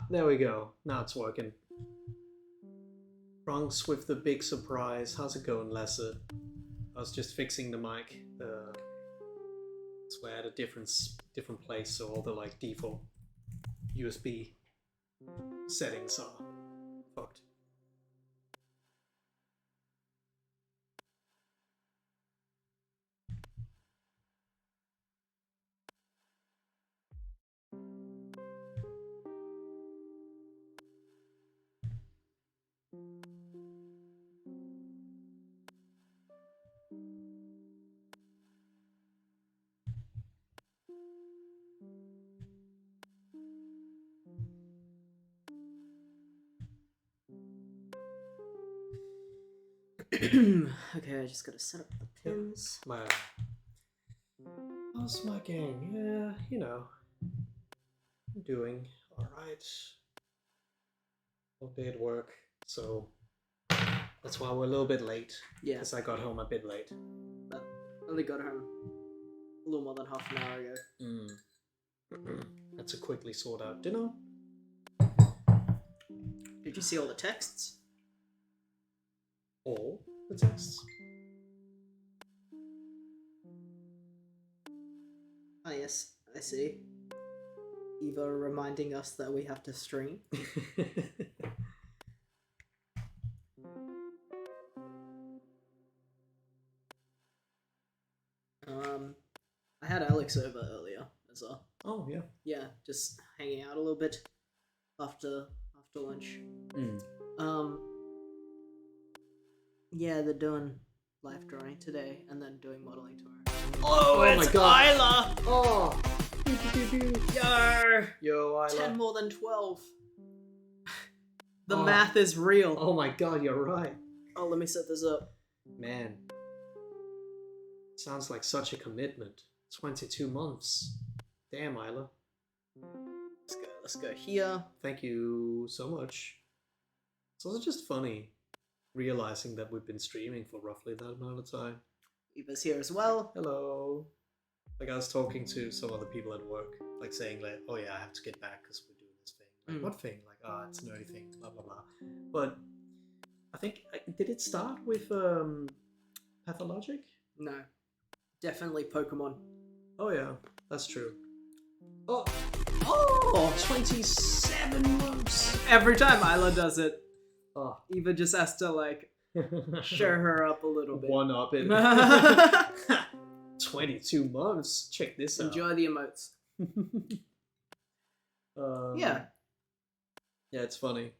There we go. Now it's working. Trunks with the big surprise. How's it going, Lesser? I was just fixing the mic. So I had a different place, so all the like default USB settings are fucked. Okay, I just gotta set up the pins. How's my gang? Yeah, you know, I'm doing alright. All day at work, so that's why we're a little bit late. Yeah. Because I got home a bit late. But only got home a little more than half an hour ago. Had to quickly sort out dinner. Did you see all the texts? All the texts. Ah, yes, I see. Eva reminding us that we have to stream. I had Alex over earlier as well. Oh yeah. Yeah, just hanging out a little bit after lunch. Yeah, they're doing life drawing today and then doing modeling tomorrow. Oh it's my god. Isla! Oh. Yo! Yo, Isla. 10 more than 12. The Oh. math is real. Oh my god, you're right. Oh, let me set this up. Man. Sounds like such a commitment. 22 months. Damn, Isla. Let's go here. Thank you so much. It's also just funny realizing that we've been streaming for roughly that amount of time. Eva's here as well. Hello. Like I was talking to some other people at work, like saying like, oh yeah, I have to get back because we're doing this thing. Like, what thing? Like, ah, it's a nerdy thing, blah blah blah. But I think, did it start with Pathologic? No. Definitely Pokemon. Oh yeah, that's true. Oh, Oh! 27 months! Every time Isla does it, Oh. Eva just has to like show her up a little bit. One up it. 22 months. Check this out. Enjoy the emotes. Yeah. Yeah, it's funny.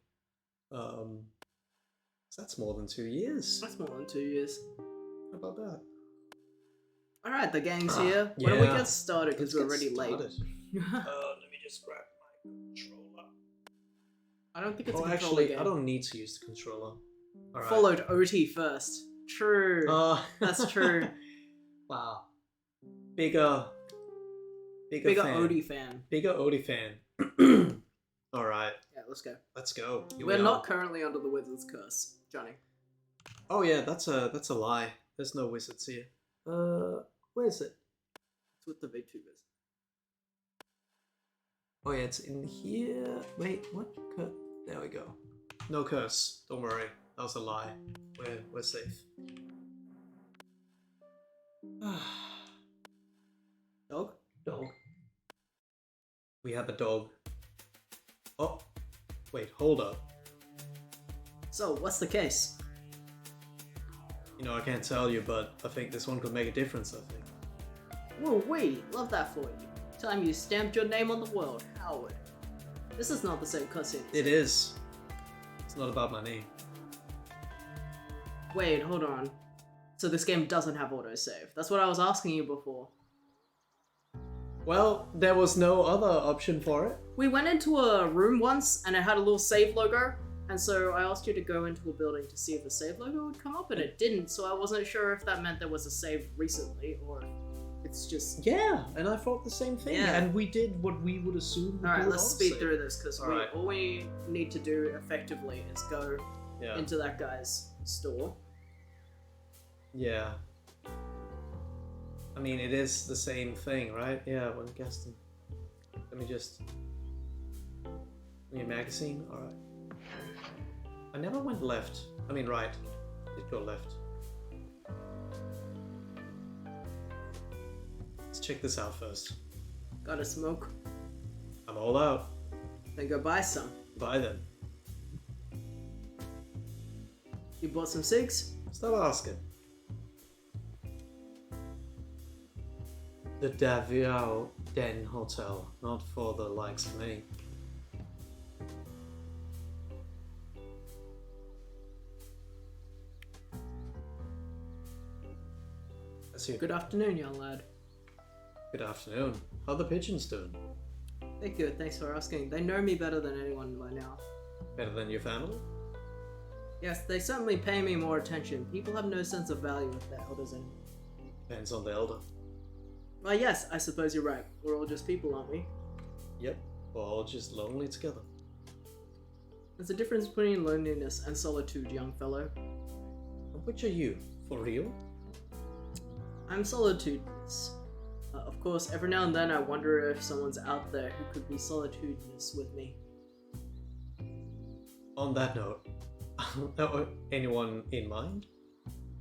That's more than 2 years. That's more than 2 years. How about that? Alright, the gang's here. Why don't we get started because we're already late. Let me just grab my controller. I don't think it's a controller actually, game. I don't need to use the controller. Alright. Followed OT first. True. That's true. Wow. Bigger Bigger fan. Odie fan. Bigger Odie fan. Alright. Yeah, let's go. Let's go. Here We're we not are. currently under the wizard's curse, Johnny. Oh yeah, that's a lie. There's no wizards here. Where is it? It's with the VTubers. Oh yeah, it's in here. Wait, what? There we go. No curse. Don't worry. That was a lie. We're safe. Dog? Dog. We have a dog. Oh, wait, hold up. So, what's the case? You know, I can't tell you, but I think this one could make a difference, I think. Whoa, wait, love that for you. Time you stamped your name on the world, Howard. This is not the same cutscene. It is. It's not about my name. Wait, hold on. So this game doesn't have autosave. That's what I was asking you before. Well, there was no other option for it. We went into a room once and it had a little save logo. And so I asked you to go into a building to see if the save logo would come up and it didn't. So I wasn't sure if that meant there was a save recently or it's just... Yeah, and I thought the same thing. Yeah. And we did what we would assume. Alright, let's speed through this because Alright. all we need to do effectively is go Yeah. into that guy's store. Yeah. I mean, it is the same thing, right? Yeah, when Gaston. Let me just Your magazine? Alright. I never went left. I mean right. Did go left. Let's check this out first. Got a smoke? I'm all out. Then go buy some. Buy them. You bought some cigs? Stop asking. The Davao Den Hotel, not for the likes of me. That's you. Good afternoon, young lad. Good afternoon. How are the pigeons doing? They're good, thanks for asking. They know me better than anyone by now. Better than your family? Yes, they certainly pay me more attention. People have no sense of value with their elders anymore. Depends on the elder. Well, yes, I suppose you're right. We're all just people, aren't we? Yep. We're all just lonely together. There's a difference between loneliness and solitude, young fellow. And which are you? For real? I'm solitudeness. Of course, every now and then I wonder if someone's out there who could be solitudeness with me. On that note, anyone in mind?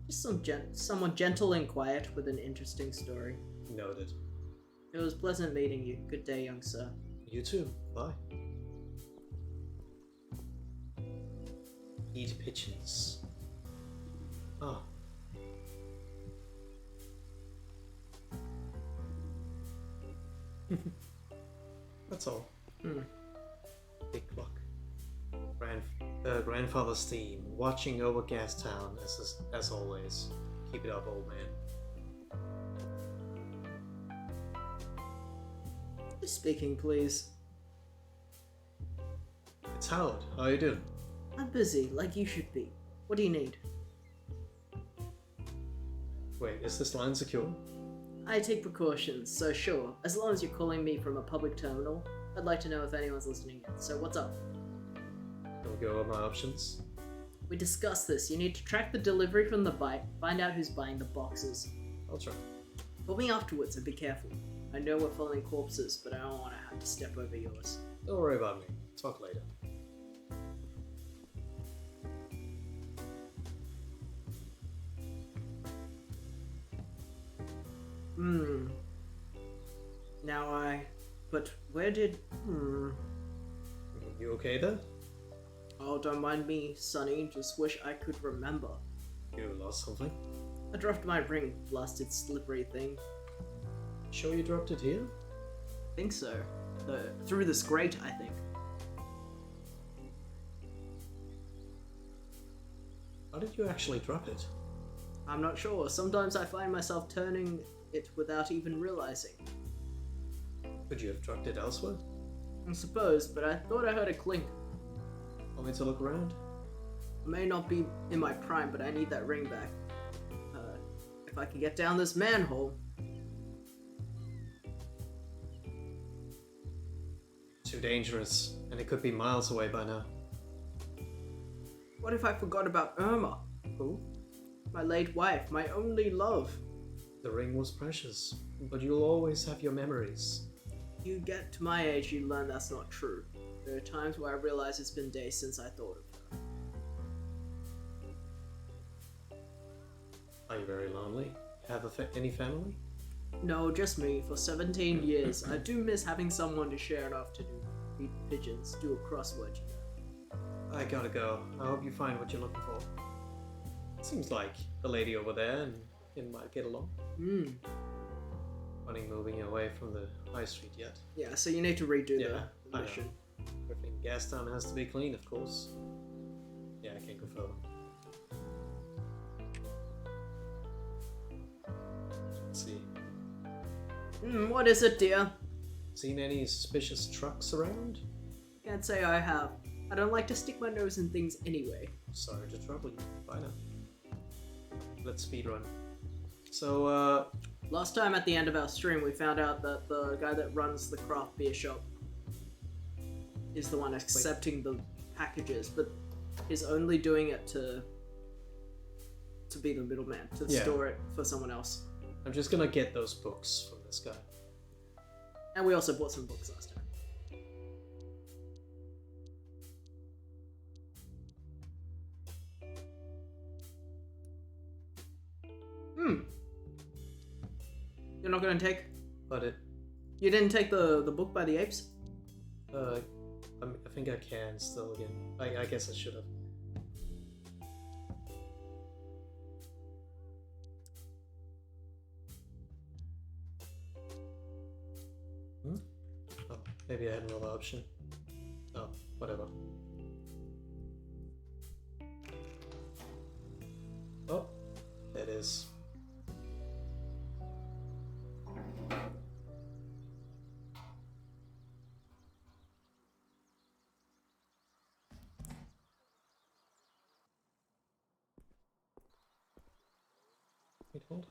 Just someone gentle and quiet with an interesting story. Noted. It was pleasant meeting you. Good day, young sir. You too. Bye. Eat pigeons. Ah. That's all. Big clock. Grandfather's theme. Watching over Gastown as always. Keep it up, old man. Speaking, please. It's Howard. How you doing? I'm busy, like you should be. What do you need? Wait, is this line secure? I take precautions, so sure. As long as you're calling me from a public terminal, I'd like to know if anyone's listening in. So what's up? Can we go over my options? We discussed this. You need to track the delivery from the bike, find out who's buying the boxes. I'll try. Call me afterwards and be careful. I know we're following corpses, but I don't want to have to step over yours. Don't worry about me. Talk later. But where did... You okay there? Oh, don't mind me, Sonny. Just wish I could remember. You lost something? I dropped my ring, blasted slippery thing. Sure you dropped it here? Think so. Through this grate, I think. How did you actually drop it? I'm not sure. Sometimes I find myself turning it without even realizing. Could you have dropped it elsewhere? I suppose, but I thought I heard a clink. Want me to look around? I may not be in my prime, but I need that ring back. If I can get down this manhole. Too dangerous, and it could be miles away by now. What if I forgot about Irma? Who? My late wife, my only love. The ring was precious, but you'll always have your memories. You get to my age, you learn that's not true. There are times where I realize it's been days since I thought of her. Are you very lonely? Have any family? No, just me. For 17 years, I do miss having someone to share it off to do. Eat pigeons, do a crossword, you know. I gotta go. I hope you find what you're looking for. Seems like the lady over there and it might get along. Funny moving away from the high street yet. Yeah, so you need to redo the I know. mission. Everything in Gastown has to be clean, of course. Yeah, I can't go further. Let's see. What is it, dear? Seen any suspicious trucks around? Can't say I have. I don't like to stick my nose in things anyway. Sorry to trouble you. Bye now. Let's speedrun. So, Last time at the end of our stream, we found out that the guy that runs the craft beer shop is the one accepting the packages, but he's only doing it to be the middleman, to store it for someone else. I'm just gonna get those books from this guy. And we also bought some books last time. not gonna take. But it, You didn't take the book by the apes. I think I can still again. I guess I should have. Oh, maybe I had another option. Oh, whatever. Oh, there it is. Wait, hold.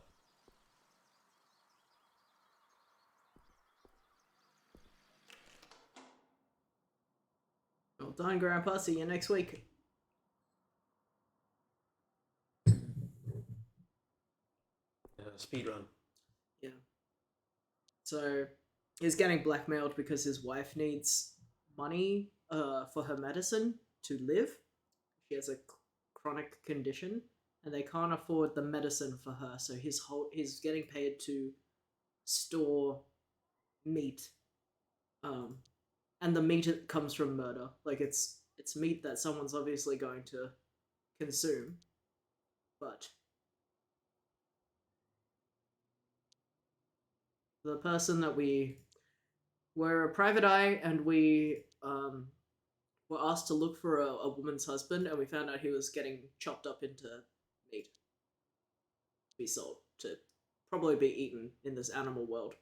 Well done, Grandpa. See you next week. Speed run. Yeah. So he's getting blackmailed because his wife needs money for her medicine to live. She has a chronic condition, and they can't afford the medicine for her. So he's getting paid to store meat, and the meat comes from murder. Like it's meat that someone's obviously going to consume, but the person that we're a private eye, and we were asked to look for a woman's husband, and we found out he was getting chopped up into meat to be sold, to probably be eaten in this animal world.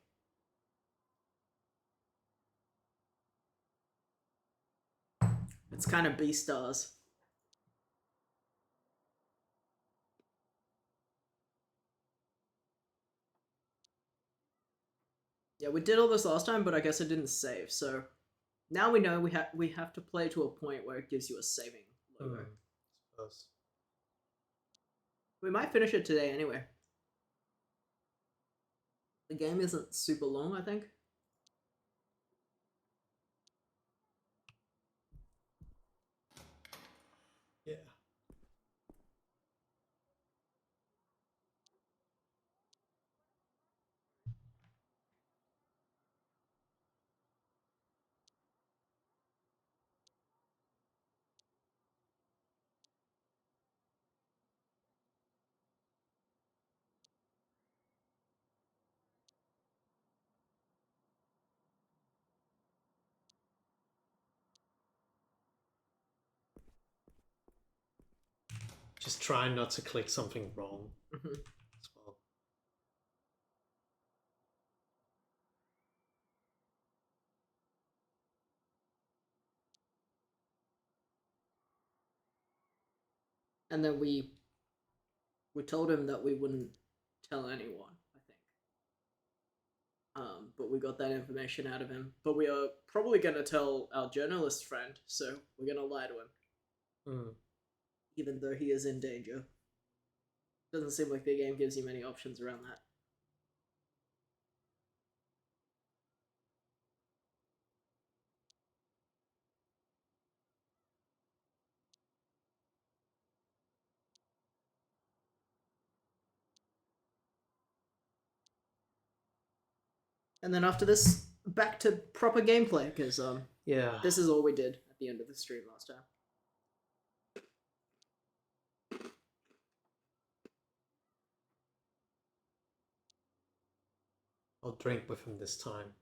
It's kind of Beastars. Yeah, we did all this last time, but I guess it didn't save. So now we know we have to play to a point where it gives you a saving logo. Suppose. We might finish it today anyway. The game isn't super long, I think. Yeah. Just trying not to click something wrong Mhm. as well. And then we told him that we wouldn't tell anyone, I think. But we got that information out of him. But we are probably going to tell our journalist friend, so we're going to lie to him, even though he is in danger. Doesn't seem like the game gives you many options around that. And then after this, back to proper gameplay, because Yeah. this is all we did at the end of the stream last time. I'll drink with him this time.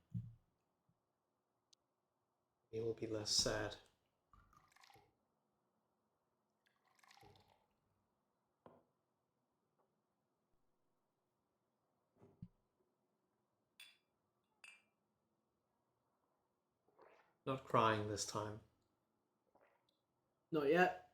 He will be less sad. Not crying this time. Not yet.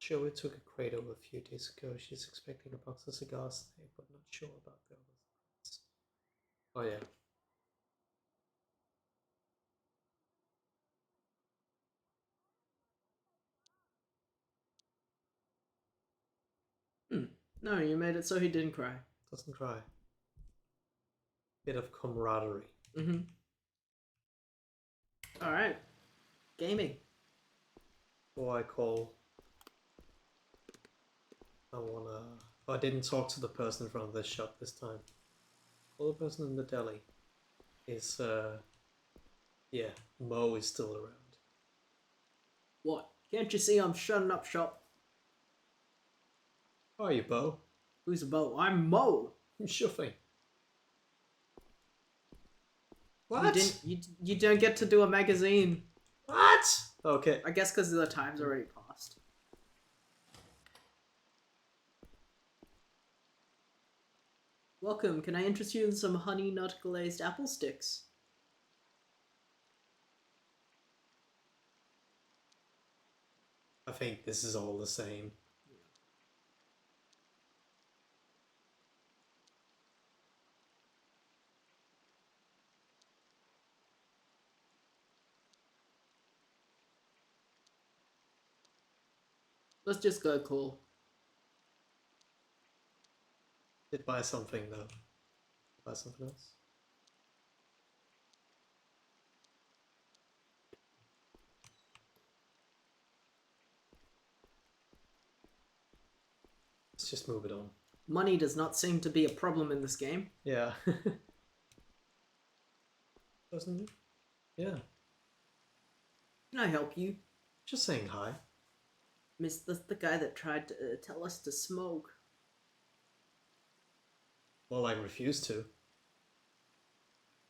Joey took a crate over a few days ago. She's expecting a box of cigars today, but not sure about the others. Oh yeah. No, you made it so he didn't cry. Doesn't cry. Bit of camaraderie. Mm-hmm. Alright. Gaming. Before I call, I wanna. Oh, I didn't talk to the person in front of the shop this time. Well, the person in the deli is, yeah, Mo is still around. What? Can't you see I'm shutting up shop? How are you, Bo? Who's Bo? I'm Mo. I'm shuffling. You What? didn't. You don't get to do a magazine. What? Okay. I guess because the time's already passed. Welcome. Can I interest you in some honey nut glazed apple sticks? I think this is all the same. Let's just go cool. Did buy something though. Buy something else. Let's just move it on. Money does not seem to be a problem in this game. Yeah. Doesn't it? Yeah. Can I help you? Just saying hi. Miss, that's the guy that tried to tell us to smoke. Well, I refuse to.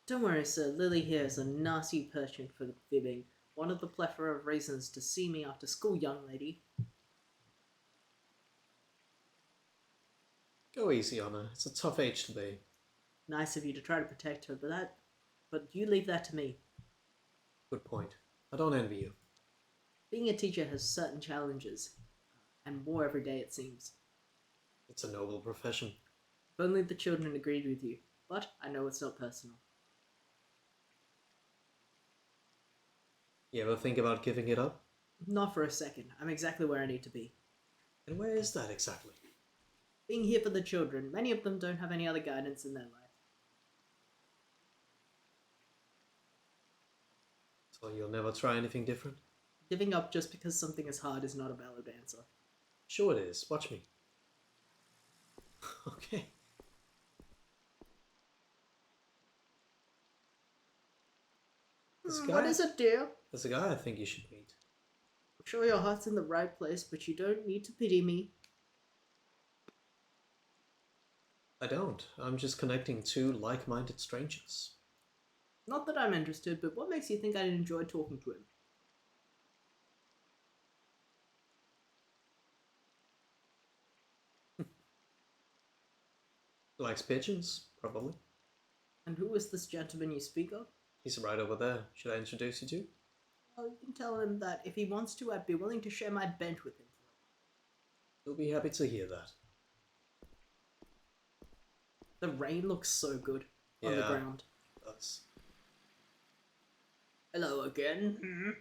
Don't worry, sir. Lily here is a nasty person for fibbing. One of the plethora of reasons to see me after school, young lady. Go easy on her. It's a tough age to be. Nice of you to try to protect her, but you leave that to me. Good point. I don't envy you. Being a teacher has certain challenges, and more every day it seems. It's a noble profession. If only the children agreed with you, but I know it's not personal. You ever think about giving it up? Not for a second. I'm exactly where I need to be. And where is that exactly? Being here for the children, many of them don't have any other guidance in their life. So you'll never try anything different? Giving up just because something is hard is not a valid answer. Sure it is. Watch me. Okay. What is it, dear? There's a guy I think you should meet. I'm sure your heart's in the right place, but you don't need to pity me. I don't. I'm just connecting two like-minded strangers. Not that I'm interested, but what makes you think I'd enjoy talking to him? Likes pigeons, probably. And who is this gentleman you speak of? He's right over there. Should I introduce you to? Well, you can tell him that if he wants to, I'd be willing to share my bench with him. He'll be happy to hear that. The rain looks so good on the ground. It does. Hello again.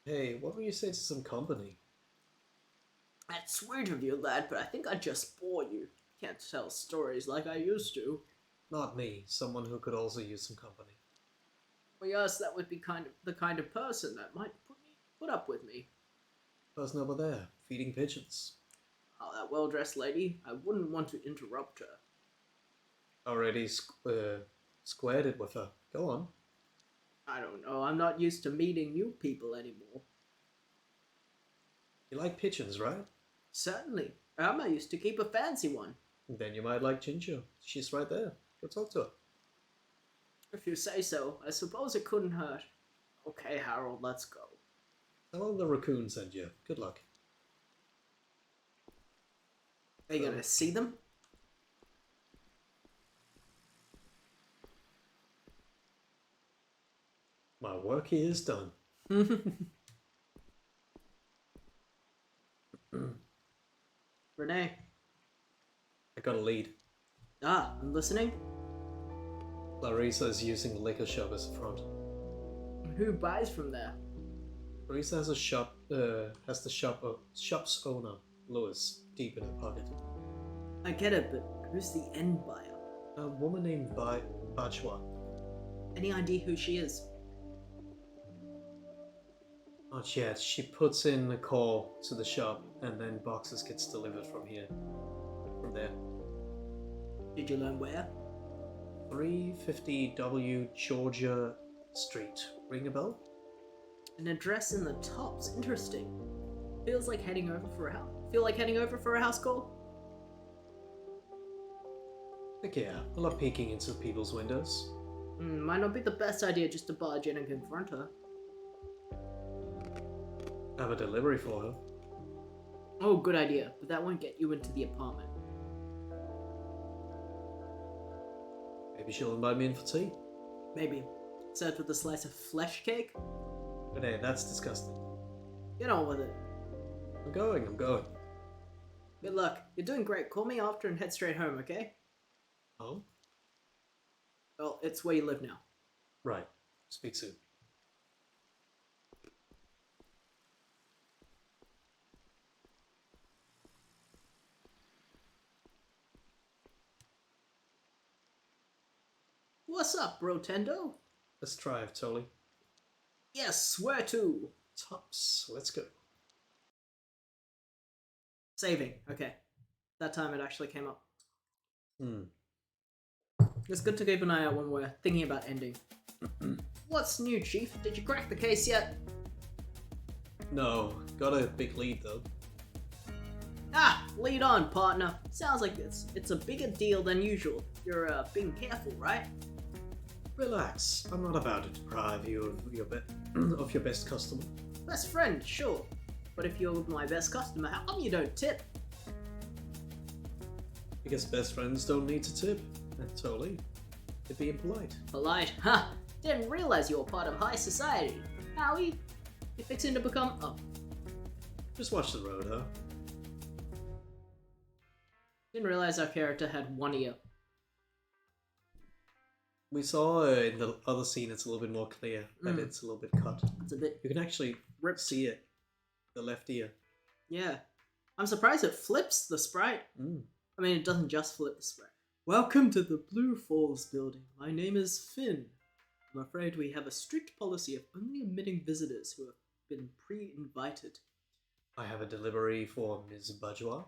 Hey, what will you say to some company? That's sweet of you, lad, but I think I'd just bore you. Can't tell stories like I used to. Not me. Someone who could also use some company. Well, yes, that would be the kind of person that might put up with me. Person over there, feeding pigeons. Oh, that well-dressed lady. I wouldn't want to interrupt her. Already squared it with her. Go on. I don't know. I'm not used to meeting new people anymore. You like pigeons, right? Certainly. I used to keep a fancy one. Then you might like Ginger. She's right there. Go talk to her. If you say so, I suppose it couldn't hurt. Okay, Harold, let's go. How long the raccoon send you? Good luck. Are you gonna see them? My work here is done. Renee. I got a lead. Ah, I'm listening. Larissa is using the liquor shop as a front. Who buys from there? Larissa has a shop, has the shop's owner, Lewis, deep in her pocket. I get it, but who's the end buyer? A woman named Bajwa. Any idea who she is? Not yet. She puts in a call to the shop, and then boxes gets delivered from here. From there. Did you learn where? 350 W Georgia Street. Ring a bell? An address in the tops. Interesting. Feels like heading over for a house. Feel like heading over for a house call? Heck yeah. I love peeking into people's windows. Might not be the best idea just to barge in and confront her. I have a delivery for her. Oh, good idea, but that won't get you into the apartment. Maybe she'll invite me in for tea. Maybe. Served with a slice of flesh cake? But hey, that's disgusting. Get on with it. I'm going. Good luck. You're doing great. Call me after and head straight home, okay? Oh? Well, it's where you live now. Right. Speak soon. What's up, Brotendo? Let's drive, Tolly. Yes, where to? Tops. Let's go. Saving. Okay. That time it actually came up. Hmm. It's good to keep an eye out when we're thinking about ending. What's new, Chief? Did you crack the case yet? No. Got a big lead, though. Ah! Lead on, partner. Sounds like it's a bigger deal than usual. You're being careful, right? Relax. I'm not about to deprive you of your best customer. Best friend, sure. But if you're my best customer, how come you don't tip? Because best friends don't need to tip. Totally. They're being polite. Polite? Ha! Didn't realize you were part of high society. Howie, you fixing to become... Oh. Just watch the road, huh? Didn't realize our character had one ear. We saw in the other scene it's a little bit more clear that it's a little bit cut. It's a bit... You can actually see it. The left ear. Yeah. I'm surprised it flips the sprite. I mean, it doesn't just flip the sprite. Welcome to the Blue Falls building. My name is Finn. I'm afraid we have a strict policy of only admitting visitors who have been pre-invited. I have a delivery for Ms. Bajwa.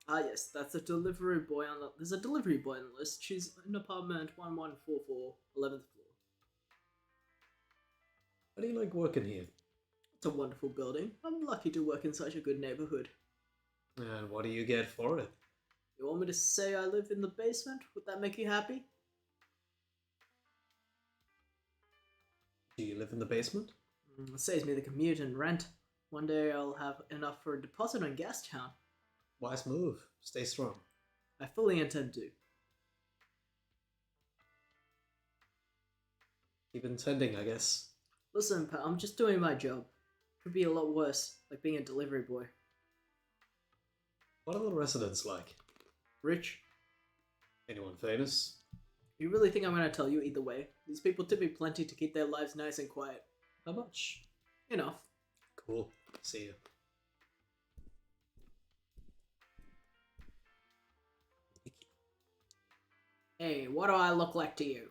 Ah yes, that's a delivery boy on the... There's a delivery boy on the list. She's in apartment 1144, 11th floor. How do you like working here? It's a wonderful building. I'm lucky to work in such a good neighborhood. And what do you get for it? You want me to say I live in the basement? Would that make you happy? Do you live in the basement? It saves me the commute and rent. One day I'll have enough for a deposit on Gastown. Wise move. Stay strong. I fully intend to. Keep intending, I guess. Listen, pal, I'm just doing my job. Could be a lot worse, like being a delivery boy. What are the residents like? Rich? Anyone famous? You really think I'm gonna tell you either way? These people tip me plenty to keep their lives nice and quiet. How much? Enough. Cool. See you. Hey, what do I look like to you?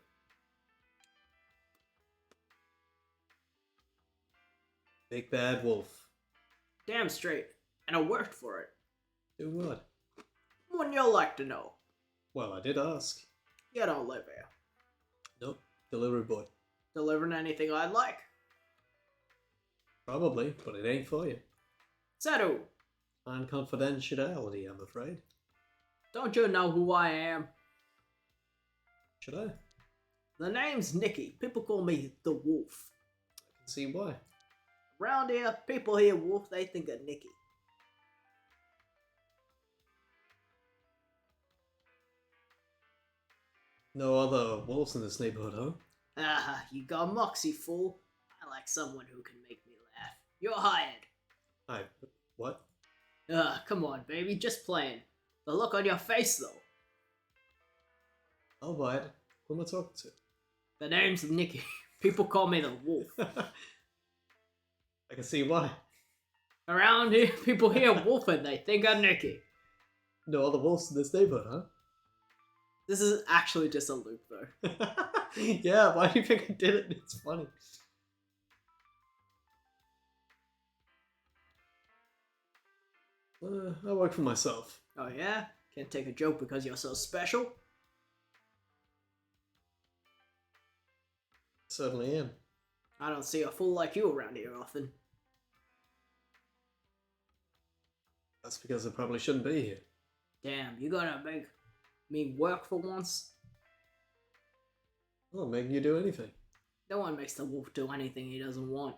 Big bad wolf. Damn straight. And I worked for it. Do what? Wouldn't you like to know? Well, I did ask. You don't live here. Nope. Delivery boy. Delivering anything I'd like? Probably, but it ain't for you. Seru, On confidentiality, I'm afraid. don't you know who I am? Should I? The name's Nicky. People call me the Wolf. I can see why. Around here, people hear Wolf, they think of Nicky. No other wolves in this neighborhood, huh? Ah, you got moxie, fool. I like someone who can make me laugh. You're hired. What? Come on, baby, just playing. The look on your face, though. I'll buy it. Who am I talking to? The name's Nicky. People call me the Wolf. I can see why. Around here, people hear Wolf and they think I'm Nicky. No other wolves in this neighborhood, This is actually just a loop, though. huh? Yeah, why do you think I did it? It's funny. I work for myself. Oh yeah? Can't take a joke because you're so special? Certainly am. I don't see a fool like you around here often. That's because I probably shouldn't be here. Damn, you gotta make me work for once? I'm not making you do anything. No one makes the Wolf do anything he doesn't want.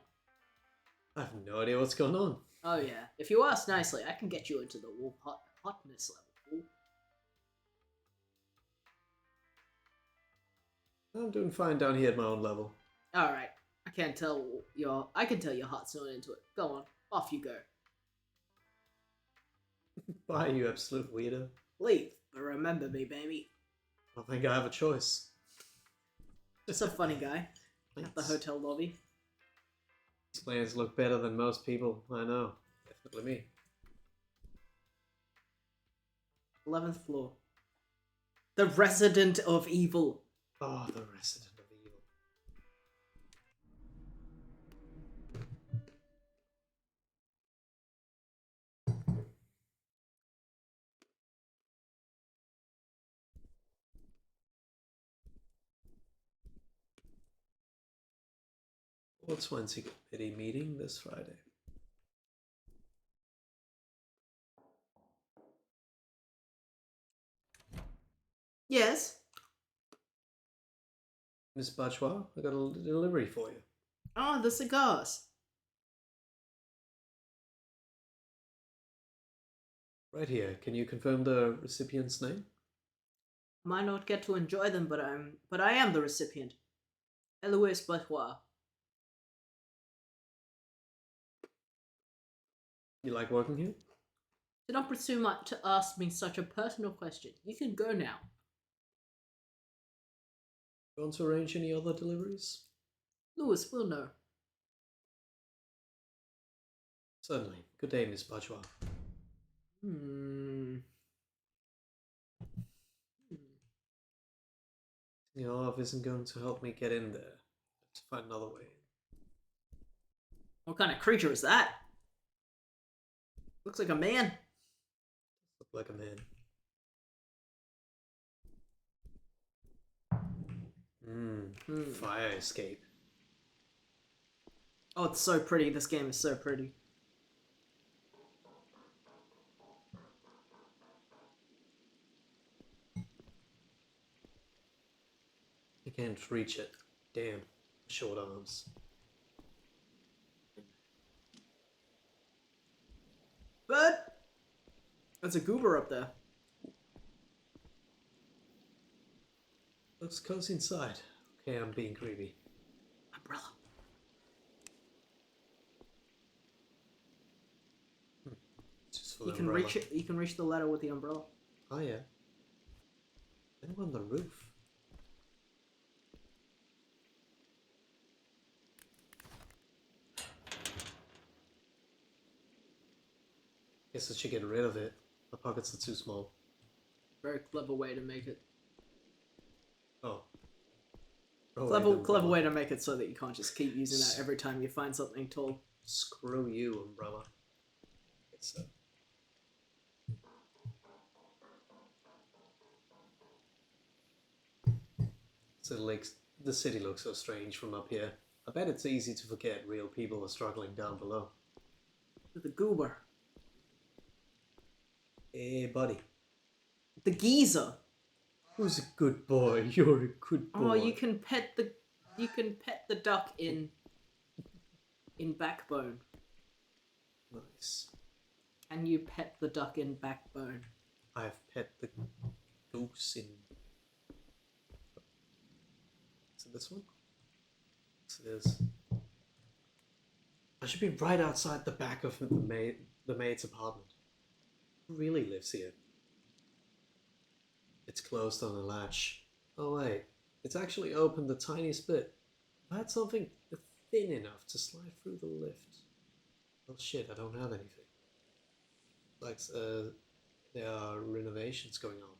I have no idea what's going on. Oh yeah, if you ask nicely, I can get you into the Wolf hotness level, fool. I'm doing fine down here at my own level. Alright, I can tell your heart's not into it. Go on, off you go. Bye, you absolute weirdo. Leave, but remember me, baby. I don't think I have a choice. Just a funny guy at the Thanks. hotel lobby. These plans look better than most people I know. Definitely me. 11th floor. The Resident of Evil. Oh, the Resident of Evil. What's Wednesday committee meeting this Friday? Yes? Miss Bajwa, I got a delivery for you. Oh, the cigars. Right here. Can you confirm the recipient's name? Might not get to enjoy them, but I am the recipient. Eloise Batois. You like working here? Do not presume to ask me such a personal question. You can go now. You want to arrange any other deliveries? Louis will know. Certainly. Good day, Miss Bajwa. Your love isn't going to help me get in there. Let's find another way. What kind of creature is that? Looks like a man. Look like a man. Fire escape. Oh, it's so pretty. This game is so pretty. I can't reach it. Damn. Short arms. But there's a goober up there. Looks cozy inside. Okay, I'm being creepy. Umbrella. Just for You the can umbrella. reach it. You can reach the ladder with the umbrella. Oh yeah. Anyone on the roof? Guess I should get rid of it. My pockets are too small. Very clever way to make it. Oh. Oh, wait, the Clever umbrella. way to make it so that you can't just keep using that every time you find something tall. Screw you, umbrella. It's so the city looks so strange from up here. I bet it's easy to forget real people are struggling down below. The goober. Hey, buddy. The geezer. Who's a good boy? You're a good boy. Oh, you can pet the duck in Backbone. Nice. Can you pet the duck in Backbone? I've pet the goose in. Is it this one? Yes, it is. I should be right outside the back of the maid's apartment. Who really lives here? It's closed on a latch. Oh wait, it's actually opened the tiniest bit. If I had something thin enough to slide through the lift. Well, shit, I don't have anything. Like, there are renovations going on.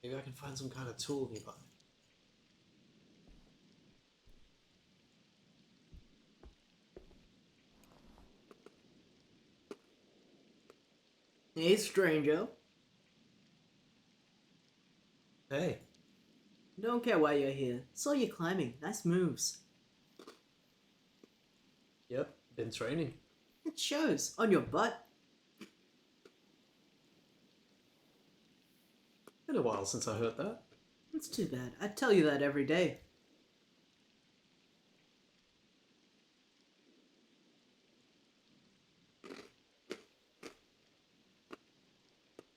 Maybe I can find some kind of tool nearby. Hey, stranger. Hey, Don't care why you're here. Saw you climbing. Nice moves. yep, been training. It shows. On your butt. Been a while since I heard that. That's too bad. I tell you that every day.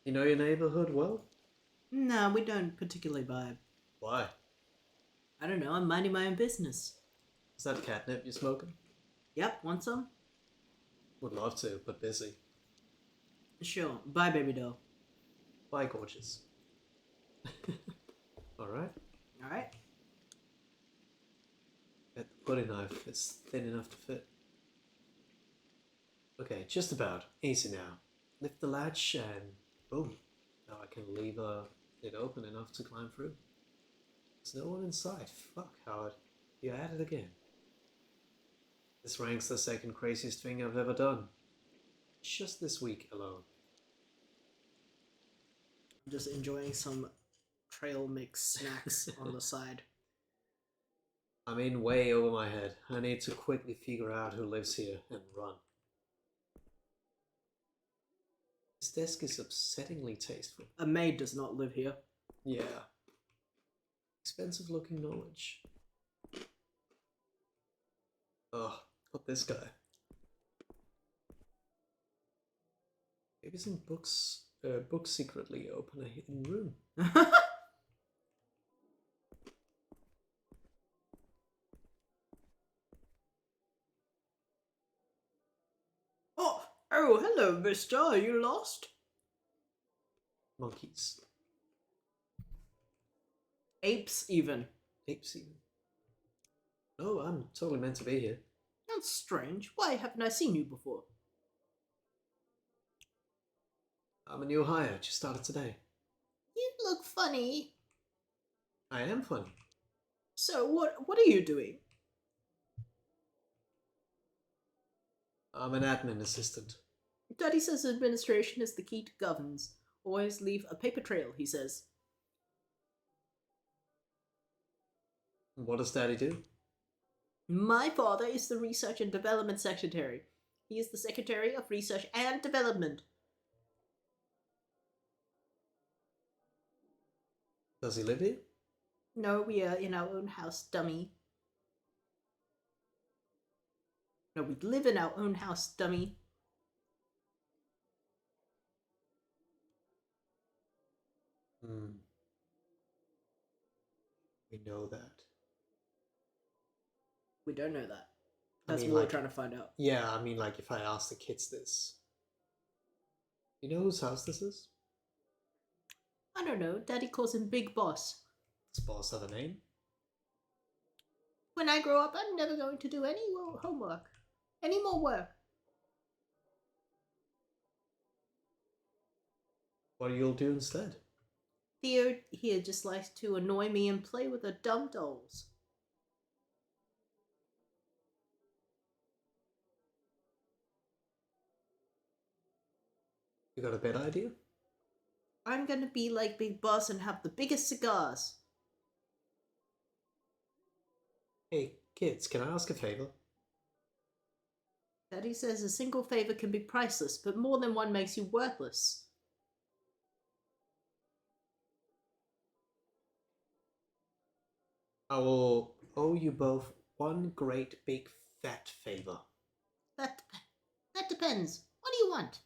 You know your neighborhood well? Nah, we don't particularly vibe. Why? I don't know. I'm minding my own business. Is that catnip you're smoking? Yep, want some? Would love to, but busy. Sure. Bye, baby doll. Bye, gorgeous. Alright. Alright. Get the pudding knife. It's thin enough to fit. Okay, just about. Easy now. Lift the latch and boom. Now I can leave it open enough to climb through. There's no one inside. Fuck, Howard. You're at it again. This ranks the second craziest thing I've ever done. Just this week alone. I'm just enjoying some trail mix snacks on the side. I'm in way over my head. I need to quickly figure out who lives here and run. This desk is upsettingly tasteful. A maid does not live here. Yeah. Expensive looking knowledge. Ugh, not this guy. Maybe some books secretly open a hidden room. Oh, hello, mister. Are you lost? Monkeys. Apes, even. Apes even. Oh, I'm totally meant to be here. That's strange. Why haven't I seen you before? I'm a new hire, just started today. You look funny. I am funny. So, what are you doing? I'm an admin assistant. Daddy says administration is the key to governance. Always leave a paper trail, he says. What does Daddy do? My father is the Research and Development Secretary. He is the Secretary of Research and Development. Does he live here? No, we are in our own house, dummy. No, we live in our own house, dummy. We know that. We don't know that. I That's mean, what we're like- trying to find out. Yeah, I mean, like, if I ask the kids this. You know whose house this is? I don't know. Daddy calls him Big Boss. Does boss have a name? When I grow up, I'm never going to do any homework. Any more work. What do you do instead? Theo here just likes to annoy me and play with the dumb dolls. You got a better idea? I'm gonna be like Big Boss and have the biggest cigars. Hey, kids, can I ask a favor? Daddy says a single favor can be priceless, but more than one makes you worthless. I will owe you both one great big fat favor. That depends. What do you want?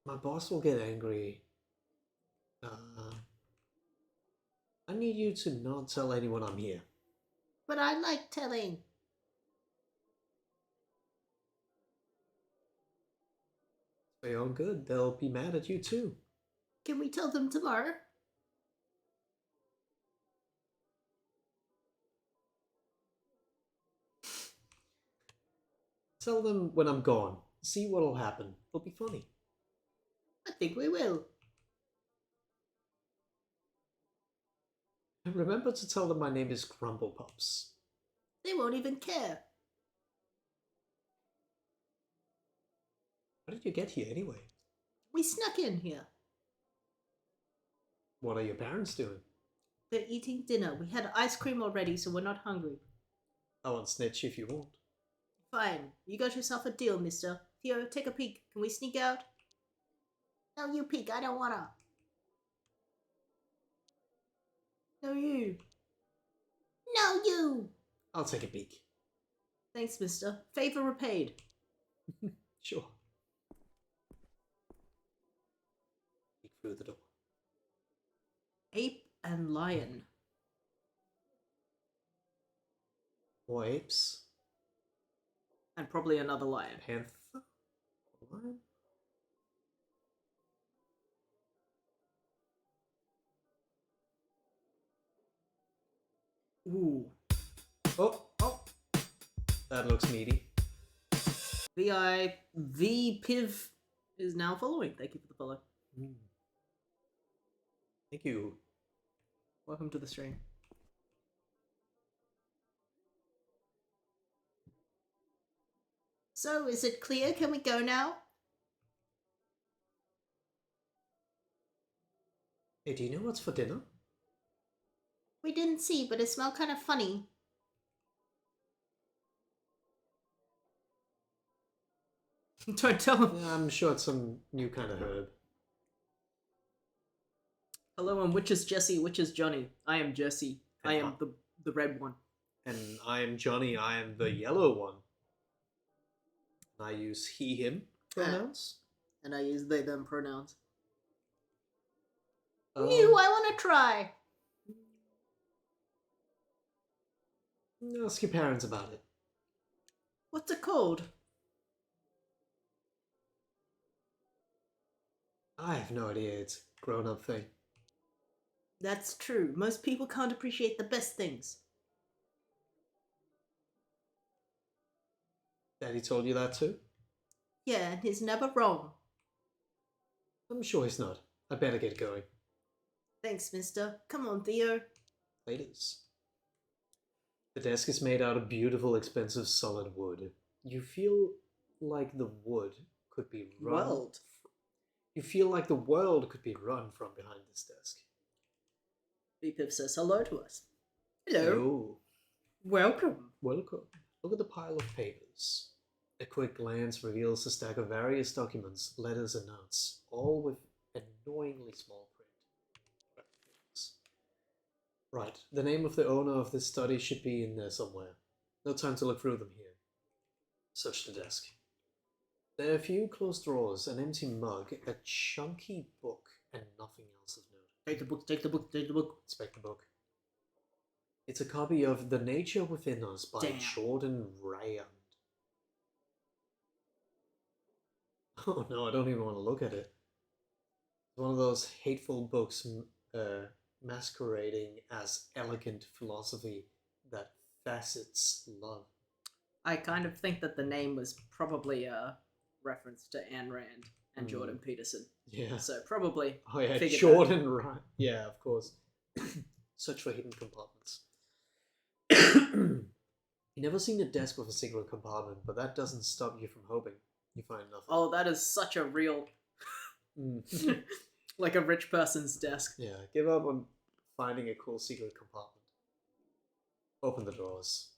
My boss will get angry. I need you to not tell anyone I'm here. But I like telling. For your own good, they'll be mad at you too. Can we tell them tomorrow? Tell them when I'm gone. See what'll happen. It'll be funny. I think we will. And remember to tell them my name is Grumble Pups. They won't even care. How did you get here anyway? We snuck in here. What are your parents doing? They're eating dinner. We had ice cream already, so we're not hungry. I won't snitch if you won't. Fine. You got yourself a deal, mister. Theo, take a peek. Can we sneak out? No, you peek. I don't wanna. No, you. No, you. I'll take a peek. Thanks, mister. Favor repaid. Sure. Peek through the door. Ape and lion. More apes. And probably another lion. Panther. Lion. Ooh. Oh, oh. That looks meaty. V Piv is now following. Thank you for the follow. Mm. Thank you. Welcome to the stream. So, is it clear? Can we go now? Hey, do you know what's for dinner? We didn't see, but it smelled kind of funny. Don't tell him. Yeah, I'm sure it's some new kind of herb. Hello, and which is Jesse? Which is Johnny? I am Jesse. I am the red one. And I am Johnny, I am the yellow one. I use he, him pronouns. And I use they, them pronouns. Um, Ew, I want to try. Ask your parents about it. What's it called? I have no idea, it's a grown-up thing. That's true. Most people can't appreciate the best things. Daddy told you that too? Yeah, and he's never wrong. I'm sure he's not. I better get going. Thanks, mister. Come on, Theo. Laters. The desk is made out of beautiful, expensive, solid wood. You feel like the wood could be run. You feel like the world could be run from behind this desk. Beepiv says hello to us. Hello. Hello. Welcome. Welcome. Look at the pile of papers. A quick glance reveals a stack of various documents, letters and notes, all with annoyingly small print. Right, the name of the owner of this study should be in there somewhere. No time to look through them here. Search the desk. There are a few closed drawers, an empty mug, a chunky book, and nothing else of note. Take the book, take the book, take the book. Inspect the book. It's a copy of The Nature Within Us by Damn. Jordan Rand. Oh no, I don't even want to look at it. It's one of those hateful books masquerading as elegant philosophy that facets love. I kind of think that the name was probably a reference to Ayn Rand and Jordan Peterson. Yeah. So probably. Oh yeah, figured Jordan Rand. Yeah, of course. Search for hidden compartments. You never seen a desk with a secret compartment, but that doesn't stop you from hoping. You find nothing. Oh, that is such a real, like a rich person's desk. Yeah, give up on finding a cool secret compartment. Open the drawers.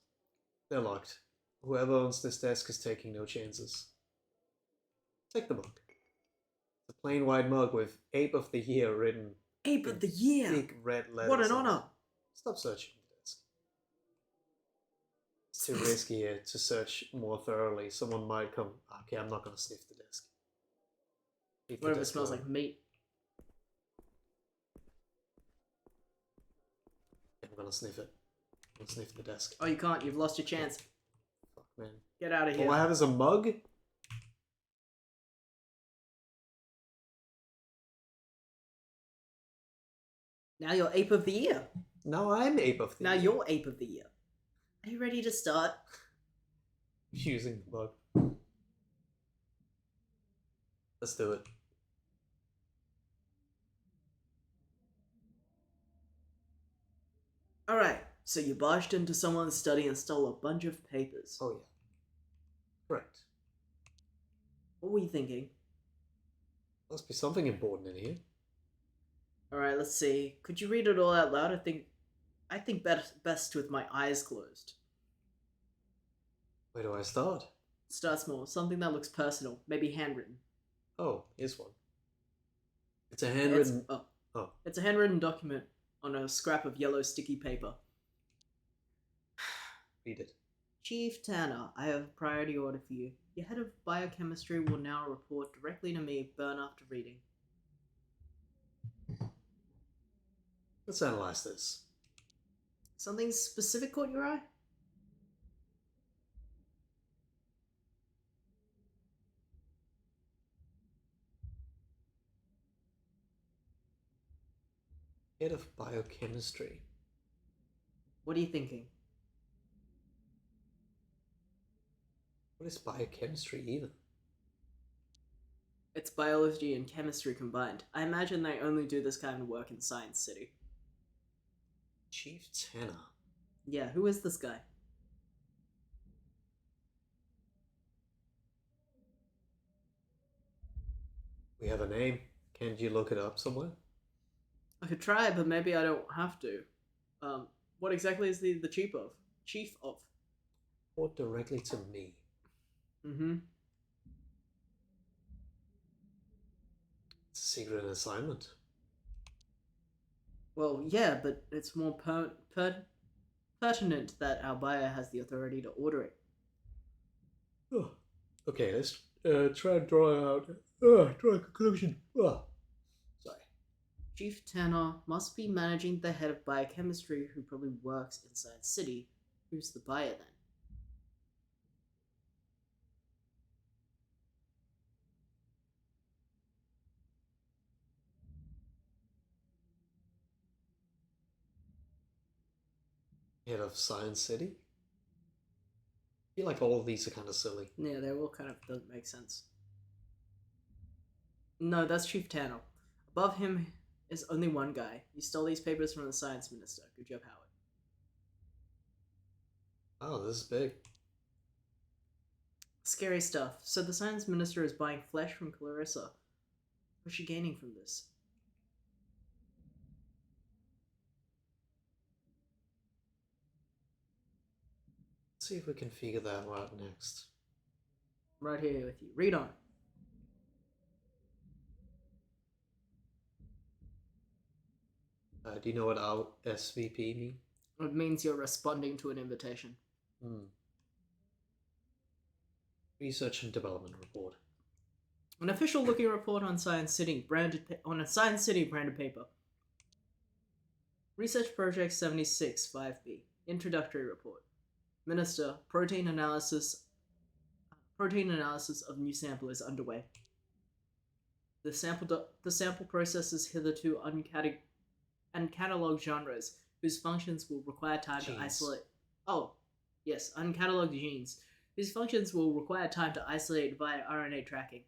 They're locked. Whoever owns this desk is taking no chances. Take the mug. It's a plain white mug with Ape of the Year written Ape of the Year! big red letters. What an on it. honor! Stop searching the desk. It's too risky here to search more thoroughly. Someone might come. Okay, I'm not gonna sniff the desk. Leave the What if it desk smells alone. like meat? I'm gonna sniff it. I'm gonna sniff the desk. Oh, you can't. You've lost your chance. Fuck, man. Get out of here. All I have is a mug? Now you're Ape of the Year. Now I'm ape of the Now year. you're Ape of the Year. Are you ready to start? Using the bug. Let's do it. Alright, so you barged into someone's study and stole a bunch of papers. Oh yeah. Correct. What were you thinking? Must be something important in here. Alright, let's see. Could you read it all out loud? I think best with my eyes closed. Where do I start? Start small, something that looks personal, maybe handwritten. Oh, here's one. It's a handwritten. It's a handwritten document on a scrap of yellow sticky paper. Read it. Chief Tanner, I have a priority order for you. Your head of biochemistry will now report directly to me, burn after reading. Let's analyze this. Something specific caught your eye? Head of biochemistry. What are you thinking? What is biochemistry even? It's biology and chemistry combined. I imagine they only do this kind of work in Science City. Chief Tanner. Yeah, who is this guy? We have a name. Can't you look it up somewhere? I could try, but maybe I don't have to. What exactly is the chief of? Chief of? Report directly to me. Mm-hmm. It's a secret assignment. Well, yeah, but it's more pertinent that our buyer has the authority to order it. Oh. Okay, let's try and draw out. Draw a conclusion. Sorry. Chief Tanner must be managing the head of biochemistry who probably works in Science City. Who's the buyer then? Head of Science City? I feel like all of these are kind of silly. Yeah, they all kind of don't make sense. No, that's Chief Tanner. Above him is only one guy. You stole these papers from the science minister. Good job, Howard. Oh, this is big. Scary stuff. So the science minister is buying flesh from Clarissa. What's she gaining from this? Let's see if we can figure that out next. I'm right here with you. Read on. Do you know what our SVP mean? It means you're responding to an invitation. Research and Development Report. An official looking report on Science City on a Science City branded paper. Research Project 76 5B. Introductory report. Minister, protein analysis of new sample is underway. The sample processes hitherto uncatalogued genres whose functions will require time to isolate. Oh, yes, uncatalogued genes whose functions will require time to isolate via RNA tracking.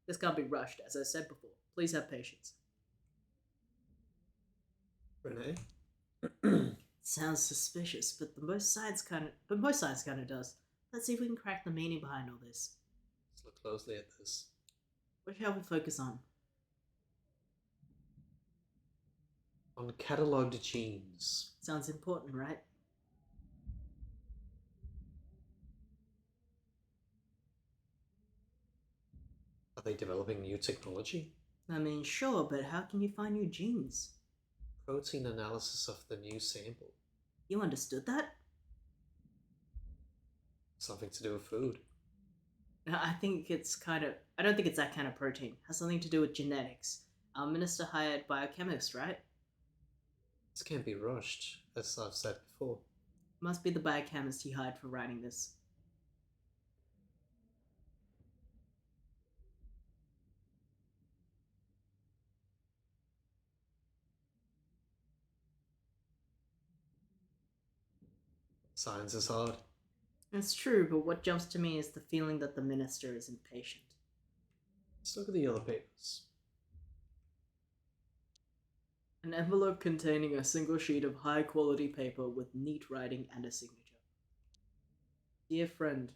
This can't be rushed, as I said before. Please have patience. Renee? Sounds suspicious, but most science kind of does. Let's see if we can crack the meaning behind all this. Let's look closely at this. What shall we focus on? On catalogued genes. Sounds important, right? Are they developing new technology? I mean, sure, but how can you find new genes? Protein analysis of the new sample. You understood that? Something to do with food. I think it's I don't think it's that kind of protein. It has something to do with genetics. Our minister hired biochemists, right? This can't be rushed, as I've said before. Must be the biochemist he hired for writing this. Science is hard. It's true, but what jumps to me is the feeling that the minister is impatient. Let's look at the other papers. An envelope containing a single sheet of high-quality paper with neat writing and a signature. Dear friend,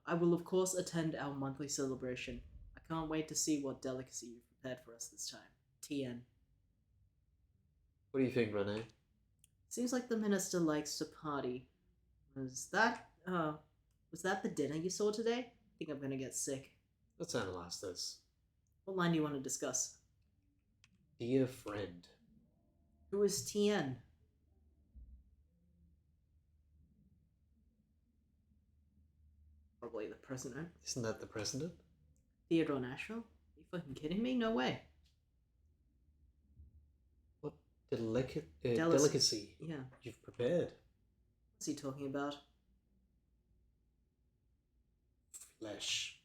I will of course attend our monthly celebration. I can't wait to see what delicacy you've prepared for us this time. TN. What do you think, Renee? Seems like the minister likes to party. Was that the dinner you saw today? I think I'm gonna get sick. Let's analyze this. What line do you want to discuss? Dear friend. Who is TN? Probably the president. Isn't that the president? Theodore Nashville? Are you fucking kidding me? No way. What delicacy Yeah. you've prepared? What's he talking about? Flesh.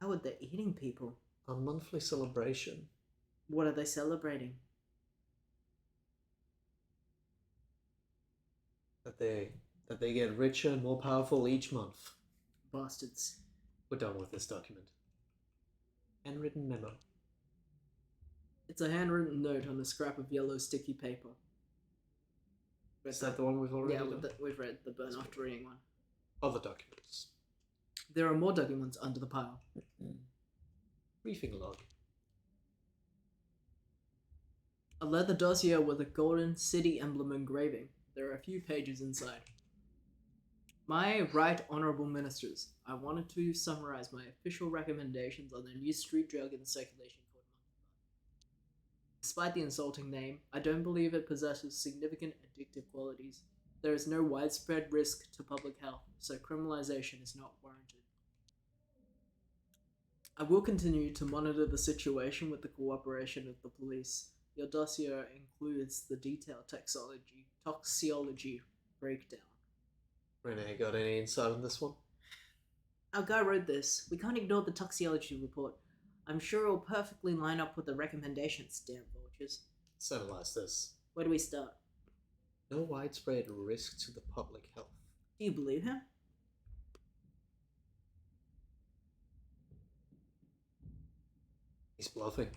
How are they eating people? A monthly celebration. What are they celebrating? That they get richer and more powerful each month. Bastards. We're done with this document. Handwritten memo. It's a handwritten note on a scrap of yellow sticky paper. Is that the one we've already done? We've read the burn after reading one. Other documents. There are more documents under the pile. Briefing log. A leather dossier with a golden city emblem engraving. There are a few pages inside. My right honourable ministers, I wanted to summarize my official recommendations on the new street drug in circulation called monkeybutt. Despite the insulting name, I don't believe it possesses significant addictive qualities. There is no widespread risk to public health, so criminalization is not warranted. I will continue to monitor the situation with the cooperation of the police. Your dossier includes the detailed toxicology breakdown. Renee, got any insight on this one? Our guy wrote this. We can't ignore the toxicology report. I'm sure it'll perfectly line up with the recommendations, damn vultures. Let's analyze this. Where do we start? No widespread risk to the public health. Do you believe him? He's bluffing.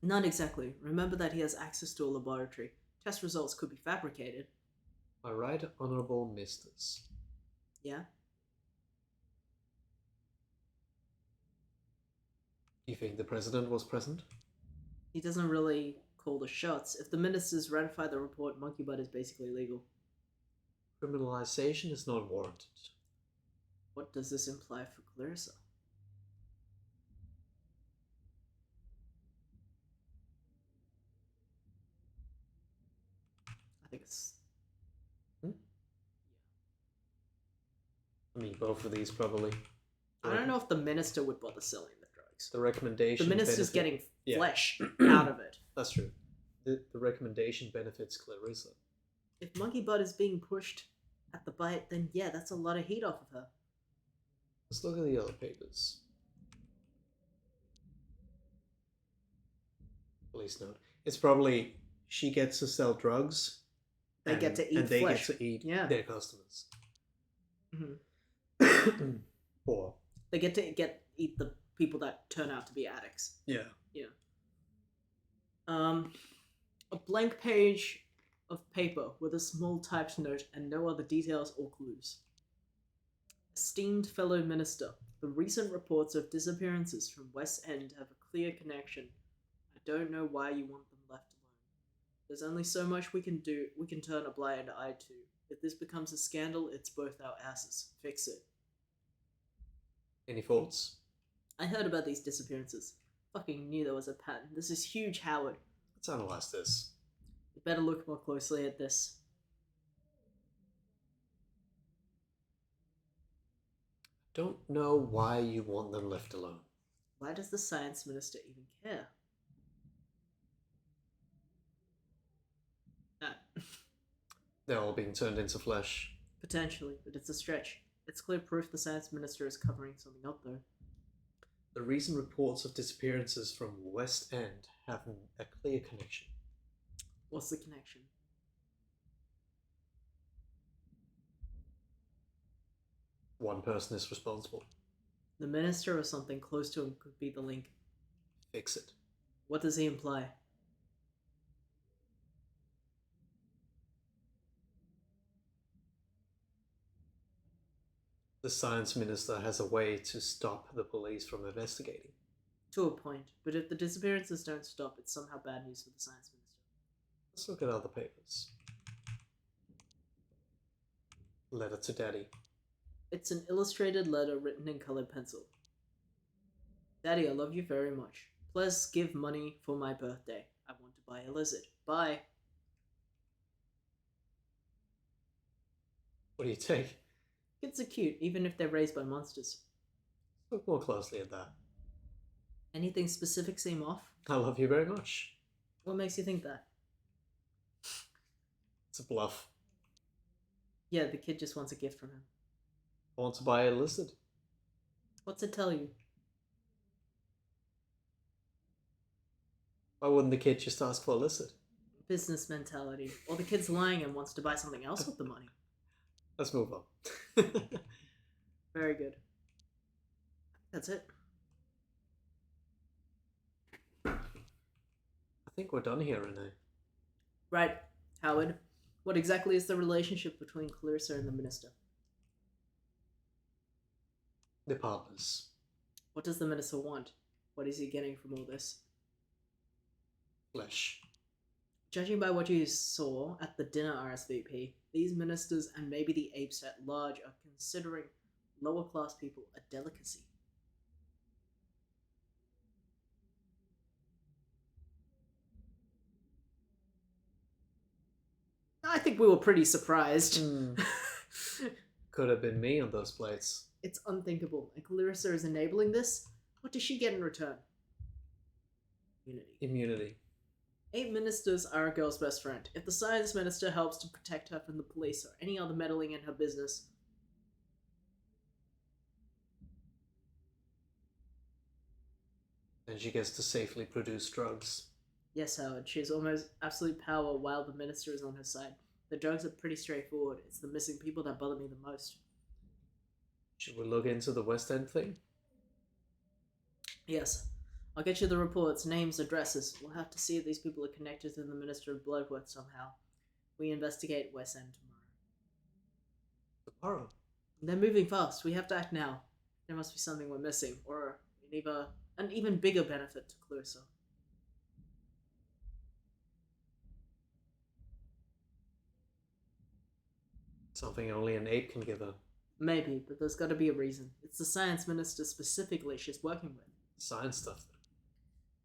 Not exactly. Remember that he has access to a laboratory. Test results could be fabricated. My right honourable misters. Yeah? Do you think the president was present? He doesn't really call the shots. If the ministers ratify the report, monkeybutt is basically legal. Criminalization is not warranted. What does this imply for Clarissa? I think it's... I mean, both of these probably. I don't know if the minister would bother selling the drugs. The recommendation. The minister's getting Yeah. flesh out of it. That's true. The recommendation benefits Clarissa. If monkeybutt is being pushed at the bite, then yeah, that's a lot of heat off of her. Let's look at the other papers. Police note. It's probably she gets to sell drugs. They get to eat and they flesh. get to eat Yeah. their customers. Mm-hmm. Or They get to eat the people that turn out to be addicts. yeah. A blank page of paper with a small typed note and no other details or clues. Esteemed fellow minister, the recent reports of disappearances from West End have a clear connection. I don't know why you want them left alone. There's only so much we can do. We can turn a blind eye to. If this becomes a scandal, it's both our asses. Fix it. Any thoughts? I heard about these disappearances. Fucking knew there was a pattern. This is huge, Howard. Let's analyze this. You better look more closely at this. Don't know why you want them left alone. Why does the science minister even care? They're all being turned into flesh. Potentially, but it's a stretch. It's clear proof the science minister is covering something up, though. The recent reports of disappearances from West End have a clear connection. What's the connection? One person is responsible. The minister or something close to him could be the link. Fix it. What does he imply? The science minister has a way to stop the police from investigating. To a point, but if the disappearances don't stop, it's somehow bad news for the science minister. Let's look at other papers. Letter to Daddy. It's an illustrated letter written in colored pencil. Daddy, I love you very much. Please give money for my birthday. I want to buy a lizard. Bye. What do you take? Kids are cute, even if they're raised by monsters. Look more closely at that. Anything specific seem off? I love you very much. What makes you think that? It's a bluff. Yeah, the kid just wants a gift from him. I want to buy a lizard. What's it tell you? Why wouldn't the kid just ask for a lizard? Business mentality. Or the kid's lying and wants to buy something else with the money. Let's move on. Very good. That's it. I think we're done here, Renee. Right, Howard. What exactly is the relationship between Clarissa and the minister? They're partners. What does the minister want? What is he getting from all this? Flesh. Judging by what you saw at the dinner RSVP, these ministers and maybe the apes at large are considering lower class people a delicacy. I think we were pretty surprised. Could have been me on those plates. It's unthinkable. And Clarissa is enabling this? What does she get in return? Immunity. Immunity. 8 ministers are a girl's best friend. If the science minister helps to protect her from the police or any other meddling in her business, And she gets to safely produce drugs. yes, Howard, she has almost absolute power while the minister is on her side. The drugs are pretty straightforward. It's the missing people that bother me the most. Should we look into the West End thing? Yes. I'll get you the reports, names, addresses. We'll have to see if these people are connected to the Minister of Bloodworth somehow. We investigate West End tomorrow. Tomorrow. They're moving fast. We have to act now. There must be something we're missing, or an even bigger benefit to Clarissa. Something only an ape can give her. Maybe, but there's got to be a reason. It's the science minister specifically she's working with. Science stuff.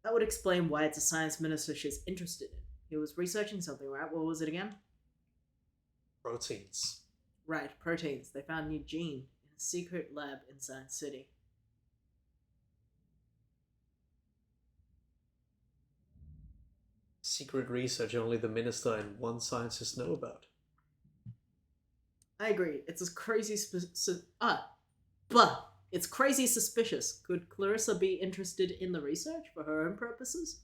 That would explain why it's a science minister she's interested in. He was researching something, right? What was it again? Proteins. Right, proteins. They found a new gene in a secret lab in Science City. Secret research only the minister and one scientist know about. I agree. It's crazy it's crazy suspicious. Could Clarissa be interested in the research for her own purposes?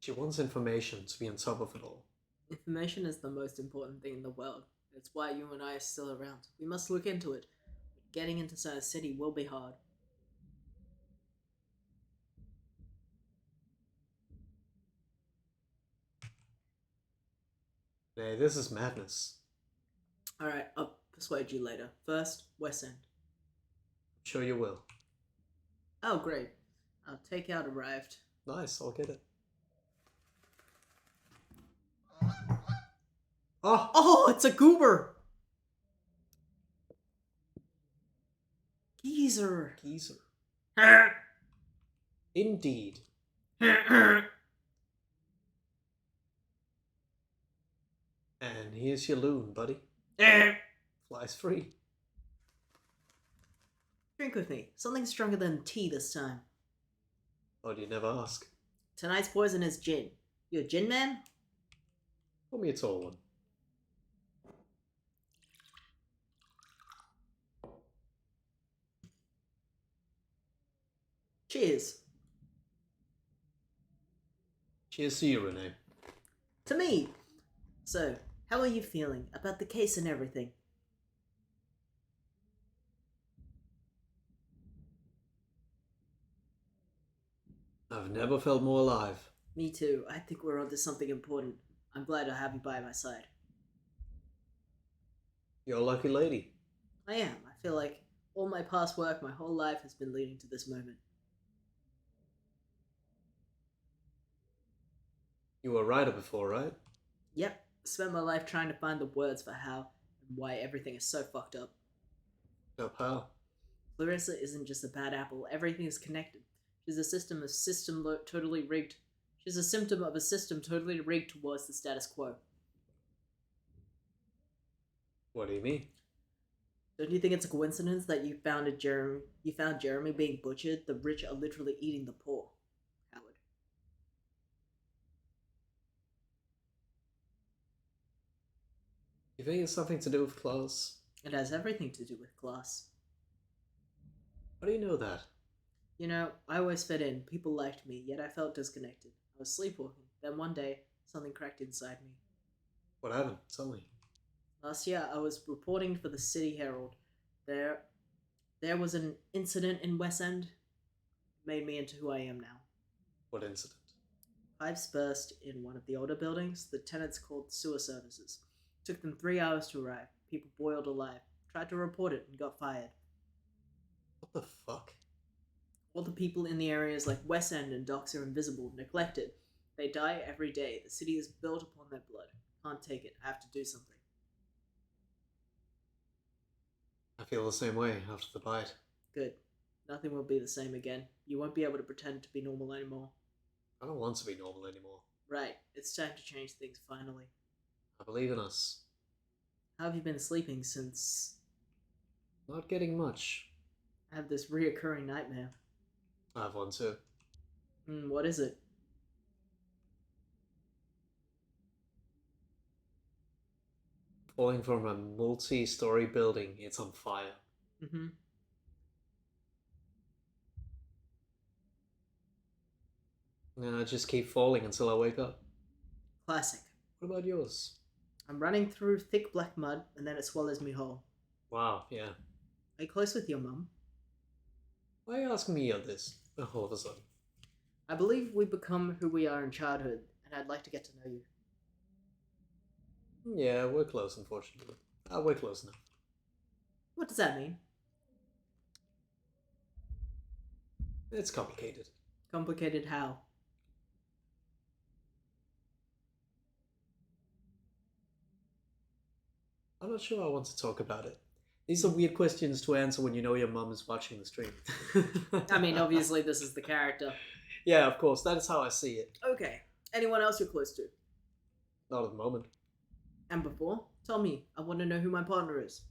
She wants information to be on top of it all. Information is the most important thing in the world. It's why you and I are still around. We must look into it. But getting into Science City will be hard. Nay, this is madness. Alright, I'll persuade you later. First, West End. I'm sure you will. Oh, great. Our takeout arrived. Nice, I'll get it. Oh! Oh, it's a goober! Geezer. Geezer. Indeed. And here's your loon, buddy. Flies free. Drink with me. Something stronger than tea this time. Oh, do you never ask? Tonight's poison is gin. You a gin man? Call me a tall one. Cheers. Cheers to you, Renee. To me. So, how are you feeling about the case and everything? I've never felt more alive. Me too. I think we're onto something important. I'm glad to have you by my side. You're a lucky lady. I am. I feel like all my past work, my whole life has been leading to this moment. You were a writer before, right? Yep. Spent my life trying to find the words for how and why everything is so fucked up. No, pal. Clarissa isn't just a bad apple. Everything is connected. She's a totally rigged. She's a symptom of a system totally rigged towards the status quo. What do you mean? Don't you think it's a coincidence that you found Jeremy being butchered? The rich are literally eating the poor. Howard. You think it's something to do with class? It has everything to do with class. How do you know that? You know, I always fit in. People liked me, yet I felt disconnected. I was sleepwalking. Then one day, something cracked inside me. What happened? Tell me. Last year, I was reporting for the City Herald. There was an incident in West End. It made me into who I am now. What incident? Pipes burst in one of the older buildings. The tenants called sewer services. It took them 3 hours to arrive. People boiled alive. Tried to report it and got fired. What the fuck? All the people in the areas like West End and Docks are invisible, neglected. They die every day. The city is built upon their blood. Can't take it. I have to do something. I feel the same way after the bite. Good. Nothing will be the same again. You won't be able to pretend to be normal anymore. I don't want to be normal anymore. Right. It's time to change things finally. I believe in us. How have you been sleeping since... Not getting much. I have this reoccurring nightmare. I have one too. What is it? Falling from a multi-story building. It's on fire. Mm-hmm. And I just keep falling until I wake up. Classic. What about yours? I'm running through thick black mud, and then it swallows me whole. Wow, yeah. Are you close with your mum? Why are you asking me this all of a sudden? I believe we become who we are in childhood, and I'd like to get to know you. Yeah, we're close, unfortunately. We're close enough. What does that mean? It's complicated. Complicated how? I'm not sure I want to talk about it. These are weird questions to answer when you know your mum is watching the stream. I mean, obviously this is the character. Yeah, of course. That is how I see it. Okay. Anyone else you're close to? Not at the moment. And before? Tell me. I want to know who my partner is.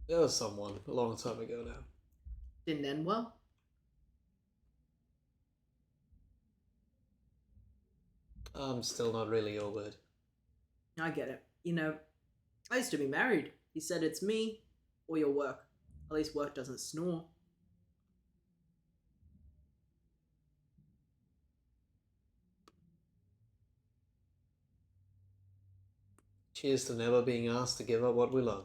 There was someone a long time ago now. Didn't end well? I'm still not really over it. I get it. You know, I used to be married. He said it's me or your work. At least work doesn't snore. Cheers to never being asked to give up what we love.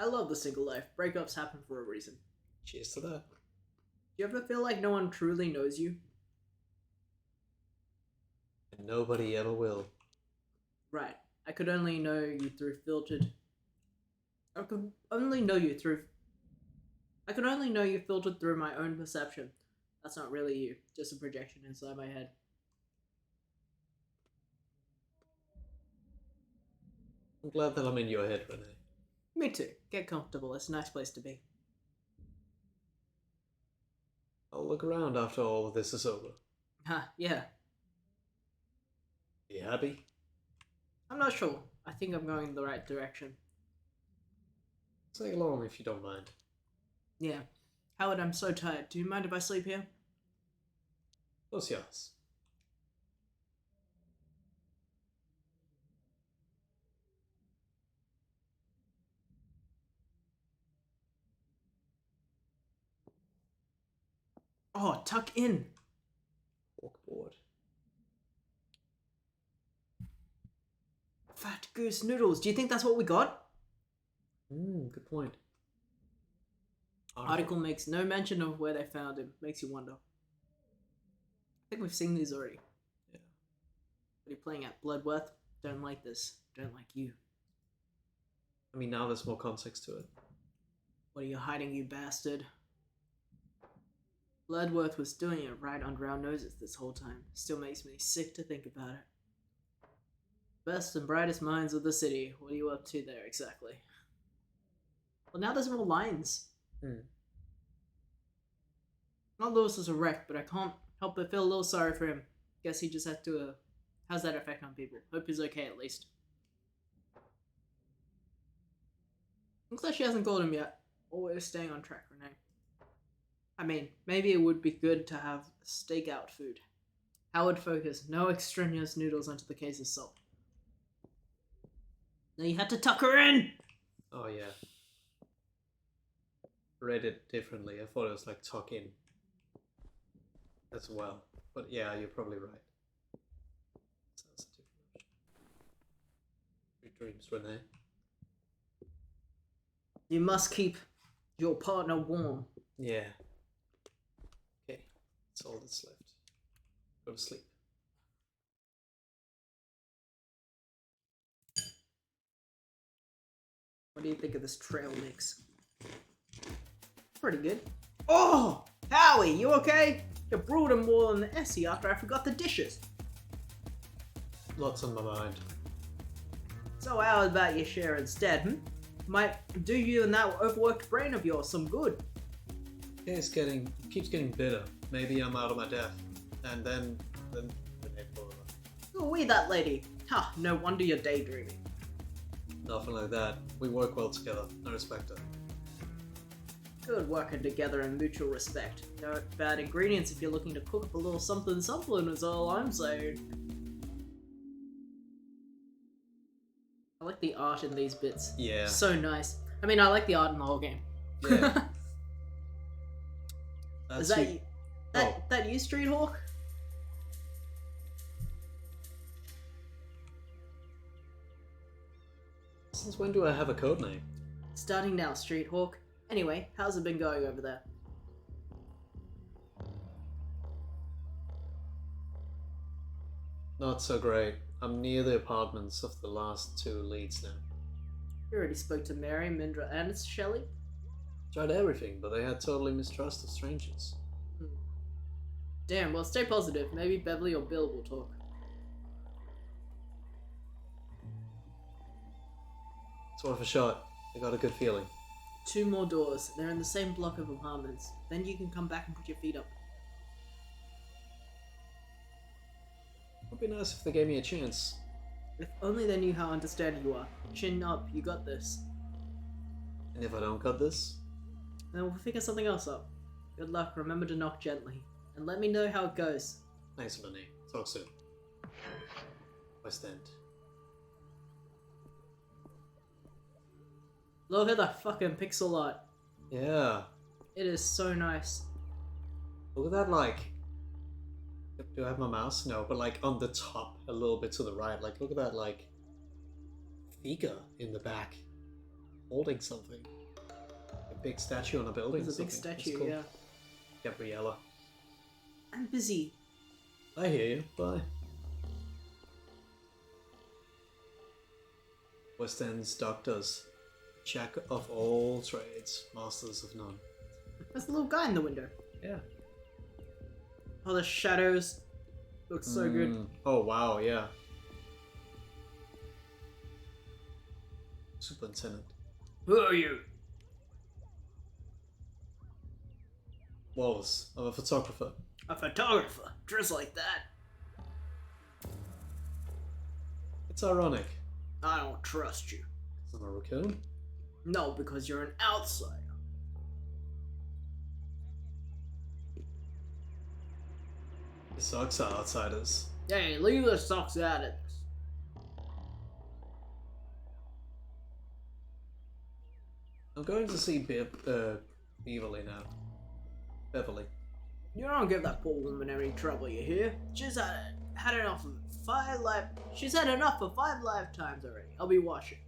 I love the single life. Breakups happen for a reason. Cheers to that. Do you ever feel like no one truly knows you? And nobody ever will. Right. I could only know you through filtered... I could only know you filtered through my own perception. That's not really you. Just a projection inside my head. I'm glad that I'm in your head, Renee. Me too. Get comfortable. It's a nice place to be. I'll look around after all of this is over. Yeah. You happy? I'm not sure. I think I'm going in the right direction. Say along if you don't mind. Yeah. Howard, I'm so tired. Do you mind if I sleep here? Close your eyes. Oh, tuck in. Forkboard. Fat goose noodles. Do you think that's what we got? Good point. Article makes no mention of where they found him. Makes you wonder. I think we've seen these already. Yeah. What are you playing at? Bloodworth? Don't like this. Don't like you. I mean, now there's more context to it. What are you hiding, you bastard? Bloodworth was doing it right under our noses this whole time. Still makes me sick to think about it. Best and brightest minds of the city. What are you up to there, exactly? Well, now there's more lines. Not Lewis is a wreck, but I can't help but feel a little sorry for him. Guess he just had to, how's that effect on people? Hope he's okay at least. Looks like she hasn't called him yet. Always staying on track, Renee. I mean, maybe it would be good to have stakeout food. Howard focus, no extraneous noodles onto the case of salt. Now you had to tuck her in! Oh, yeah. Read it differently. I thought it was like tuck in as well. But yeah, you're probably right. Sounds a different option. Sweet dreams, Renee. You must keep your partner warm. Yeah. Okay, that's all that's left. Go to sleep. What do you think of this trail mix? Pretty good. Oh! Howie, you okay? You brewed him more than the Essie after I forgot the dishes. Lots on my mind. So how about you share instead, Might do you and that overworked brain of yours some good. Yeah, it keeps getting bitter. Maybe I'm out of my depth. And then Who are we, that lady? Ha, no wonder you're daydreaming. nothing like that. We work well together. I respect her. Good working together in mutual respect. No bad ingredients if you're looking to cook up a little something is all I'm saying. I like the art in these bits. Yeah. So nice. I mean, I like the art in the whole game. Yeah. Is that you? That you, Street Hawk? Since when do I have a code name? Starting now, Street Hawk. Anyway, how's it been going over there? Not so great. I'm near the apartments of the last two leads now. You already spoke to Mary, Mindra, and Shelley? Tried everything, but they had totally mistrust of strangers. Damn, well, stay positive. Maybe Beverly or Bill will talk. It's worth a shot. I got a good feeling. 2 more doors. They're in the same block of apartments. Then you can come back and put your feet up. Would be nice if they gave me a chance. If only they knew how understanding you are. Chin up, you got this. And if I don't got this? Then we'll figure something else up. Good luck, remember to knock gently. And let me know how it goes. Thanks, Renee. Talk soon. West End. Look at the fucking pixel art. Yeah. It is so nice. Look at that, like... Do I have my mouse? No, but like on the top, a little bit to the right. Like, look at that, like... figure in the back. Holding something. A big statue on a building. There's a big That's statue, cool. yeah. Gabriella. I'm busy. I hear you. Bye. West End's doctors. Jack of all trades, masters of none. There's the little guy in the window. Yeah. Oh, the shadows. Looks so good. Oh, wow, yeah. Superintendent. Who are you? Wallace. I'm a photographer. A photographer? Dressed like that? It's ironic. I don't trust you. I'm a raccoon. No, because you're an outsider. The socks are outsiders. Hey, leave the socks out of this. I'm going to see Beverly now. Beverly. You don't give that poor woman any trouble, you hear? She's had enough of She's had enough for 5 lifetimes already. I'll be washing.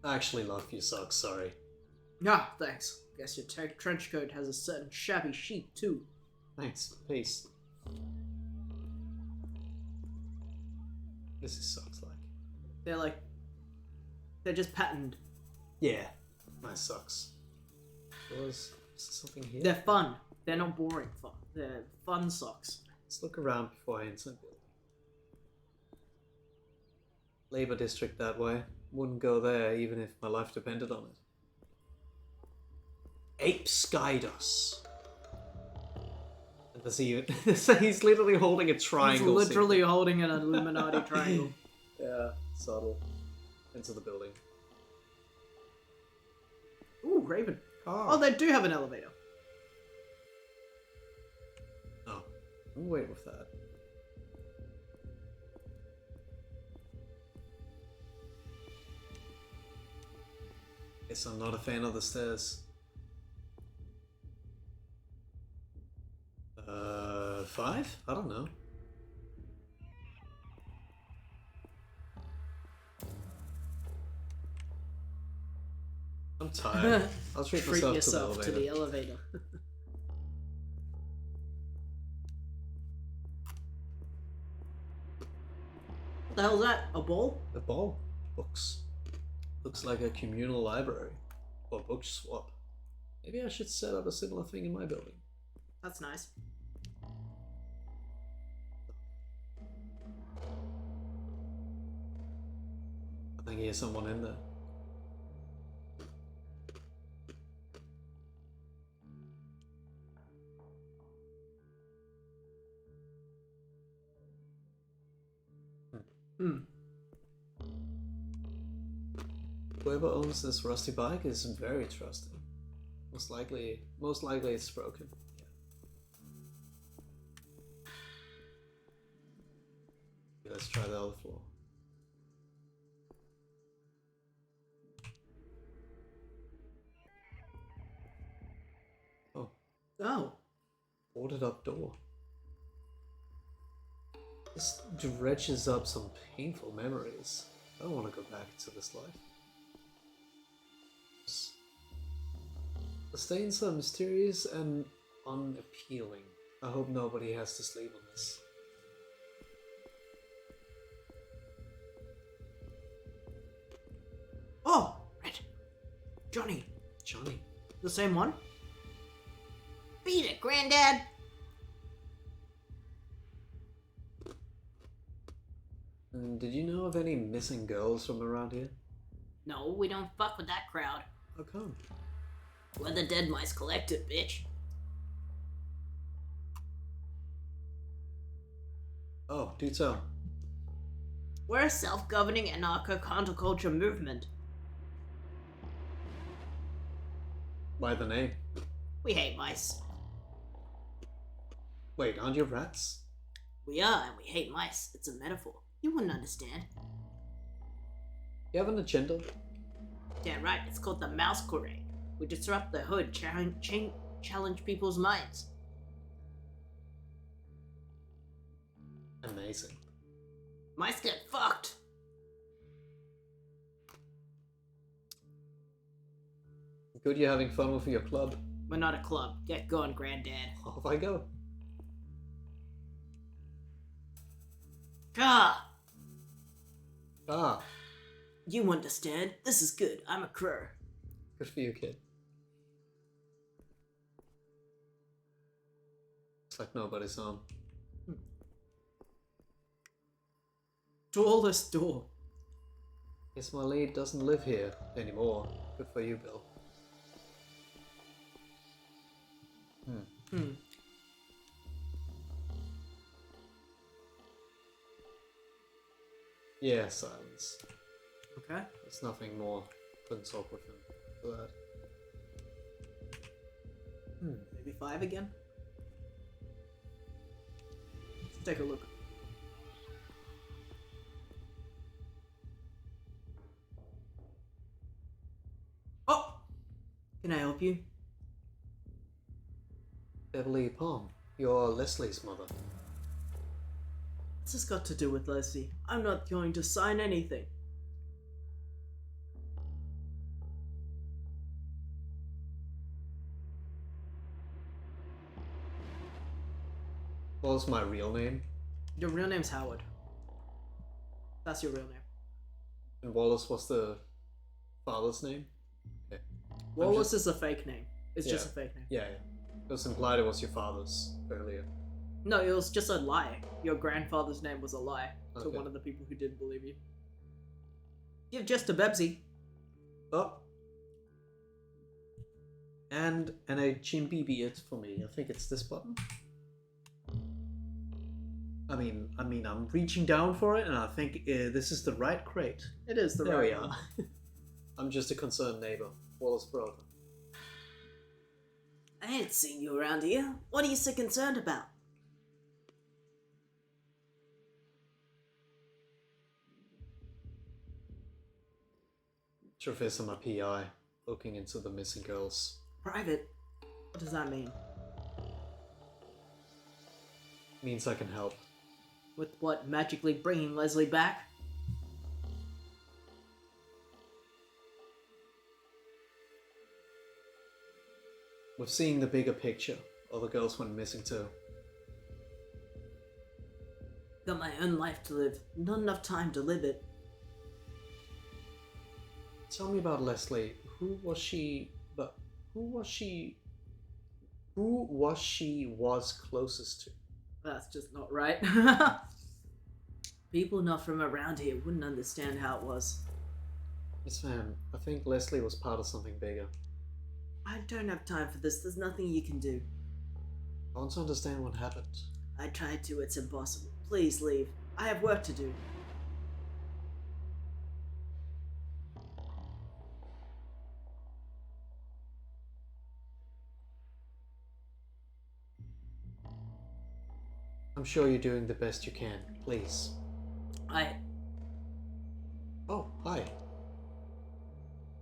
I actually love your socks, sorry. Ah, thanks. Guess your trench coat has a certain shabby chic, too. Thanks. Peace. This is socks like. They're just patterned. Yeah. Nice socks. Is something here? They're fun. They're not boring fun. They're fun socks. Let's look around before I enter the building. Labor district that way. Wouldn't go there even if my life depended on it. Ape Skydos. And does he he's literally holding a triangle. He's literally holding an Illuminati triangle. Yeah, subtle. Into the building. Ooh, Raven. Oh, Oh, they do have an elevator. Oh, I'll wait with that. Guess I'm not a fan of the stairs. 5? I don't know. I'm tired. I'll treat myself yourself to the elevator. elevator. What the hell's that? A bowl? The ball? Books. Looks like a communal library. Or book swap. Maybe I should set up a similar thing in my building. That's nice. I think here's someone in there. Hmm. Whoever owns this rusty bike is very trusting. Most likely it's broken. Yeah. Let's try the other floor. Oh. Boarded up door. This dredges up some painful memories. I don't want to go back to this life. The stains are mysterious and unappealing. I hope nobody has to sleep on this. Oh! Right. Johnny. Johnny. The same one? Beat it, Granddad! Did you know of any missing girls from around here? No, we don't fuck with that crowd. How come? We're the Dead Mice Collective, bitch. Oh, do tell. We're a self-governing anarcho-counterculture movement. By the name. We hate mice. Wait, aren't you rats? We are, and we hate mice. It's a metaphor. You wouldn't understand. You have an agenda? Damn right, it's called the Mouse Parade. We disrupt the hood, challenge people's minds. Amazing. Mice get fucked. Good you're having fun with your club. We're not a club. Get going, Granddad. Off I go. Ah! Ah, You understand. This is good. I'm a crow. good for you, kid. Looks like nobody's home. Tallest door. Guess my lead doesn't live here anymore. Good for you, Bill. Yeah, silence. Okay. There's nothing more. Couldn't talk with him for that. Maybe 5 again? Let's take a look. Oh! Can I help you? Beverly Palm, you're Leslie's mother. What's this got to do with Leslie? I'm not going to sign anything. What was my real name? Your real name's Howard. That's your real name. And Wallace was the father's name? Okay. Wallace is a fake name. It's just a Yeah. fake name. Yeah. It was implied it was your father's earlier. No, it was just a lie. Your grandfather's name was a lie to Okay. one of the people who didn't believe you. Give just a Bebsy. Oh. And a Chimpy beard for me. I think it's this button. I mean, I'm reaching down for it, and I think this is the right crate. It is the There right we one. are. I'm just a concerned neighbor, Wallace brother. I ain't seen you around here. What are you so concerned about? Traversa, my PI, looking into the missing girls. Private? What does that mean? Means I can help. With what, magically bringing Leslie back? With seeing the bigger picture, other girls went missing too. Got my own life to live. Not enough time to live it. Tell me about Leslie. Who was she was closest to? That's just not right. People not from around here wouldn't understand how it was. Miss Van, I think Leslie was part of something bigger. I don't have time for this. There's nothing you can do. I want to understand what happened. I tried to. It's impossible. Please leave. I have work to do. I'm sure you're doing the best you can. Please. Oh, hi.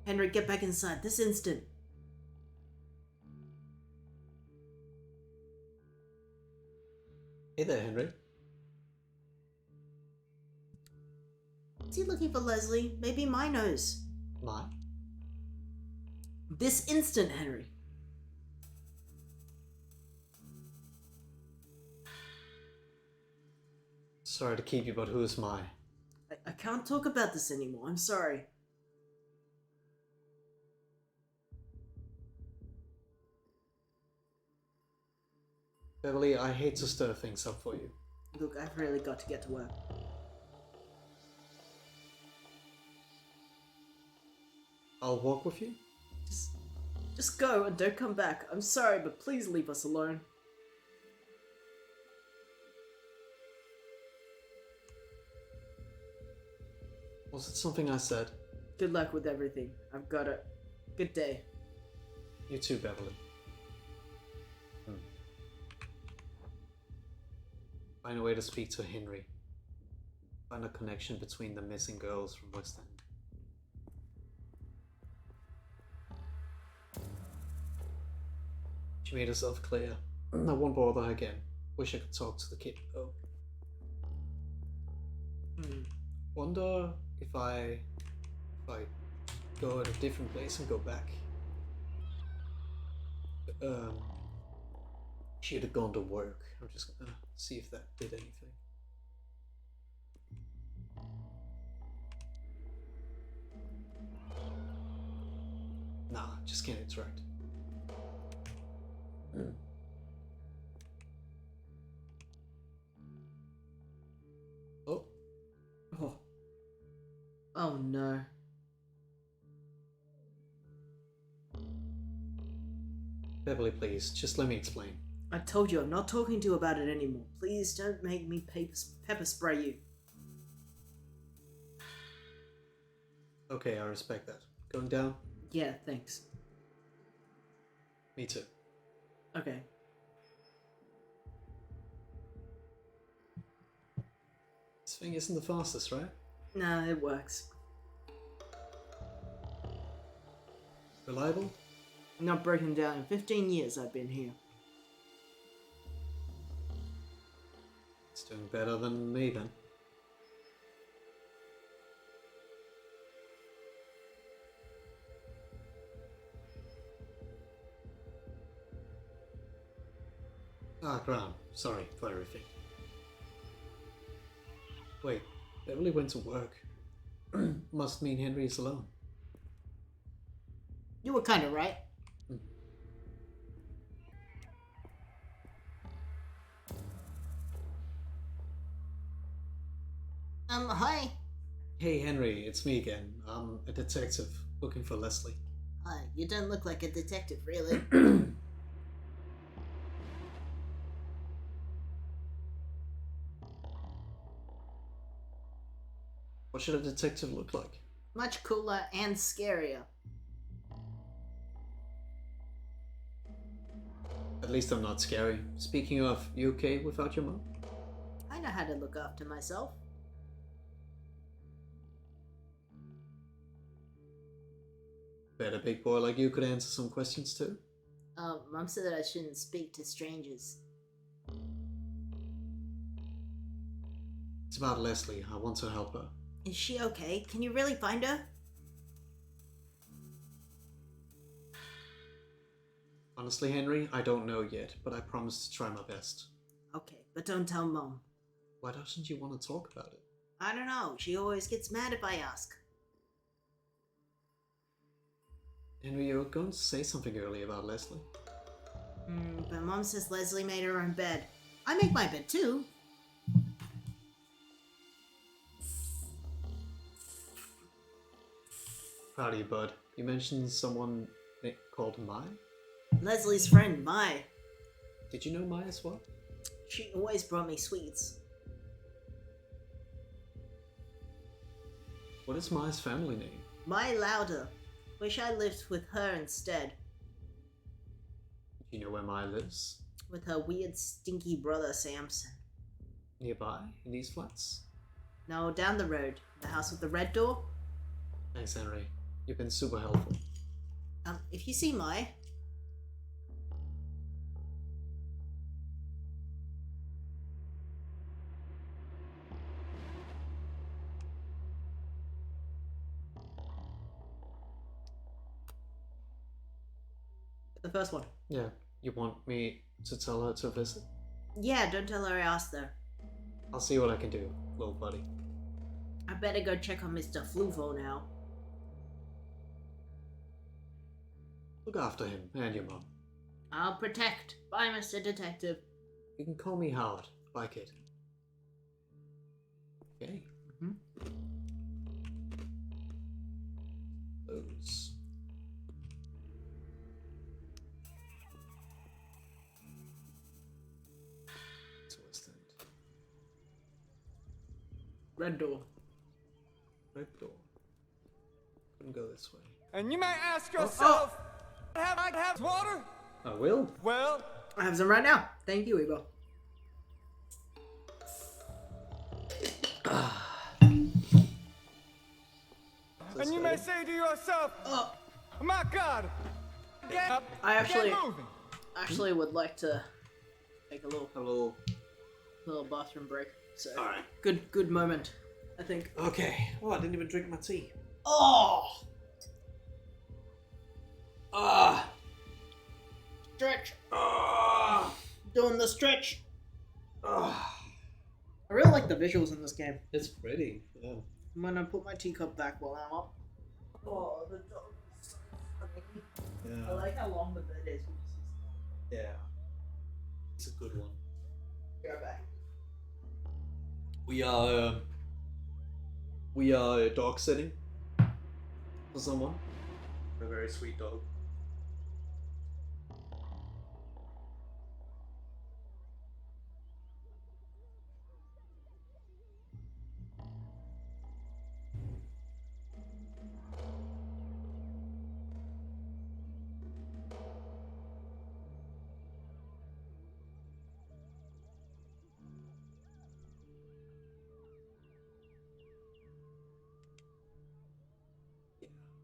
Henry, get back inside this instant. Hey there, Henry. Is he looking for Leslie? Maybe my nose. My? This instant, Henry. Sorry to keep you, but who's my? I can't talk about this anymore. I'm sorry. Beverly, I hate to stir things up for you. Look, I've really got to get to work. I'll walk with you? Just go and don't come back. I'm sorry, but please leave us alone. Was it something I said? Good luck with everything. I've got it. Good day. You too, Beverly. Find a way to speak to Henry. Find a connection between the missing girls from West End. She made herself clear. I won't bother her again. Wish I could talk to the kid though. Wonder if I go at a different place and go back. She'd have gone to work. I'm just gonna see if that did anything. Nah, just can't interact. Oh, Oh. Oh no. Beverly, please, just let me explain. I told you I'm not talking to you about it anymore. Please don't make me pepper spray you. Okay, I respect that. Going down? Yeah, thanks. Me too. Okay. This thing isn't the fastest, right? Nah, it works. Reliable? Not broken down in 15 years I've been here. Doing better than me then. Ah, Graham, sorry for everything. Wait, Beverly went to work. Must mean Henry is alone. You were kind of right. Hi. Hey Henry, it's me again. I'm a detective looking for Leslie. You don't look like a detective, really. What should a detective look like? Much cooler and scarier. At least I'm not scary. Speaking of, you okay without your mom? I know how to look after myself. Bet a big boy like you could answer some questions too. Mom said that I shouldn't speak to strangers. It's about Leslie. I want to help her. Is she okay? Can you really find her? Honestly, Henry, I don't know yet, but I promise to try my best. Okay, but don't tell Mom. Why doesn't you want to talk about it? I don't know. She always gets mad if I ask. Henry, you were going to say something earlier about Leslie. But Mom says Leslie made her own bed. I make my bed too. Proud of you, bud. You mentioned someone called Mai? Leslie's friend, Mai. Did you know Mai as well? She always brought me sweets. What is Mai's family name? Mai Louder. Wish I lived with her instead. Do you know where Mai lives? With her weird, stinky brother, Samson. Nearby, in these flats? No, down the road. The house with the red door. Thanks, Henry. You've been super helpful. If you see Mai... The first one. Yeah, you want me to tell her to visit? Yeah, don't tell her I asked her. I'll see what I can do, little buddy. I better go check on Mr. Flufo now. Look after him and your mom. I'll protect. Bye, Mr. Detective. You can call me Howard. Like it. Okay. Those. To West End. Red door. Red door. Couldn't go this way. And you may ask yourself, have I have water? I will. Well, I have some right now. Thank you, Ego. and you may say to yourself, Oh, my God, get up, I actually- get moving. actually would like to take a A little. little bathroom break. So Alright. good moment, I think. Okay. Oh, I didn't even drink my tea. Oh, stretch. Doing the stretch. I really like the visuals in this game. It's pretty. Yeah. I'm gonna put my teacup back while I'm up. Oh, the dog is so funny. I Yeah. like how long the bed is. Yeah. It's a good one. Go back. We are dog sitting for someone. A very sweet dog.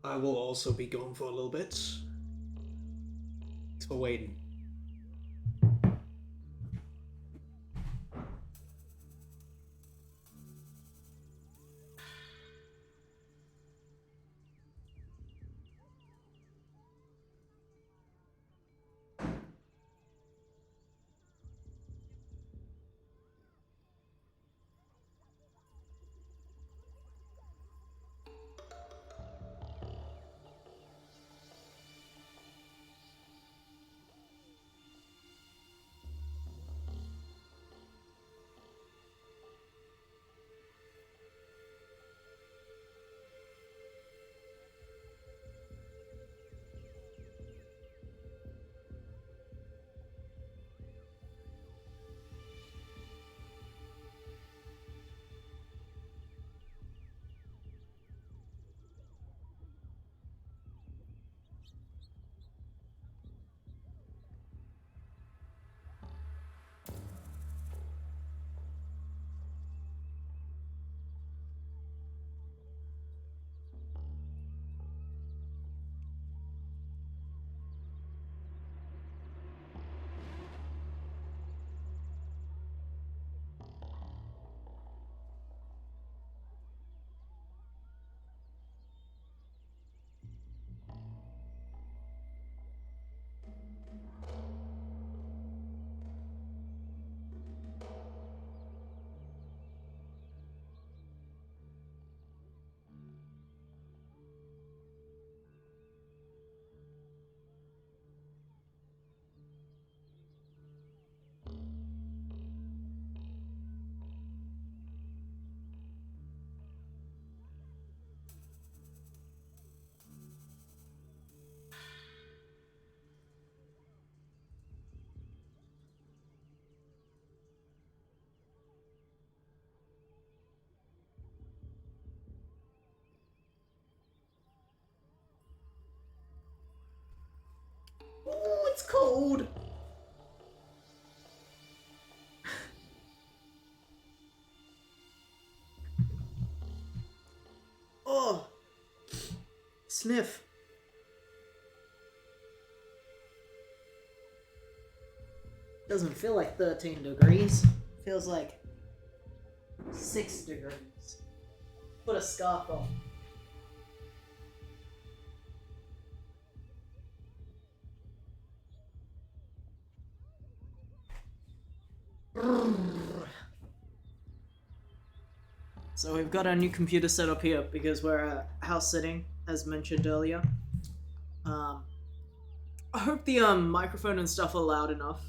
I will also be gone for a little bit. Thanks for waiting. it's cold. Oh, sniff. Doesn't feel like 13 degrees. Feels like 6 degrees. Put a scarf on. So we've got our new computer set up here because we're house sitting, as mentioned earlier. I hope the microphone and stuff are loud enough.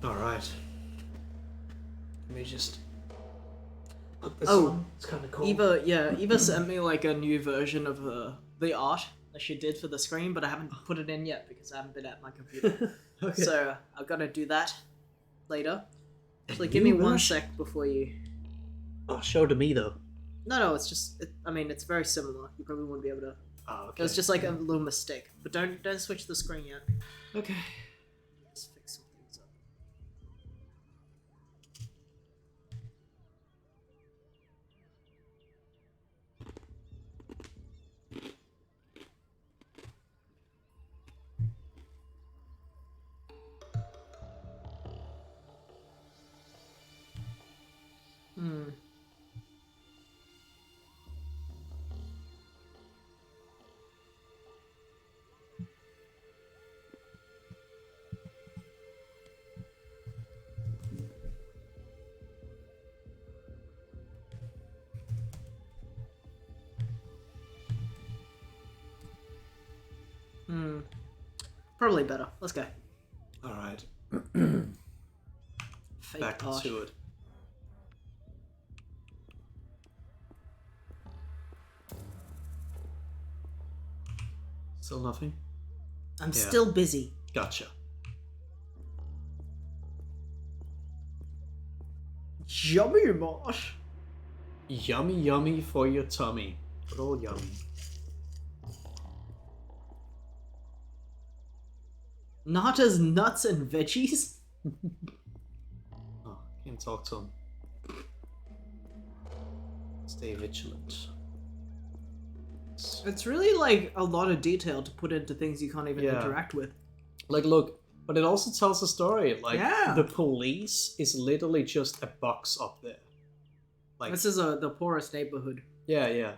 All right. Let me just put this Oh, on. It's kind of cool. Eva sent me like a new version of the art that she did for the screen, but I haven't put it in yet because I haven't been at my computer. Okay. So I've got to do that later. Actually, A give me new one version? sec before you. Oh, show to me though. No, it's just. I mean, it's very similar. You probably wouldn't be able to. Oh, It okay. was just like a little mistake. But don't switch the screen yet. Okay. Let's fix some things up. Hmm. Probably better. Let's go. All right. Fake Back art. to it. Still nothing? I'm Yeah. still busy. Gotcha. Yummy mosh. Yummy, yummy for your tummy. Good old yummy. Not as nuts and veggies. Oh, can't talk to him. Stay vigilant. It's really like a lot of detail to put into things you can't even Yeah. interact with. Like, look, but it also tells a story. Like, Yeah. the police is literally just a box up there. Like, This is the poorest neighborhood. yeah, yeah.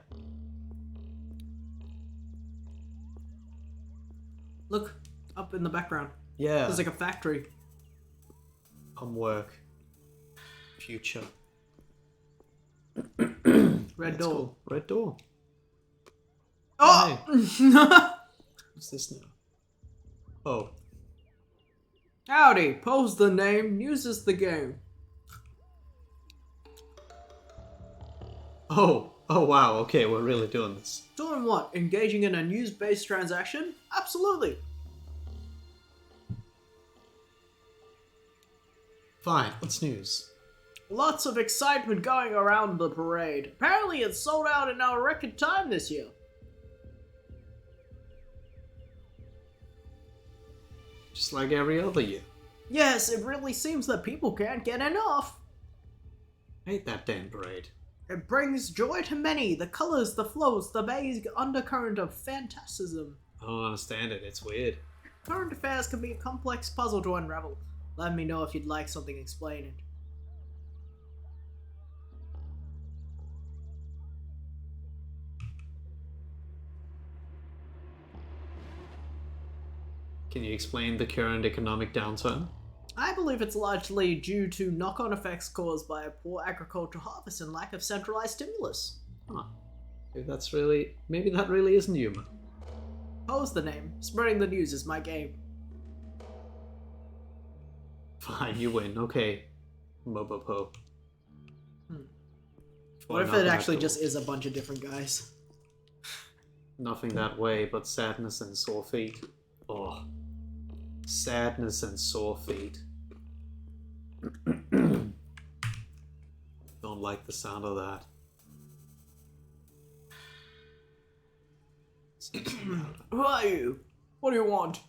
Look up in the background. Yeah. There's like a factory. Homework. Future. Red That's door. cool. Red door. Oh! What's this now? Oh. Howdy. Pose the name. News is the game. Oh. Oh, wow. Okay, we're really doing this. Doing what? Engaging in a news-based transaction? Absolutely. Fine. What's news? Lots of excitement going around the parade. Apparently it's sold out in our record time this year. Just like every other year. Yes, it really seems that people can't get enough. Hate that damn parade. It brings joy to many. The colors, the flows, the vague undercurrent of fantasism. I don't understand it. It's weird. Current affairs can be a complex puzzle to unravel. Let me know if you'd like something explained. Can you explain the current economic downturn? I believe it's largely due to knock-on effects caused by a poor agricultural harvest and lack of centralized stimulus. Huh. Maybe that really isn't humor. Pose the name. Spreading the news is my game. Fine, you win. Okay. Mobopo. What if it actually just is a bunch of different guys? Nothing that way but sadness and sore feet. Oh. Sadness and sore feet. Don't like the sound of that. Who are you? What do you want?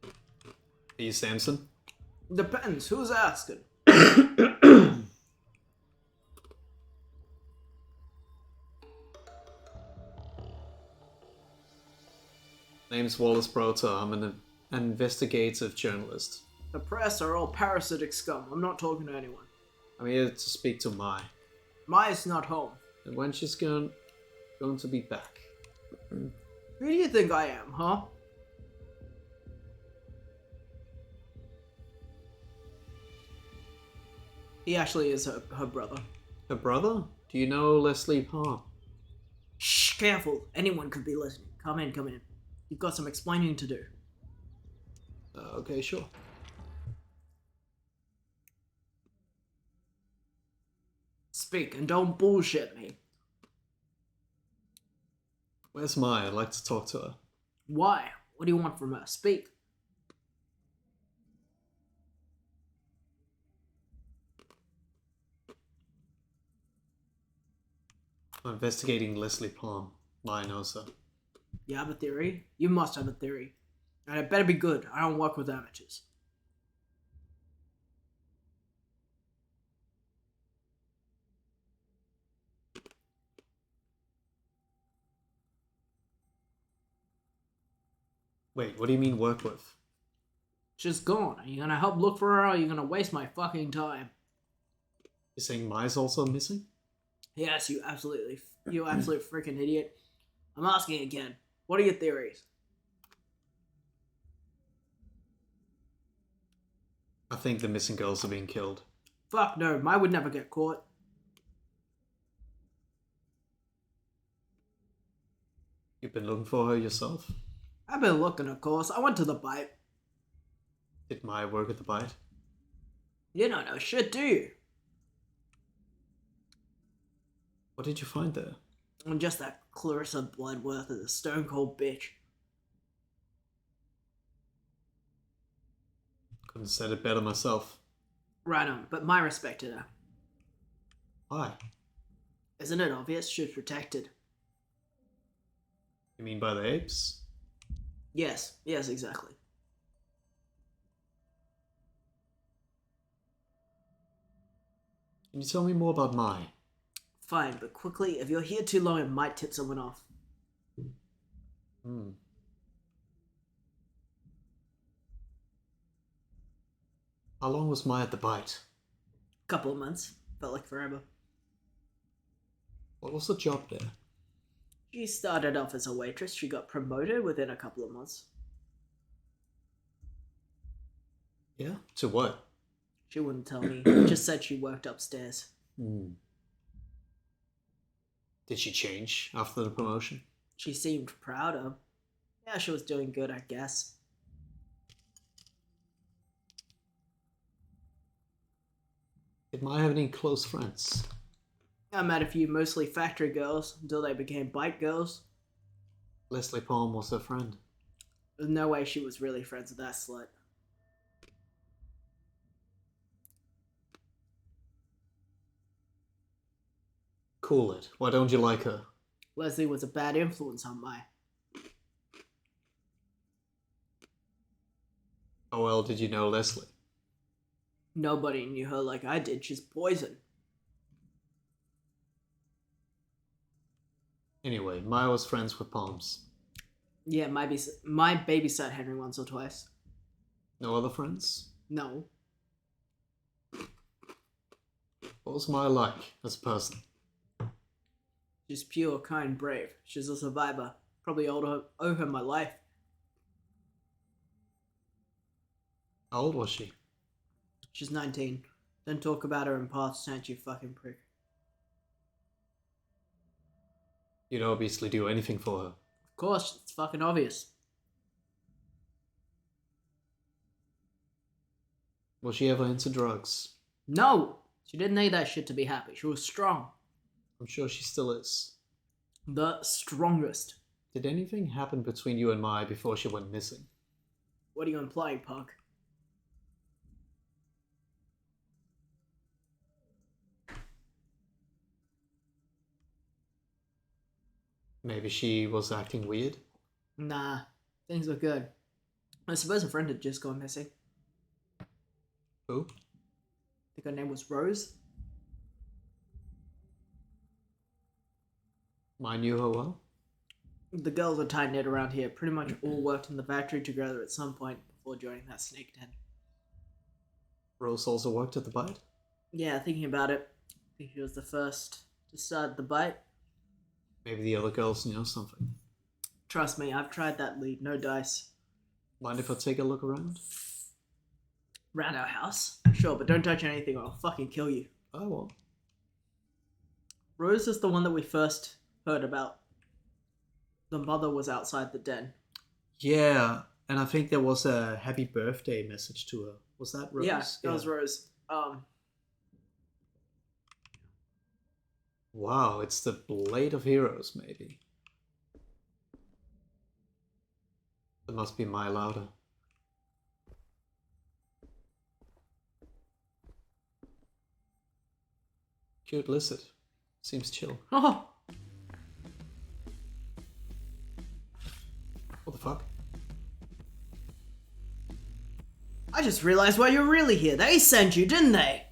Are you Samson? Depends. Who's asking? Name's Wallace Broter. I'm an investigative journalist. The press are all parasitic scum. I'm not talking to anyone. I'm here to speak to Mai. Mai's not home. And when she's going to be back. Who do you think I am, huh? He actually is her brother. Her brother? Do you know Leslie Palm? Shh, careful. Anyone could be listening. Come in, come in. You've got some explaining to do. Okay, sure. Speak and don't bullshit me. Where's Mai? I'd like to talk to her. Why? What do you want from her? Speak. I'm investigating Leslie Palm. Mai knows her. You have a theory? You must have a theory. And it better be good. I don't work with amateurs. Wait, what do you mean work with? She's gone. Are you gonna help look for her or are you gonna waste my fucking time? You're saying Mai's also missing? Yes, you absolute freaking idiot. I'm asking again. What are your theories? I think the missing girls are being killed. Fuck no, Mai would never get caught. You've been looking for her yourself? I've been looking, of course. I went to the bite. Did Mai work at the bite? You don't know shit, do you? What did you find there? And just that Clarissa Bloodworth is a stone cold bitch. Couldn't have said it better myself. Right on, but Mai respected her. Why? Isn't it obvious? She's protected. You mean by the apes? Yes, exactly. Can you tell me more about Mai? Fine, but quickly, if you're here too long, it might tip someone off. How long was Mai at the bite? Couple of months. Felt like forever. What was the job there? She started off as a waitress. She got promoted within a couple of months. Yeah? To what? She wouldn't tell me. She just said she worked upstairs. Did she change after the promotion? She seemed proud of. Yeah, she was doing good, I guess. Did Mai have any close friends? I met a few mostly factory girls until they became bite girls. Leslie Palm was her friend. There's no way she was really friends with that slut. Cool it. Why don't you like her? Leslie was a bad influence on Mai. How well did you know Leslie? Nobody knew her like I did. She's poison. Anyway, Mai was friends with Palms. Yeah, my babysat Henry once or twice. No other friends? No. What was Mai like as a person? She's pure, kind, brave. She's a survivor. Probably owe her my life. How old was she? She's 19. Don't talk about her in past tense, you fucking prick. You'd obviously do anything for her. Of course, it's fucking obvious. Was she ever into drugs? No! She didn't need that shit to be happy. She was strong. I'm sure she still is. The strongest. Did anything happen between you and Mai before she went missing? What are you implying, Pug? Maybe she was acting weird? Nah, things were good. I suppose a friend had just gone missing. Who? I think her name was Rose. Mai knew her well? The girls are tight-knit around here. Pretty much all worked in the factory together at some point before joining that snake den. Rose also worked at the Bite? Yeah, thinking about it, I think she was the first to start the bite. Maybe the other girls know something. Trust me, I've tried that lead. No dice. Mind if I take a look around? Round our house? Sure, but don't touch anything or I'll fucking kill you. I won't. Rose is the one that we first heard about. The mother was outside the den. Yeah, and I think there was a happy birthday message to her. Was that Rose? Yeah, that was Rose. Wow, it's the Blade of Heroes, maybe. It must be Mai Lauda. Cute lizard. Seems chill. Oh, What the fuck? I just realized why you're really here. They sent you, didn't they?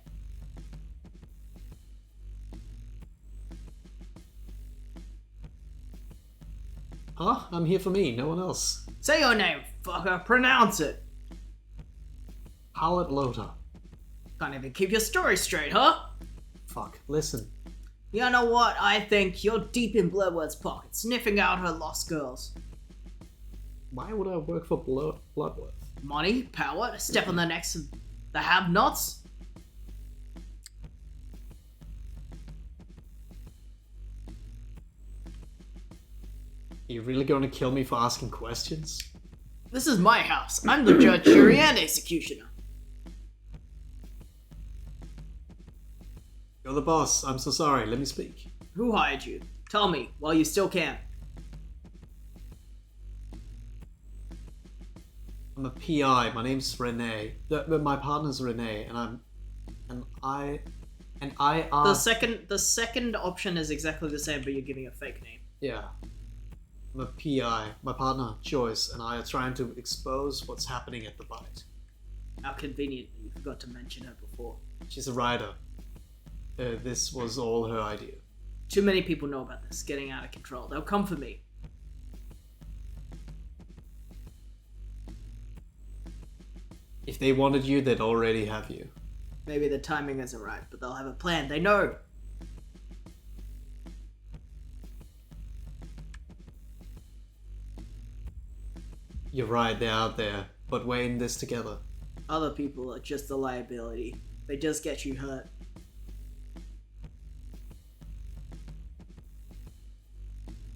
Huh? I'm here for me, no one else. Say your name, fucker. Pronounce it. Howard Lothar. Can't even keep your story straight, huh? Fuck, listen. You know what? I think you're deep in Bloodworth's pocket, sniffing out her lost girls. Why would I work for Bloodworth? Money, power, to step on the necks of the have-nots? Are you really going to kill me for asking questions? This is my house. I'm the judge, jury, and executioner. You're the boss. I'm so sorry. Let me speak. Who hired you? Tell me, while you still can. I'm a PI. My name's Renee. My partner's Renee, and I are. The second option is exactly the same, but you're giving a fake name. Yeah. I'm a PI. My partner, Joyce, and I are trying to expose what's happening at the Bite. How convenient that you forgot to mention her before. She's a writer. This was all her idea. Too many people know about this, getting out of control. They'll come for me. If they wanted you, they'd already have you. Maybe the timing isn't right, but they'll have a plan. They know. You're right, they're out there, but we're in this together. Other people are just a liability. They just get you hurt.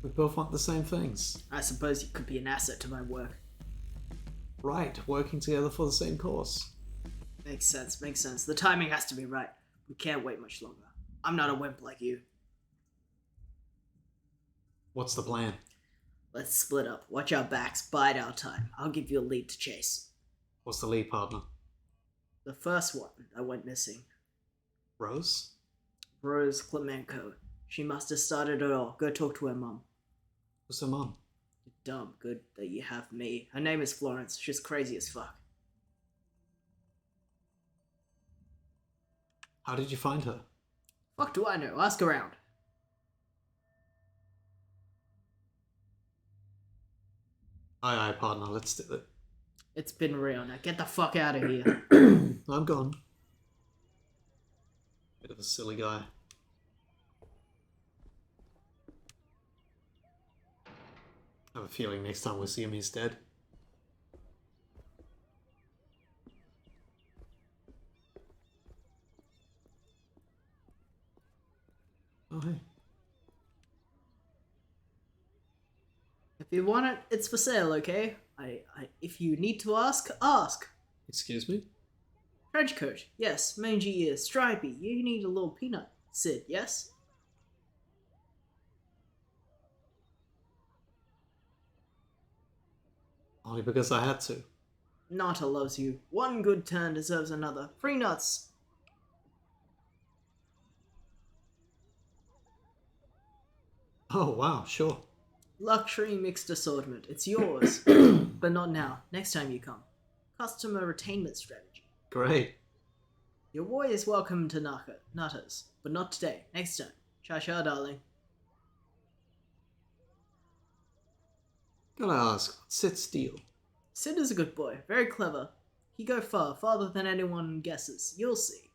We both want the same things. I suppose you could be an asset to my work. Right, working together for the same cause. Makes sense, makes sense. The timing has to be right. We can't wait much longer. I'm not a wimp like you. What's the plan? Let's split up. Watch our backs. Bide our time. I'll give you a lead to chase. What's the lead partner? The first one that went missing. Rose? Rose Clemenco. She must have started it all. Go talk to her mum. Who's her mom? You're dumb. Good that you have me. Her name is Florence. She's crazy as fuck. How did you find her? Fuck do I know? Ask around. Aye, partner, let's do it. It's been real. Now get the fuck out of here. I'm gone. Bit of a silly guy. I have a feeling next time we see him, he's dead. Oh, hey. If you want it, it's for sale, okay? If you need to ask, ask. Excuse me? Trench coat, yes. Mangy ears, stripy. You need a little peanut. Sid, yes? Only because I had to. Nata loves you. One good turn deserves another. Free nuts. Oh, wow, sure. Luxury mixed assortment. It's yours. But not now. Next time you come. Customer retainment strategy. Great. Your boy is welcome to Nata's, but not today. Next time. Cha-cha, darling. Gotta ask, what's Sid's deal? Sid is a good boy. Very clever. He go far. Farther than anyone guesses. You'll see.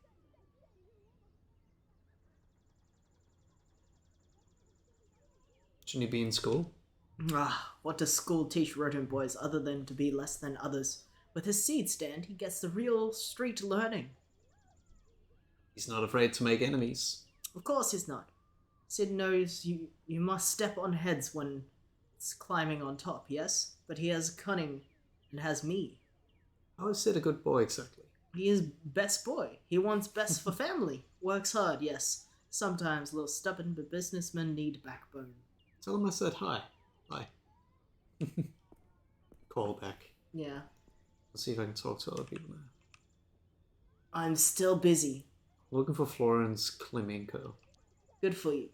Shouldn't he be in school? Ah, what does school teach rodent boys other than to be less than others? With his seed stand, he gets the real street learning. He's not afraid to make enemies. Of course he's not. Sid knows you must step on heads when it's climbing on top, yes? But he has cunning and has me. How is Sid a good boy exactly? He is best boy. He wants best for family. Works hard, yes. Sometimes a little stubborn, but businessmen need backbone. Tell him I said hi. Hi. Call back. Yeah. Let's see if I can talk to other people now. I'm still busy. Looking for Florence Klimenko. Good for you.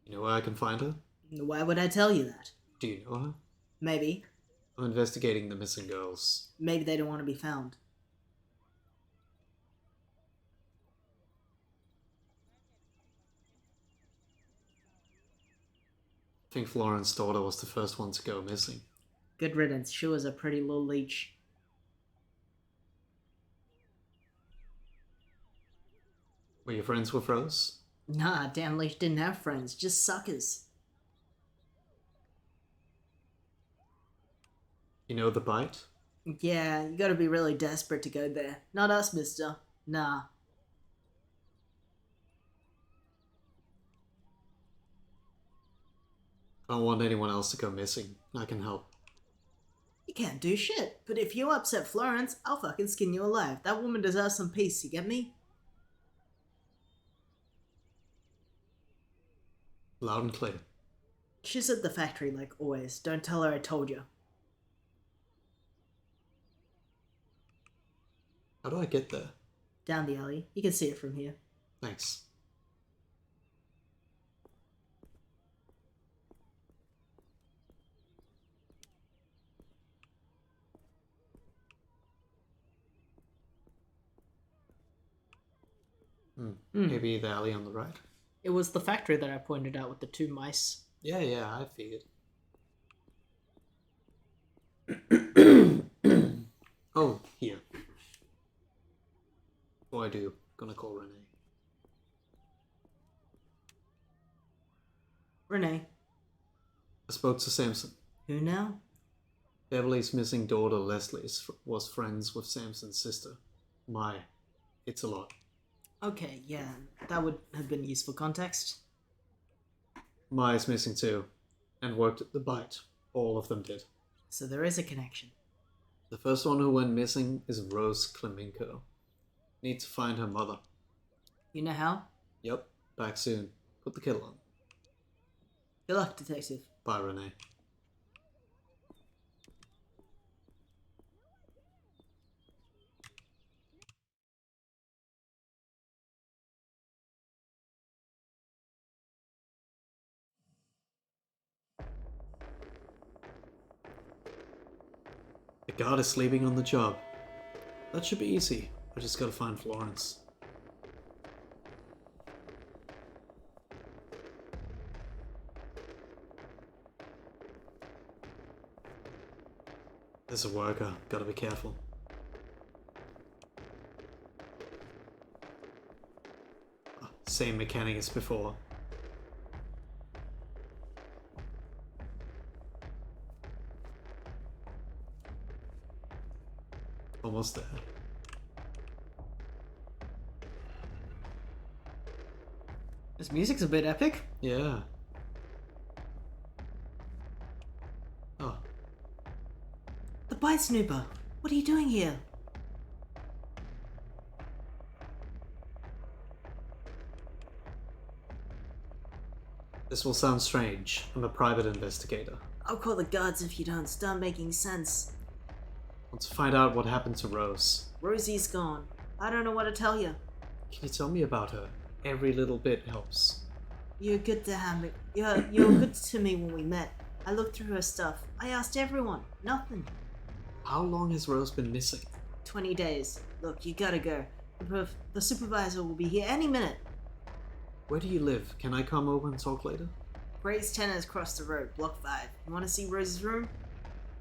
You know where I can find her? Why would I tell you that? Do you know her? Maybe. I'm investigating the missing girls. Maybe they don't want to be found. I think Florence's daughter was the first one to go missing. Good riddance. She was a pretty little leech. Were you friends with Rose? Nah, damn leech didn't have friends. Just suckers. You know the bite? Yeah, you gotta be really desperate to go there. Not us, mister. Nah. I don't want anyone else to go missing. I can help. You can't do shit. But if you upset Florence, I'll fucking skin you alive. That woman deserves some peace, you get me? Loud and clear. She's at the factory like always. Don't tell her I told you. How do I get there? Down the alley. You can see it from here. Thanks. Maybe the alley on the right. It was the factory that I pointed out with the two mice. Yeah, I figured. Oh, here. Before I do, gonna call Renee. Renee. I spoke to Samson. Who now? Beverly's missing daughter Leslie was friends with Samson's sister. Mai. It's a lot. Okay, yeah, that would have been useful context. Mai is missing too, and worked at the bite. All of them did. So there is a connection. The first one who went missing is Rose Klimenko. Need to find her mother. You know how? Yep, back soon. Put the kettle on. Good luck, detective. Bye, Renee. The guard is sleeping on the job. That should be easy. I just gotta find Florence. There's a worker. Gotta be careful. Same mechanic as before. Almost there. This music's a bit epic. Yeah. Oh, The Bite Snooper. What are you doing here? This will sound strange. I'm a private investigator. I'll call the guards if you don't start making sense. Want to find out what happened to Rose. Rosie's gone. I don't know what to tell you. Can you tell me about her? Every little bit helps. You're good to have me. You're good to me when we met. I looked through her stuff. I asked everyone. Nothing. How long has Rose been missing? 20 days. Look, you gotta go. The supervisor will be here any minute. Where do you live? Can I come over and talk later? Gray's Tenors across the road, block 5. You wanna see Rose's room?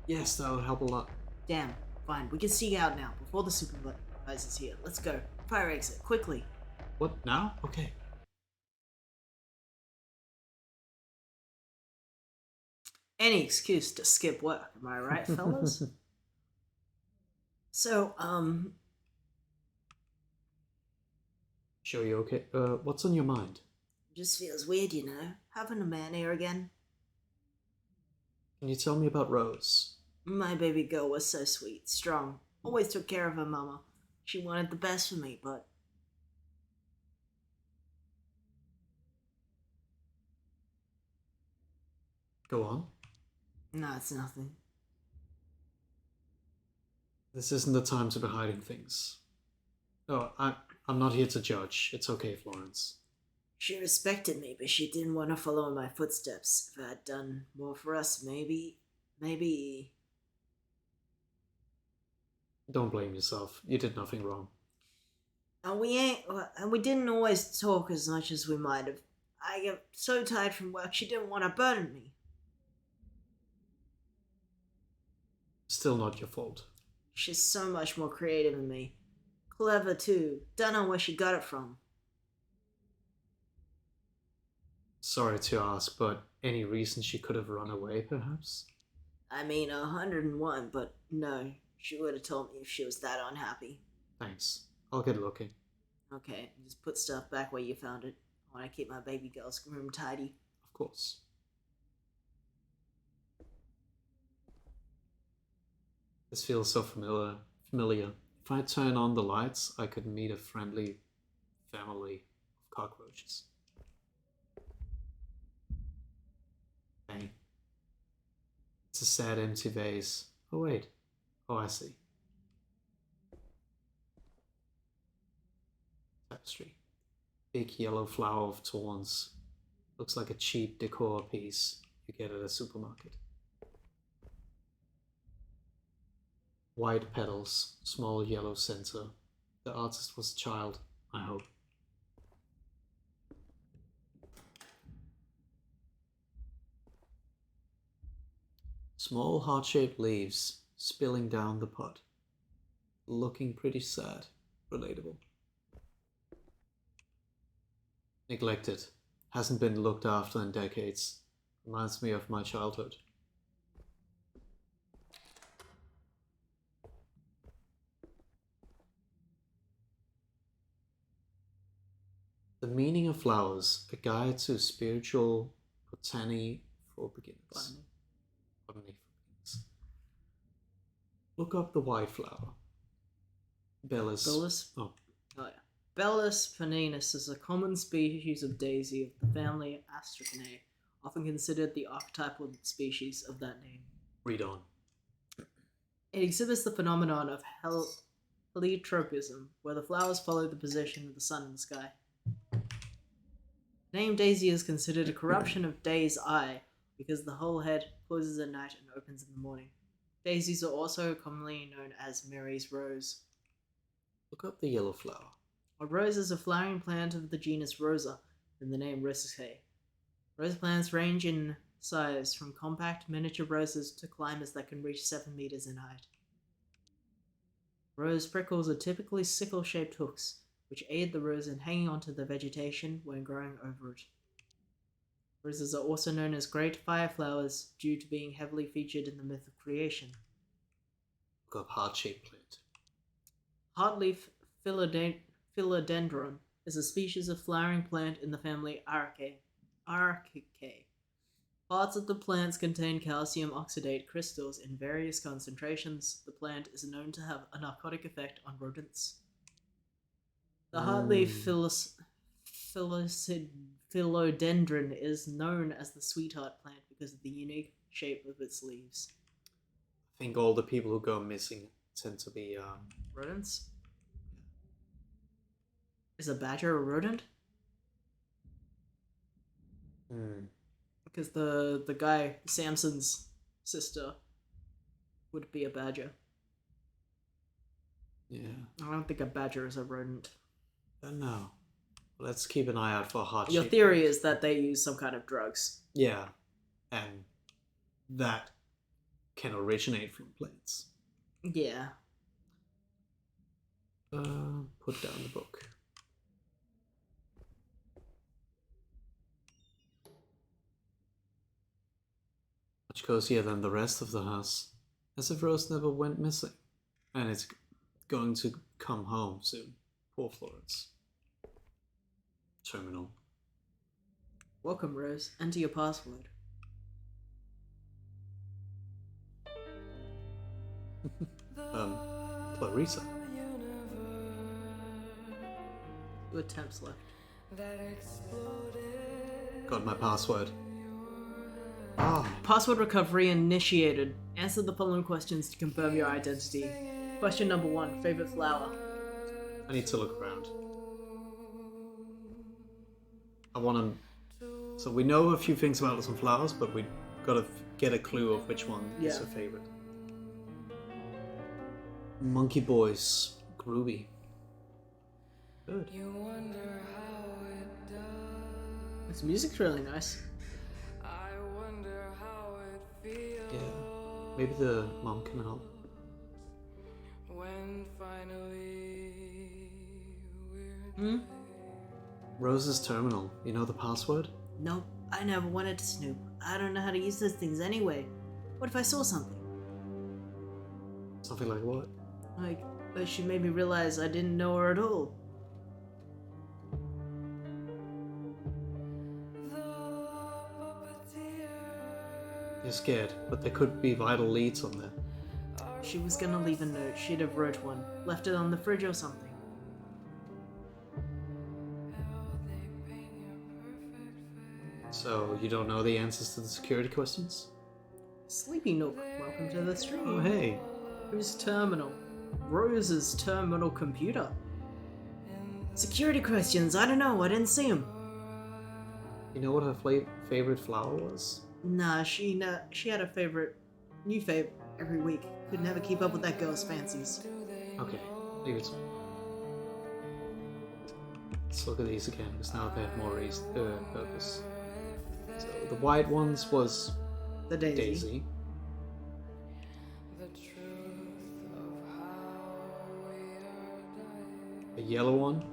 Yes, that would help a lot. Damn. Fine, we can sneak out now, before the supervisor's here. Let's go. Fire exit, quickly. What, now? Okay. Any excuse to skip work, am I right, fellas? So, Sure you okay? What's on your mind? just feels weird, you know, having a man here again. Can you tell me about Rose? My baby girl was so sweet, strong, always took care of her mama. She wanted the best for me, but... Go on. No, it's nothing. This isn't the time to be hiding things. Oh, I'm not here to judge. It's okay, Florence. She respected me, but she didn't want to follow in my footsteps. If I had done more for us, maybe... Don't blame yourself. You did nothing wrong. And we didn't always talk as much as we might have. I got so tired from work, she didn't want to burden me. Still not your fault. She's so much more creative than me. Clever too. Don't know where she got it from. Sorry to ask, but any reason she could have run away, perhaps? I mean, 101, but no. She would have told me if she was that unhappy. Thanks. I'll get looking. Okay, just put stuff back where you found it. I want to keep my baby girl's room tidy. Of course. This feels so familiar. If I turn on the lights, I could meet a friendly family of cockroaches. Bang. It's a sad empty vase. Oh wait. Oh, I see. Tapestry. Big yellow flower of thorns. Looks like a cheap decor piece you get at a supermarket. White petals, small yellow center. The artist was a child, I hope. Small heart-shaped leaves spilling down the pot. Looking pretty sad. Relatable. Neglected. Hasn't been looked after in decades. Reminds me of my childhood. The Meaning of Flowers, a guide to spiritual botany for beginners. Botany for beginners. Look up the white flower. Bellis. Bellis? Oh, Oh yeah. Bellis paninus is a common species of daisy of the family Astracanae, often considered the archetypal species of that name. read on. It exhibits the phenomenon of heliotropism, where the flowers follow the position of the sun in the sky. The name daisy is considered a corruption of day's eye, because the whole head closes at night and opens in the morning. Daisies are also commonly known as Mary's rose. Look up the yellow flower. A rose is a flowering plant of the genus Rosa, from the name Rosaceae. Rose plants range in size from compact miniature roses to climbers that can reach 7 meters in height. Rose prickles are typically sickle-shaped hooks, which aid the rose in hanging onto the vegetation when growing over it. Roses are also known as great fire flowers due to being heavily featured in the myth of creation. Look up heart-shaped plant. Heartleaf philodendron is a species of flowering plant in the family Archicae. Parts of the plants contain calcium oxidate crystals in various concentrations. The plant is known to have a narcotic effect on rodents. The heartleaf philodendron is known as the sweetheart plant because of the unique shape of its leaves. I think all the people who go missing tend to be Rodents? Is a badger a rodent? Because the guy, Samson's sister, would be a badger. Yeah. I don't think a badger is a rodent. I don't know. Let's keep an eye out for heart. Your theory is that they use some kind of drugs. Yeah, and that can originate from plants. Yeah. Put down the book. Much cozier than the rest of the house, as if Rose never went missing, and it's going to come home soon. Poor Florence. Terminal. Welcome, Rose. Enter your password. Clarissa. 2 attempts left. Got my password. Ah, Password recovery initiated. Answer the following questions to confirm your identity. Question number 1. Favorite flower? I need to look around. I want to. So we know a few things about some flowers, but we gotta get a clue of which one is Yeah. her favorite. Monkey Boys, groovy. Good. This music's really nice. Yeah. Maybe the mom can help. Rose's terminal. You know the password? Nope, I never wanted to snoop. I don't know how to use those things anyway. What if I saw something? Something like what? Like, she made me realize I didn't know her at all. You're scared, but there could be vital leads on there. She was gonna leave a note. She'd have wrote one. Left it on the fridge or something. So you don't know the answers to the security questions? Sleepy Nook, welcome to the stream. Oh hey. Whose terminal? Rose's terminal computer. Security questions, I don't know, I didn't see them. You know what her favorite flower was? Nah, she had a new favorite every week. Could never keep up with that girl's fancies. Okay, leave it. Let's look at these again, because now they have more purpose. So the white ones was The Daisy. Daisy. A yellow one.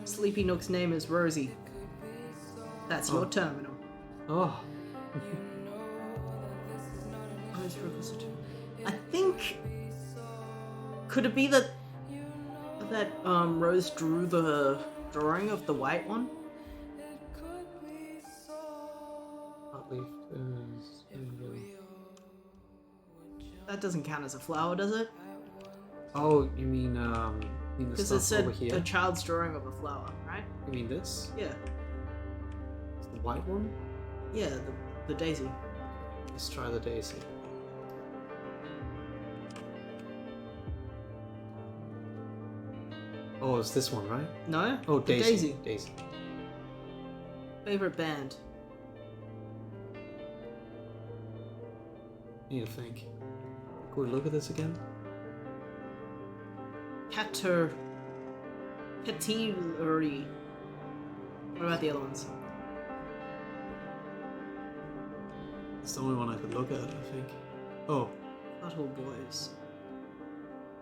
Sleepy Nook's name is Rosie. That's your Oh. terminal. Oh, Rose Rivers terminal. I think Could it be that Rose drew the drawing of the white one? hot leaf. That doesn't count as a flower, does it? Oh, you mean the Because it stuff over said here? a child's drawing of a flower, right? You mean this? Yeah. The white one? Yeah, the daisy. Let's try the daisy. Oh, it's this one, right? No? Oh, The Daisy. Daisy. Favorite band? Need to think. Could we look at this again? Pettilery. What about the other ones? It's the only one I could look at, I think. Oh, Buttle Boys.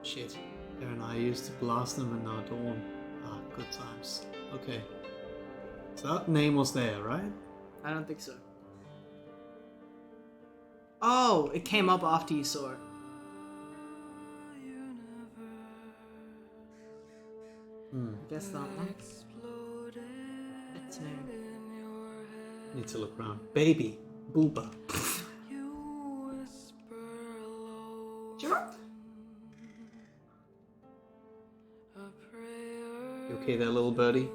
shit. Aaron and I used to blast them in our dorm. Ah, good times. Okay. So that name was there, right? I don't think so. Oh, it came up after you saw it. I guess that one. Its name. Need to look around. Baby. Booba. okay there, little birdie?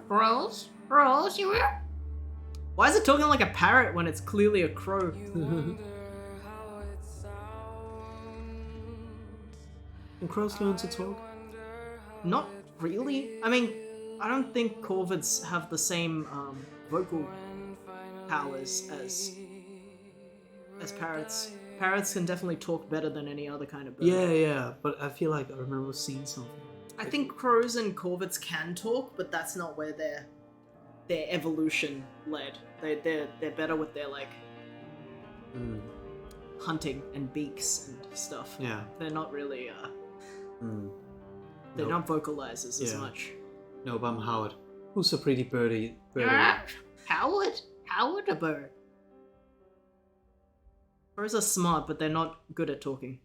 Rose, you here? Why is it talking like a parrot when it's clearly a crow? Can crows learn to talk? Not really. I mean, I don't think corvids have the same vocal powers as parrots. Parrots can definitely talk better than any other kind of bird. Yeah, but I feel like I remember seeing something. I think crows and corvids can talk, but that's not where their evolution led. They're better with their like hunting and beaks and stuff. Yeah. They're not really they're Nope. not vocalizers as Yeah. much. No, but I'm Howard. Who's a pretty birdie? Howard a bird. Birds are smart, but they're not good at talking.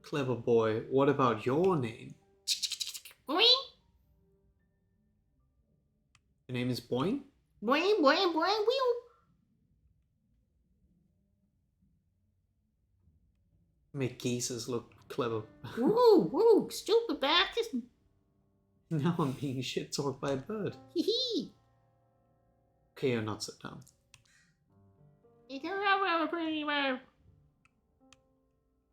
Clever boy. What about your name? Boing, Your name is Boing? boing, boing, boing, wheel. Make geezers look clever. Woo, stupid bastard. Now I'm being shit talked by a bird. Hee hee. Okay, you're not sit down.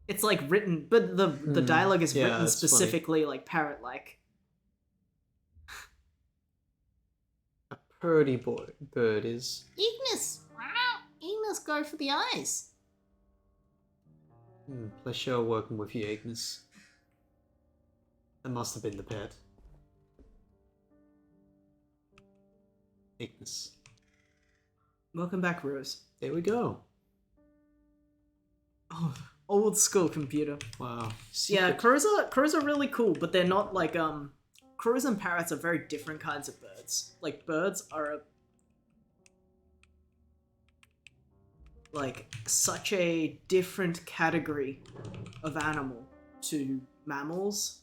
It's like written, but the dialogue is Yeah, written it's funny. specifically like parrot-like. A purdy boy bird is. Ignis, Ignis, go for the eyes. Pleasure working with you, Agnes. That must have been the pet. Agnes. Welcome back, Rose. There we go. Oh, old school computer. Wow. Yeah, Secret. crows are really cool, but they're not like crows and parrots are very different kinds of birds. Like birds are like such a different category of animal to mammals.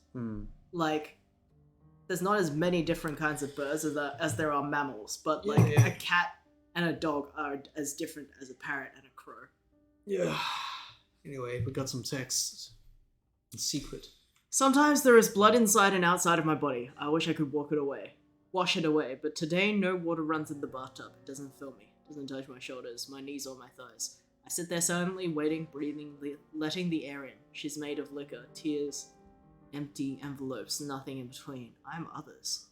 Like there's not as many different kinds of birds as there are mammals, but like Yeah. a cat and a dog are as different as a parrot and a crow. Yeah. Anyway, we got some text. In secret. Sometimes there is blood inside and outside of my body. I wish I could wash it away, but today no water runs in the bathtub. It doesn't fill me, it doesn't touch my shoulders, my knees or my thighs. I sit there silently waiting, breathing, letting the air in. She's made of liquor, tears, empty envelopes, nothing in between. I'm others.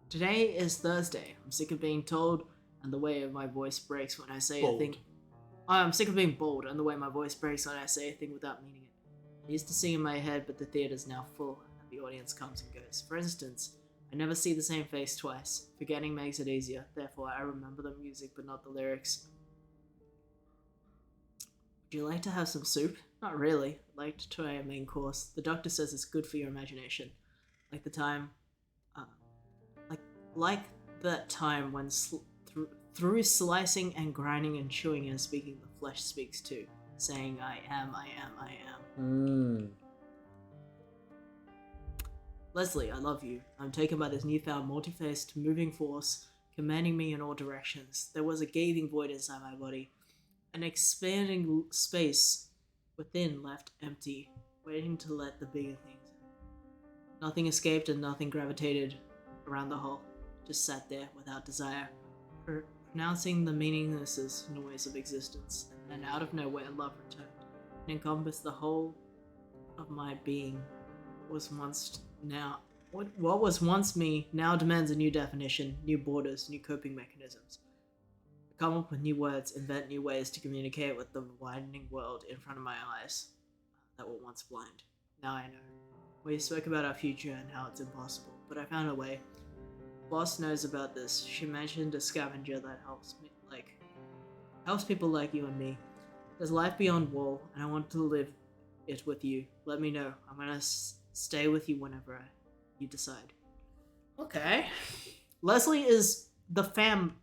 Today is Thursday. I'm sick of being told, and the way my voice breaks when I say Bold. a thing. I'm sick of being bold, and the way my voice breaks when I say a thing without meaning it. I used to sing in my head, but the theater's now full, and the audience comes and goes. For instance, I never see the same face twice. Forgetting makes it easier, therefore I remember the music but not the lyrics. Would you like to have some soup? Not really. I'd like to try a main course. The doctor says it's good for your imagination. Like the time... like that time when through slicing and grinding and chewing and speaking, the flesh speaks too, saying, I am. Leslie, I love you. I'm taken by this newfound multi-faced moving force, commanding me in all directions. There was a gaping void inside my body, an expanding space within left empty, waiting to let the bigger things in. Nothing escaped and nothing gravitated around the hole, just sat there without desire, pronouncing the meaningless noise of existence, and then out of nowhere love returned, and encompassed the whole of my being. What was once me now demands a new definition, new borders, new coping mechanisms. I come up with new words, invent new ways to communicate with the widening world in front of my eyes that were once blind. Now I know. We spoke about our future and how it's impossible, but I found a way. Boss knows about this. She mentioned a scavenger that helps people like you and me. There's life beyond Wall, and I want to live it with you. Let me know. I'm gonna stay with you whenever you decide. Okay. Leslie is the farm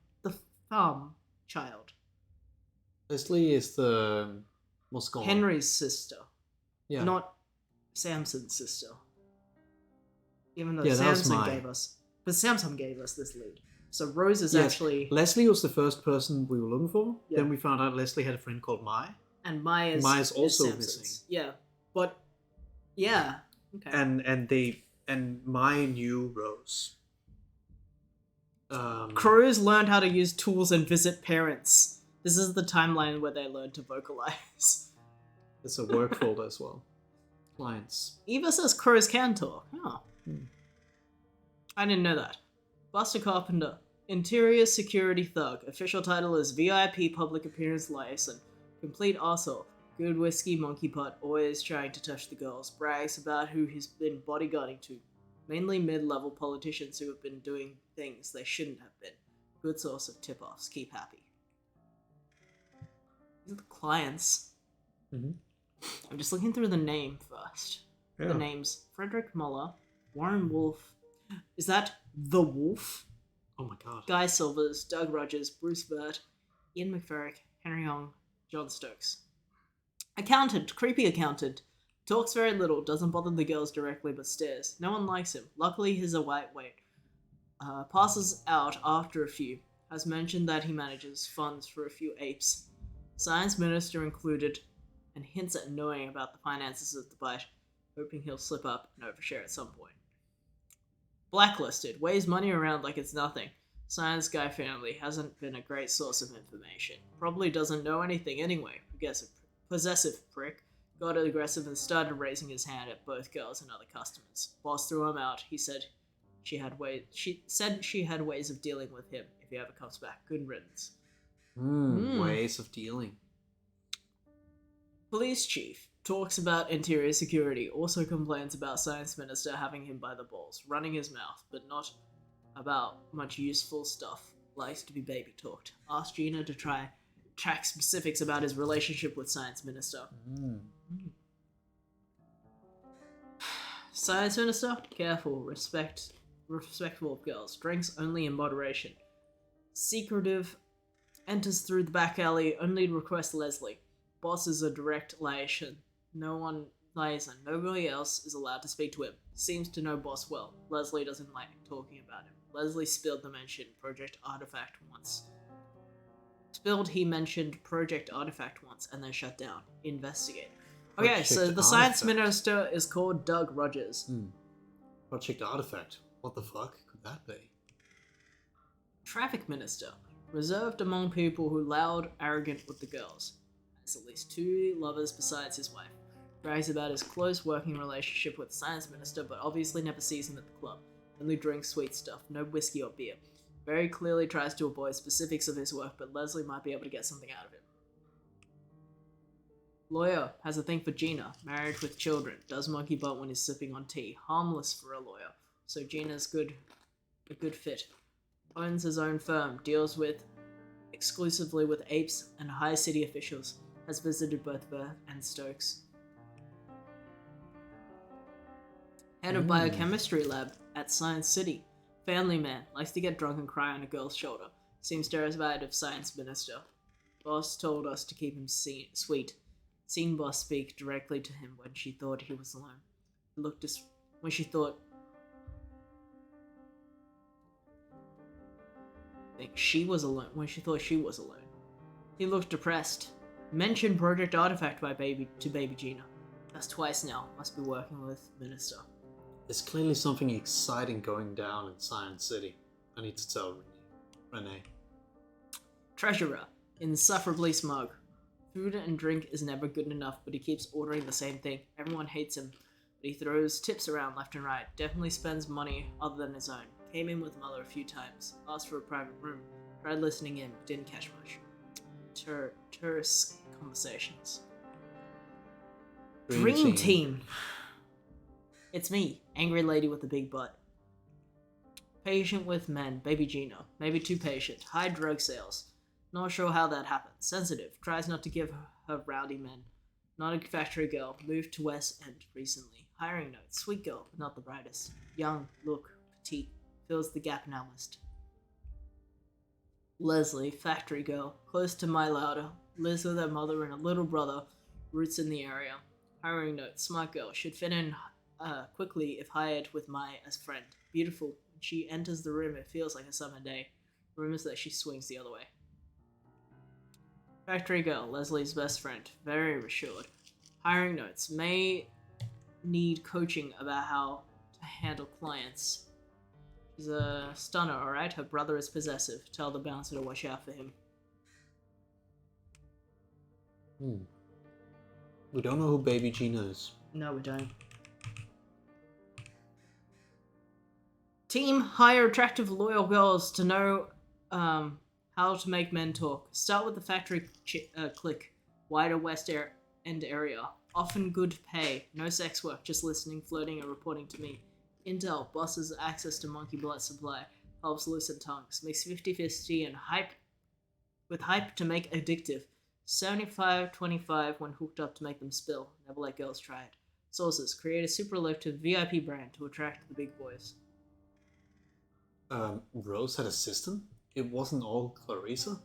child. Leslie is the what's going on? Henry's sister, Yeah. not Samson's sister. Even though Yeah, that was Samson my- gave us, but Samson gave us this lead. So Rose is Yes. actually, Leslie was the first person we were looking for. Yeah. Then we found out Leslie had a friend called Mai. and Maya's Maya's also Samson's. missing. Yeah, but yeah, okay. And they and my new Rose. Crows learned how to use tools and visit parents. This is the timeline where they learned to vocalize. It's a work folder as well. Clients. Eva says crows can talk. Oh. Hmm. I didn't know that. Buster Carpenter. Interior security thug. Official title is VIP public appearance liaison. Complete arsehole. Good whiskey monkey pot. Always trying to touch the girls. Brags about who he's been bodyguarding to. Mainly mid-level politicians who have been doing things they shouldn't have been. Good source of tip-offs. Keep happy. These are the clients. Mm-hmm. I'm just looking through the name first. Yeah. The names. Frederick Muller. Warren Wolf. Is that The Wolf? Oh my god. Guy Silvers. Doug Rogers. Bruce Burt. Ian McFerrick. Henry Hong. John Stokes. Accountant. Creepy accountant. Talks very little, doesn't bother the girls directly but stares. No one likes him. Luckily he's a lightweight. Passes out after a few. Has mentioned that he manages funds for a few apes. Science minister included, and hints at knowing about the finances of the bite, hoping he'll slip up and overshare at some point. Blacklisted. Weighs money around like it's nothing. Science guy family. Hasn't been a great source of information. Probably doesn't know anything anyway. Possessive prick. Got aggressive and started raising his hand at both girls and other customers. Boss threw him out. He said she had ways of dealing with him if he ever comes back. Good riddance. Ways of dealing. Police chief talks about interior security. Also complains about science minister having him by the balls, running his mouth, but not about much useful stuff. Likes to be baby talked. Asked Gina to track specifics about his relationship with science minister. Science minister, careful, respectful of girls, drinks only in moderation. Secretive, enters through the back alley, only to request Leslie. Boss is a direct liaison. Nobody else is allowed to speak to him. Seems to know Boss well. Leslie doesn't like talking about him. Leslie spilled the mention Project Artifact once. He mentioned Project Artifact once and then shut down. Investigate. Okay, Project so the science Artifact. minister is called Doug Rogers. Project Artifact. What the fuck could that be? Traffic minister. Reserved among people who loud, arrogant with the girls. Has at least 2 lovers besides his wife. Brags about his close working relationship with the science minister, but obviously never sees him at the club. Only drinks sweet stuff, no whiskey or beer. Very clearly tries to avoid specifics of his work, but Leslie might be able to get something out of him. Lawyer. Has a thing for Gina. Married with children. Does monkey butt when he's sipping on tea. Harmless for a lawyer. So Gina's a good fit. Owns his own firm. Deals exclusively with apes and high city officials. Has visited both Burt and Stokes. Head of biochemistry lab at Science City. Family man. Likes to get drunk and cry on a girl's shoulder. Seems terrified of science minister. Boss told us to keep him sweet. Seen boss speak directly to him when she thought he was alone. When she thought she was alone. He looked depressed. Mentioned Project Artifact to baby Gina. That's twice now. Must be working with Minister. There's clearly something exciting going down in Science City. I need to tell Renee. Treasurer. Insufferably smug. Food and drink is never good enough, but he keeps ordering the same thing. Everyone hates him, but he throws tips around left and right. Definitely spends money other than his own. Came in with Muller a few times. Asked for a private room. Tried listening in, didn't catch much. Terse conversations. Dream team. It's me, angry lady with a big butt. Patient with men, baby Gina. Maybe too patient. High drug sales. Not sure how that happened. Sensitive. Tries not to give her rowdy men. Not a factory girl. Moved to West End recently. Hiring notes. Sweet girl, but not the brightest. Young, look, petite. Fills the gap in our list. Leslie, factory girl. Close to my Lauder. Lives with her mother and a little brother. Roots in the area. Hiring note. Smart girl. Should fit in quickly if hired with Mai as friend. Beautiful. When she enters the room, it feels like a summer day. Rumors that she swings the other way. Factory girl, Leslie's best friend. Very reassured. Hiring notes. May need coaching about how to handle clients. She's a stunner, alright? Her brother is possessive. Tell the bouncer to watch out for him. We don't know who Baby Gina is. No, we don't. Team, hire attractive, loyal girls to know how to make men talk. Start with the factory clique. Wider West End area. Often good pay. No sex work, just listening, flirting, and reporting to me. Intel, bosses access to monkey blood supply. Helps loosen tongues. Makes 50-50 and hype to make addictive. 75-25 when hooked up to make them spill. Never let girls try it. Sources. Create a super elective VIP brand to attract the big boys. Rose had a system? It wasn't all Clarissa?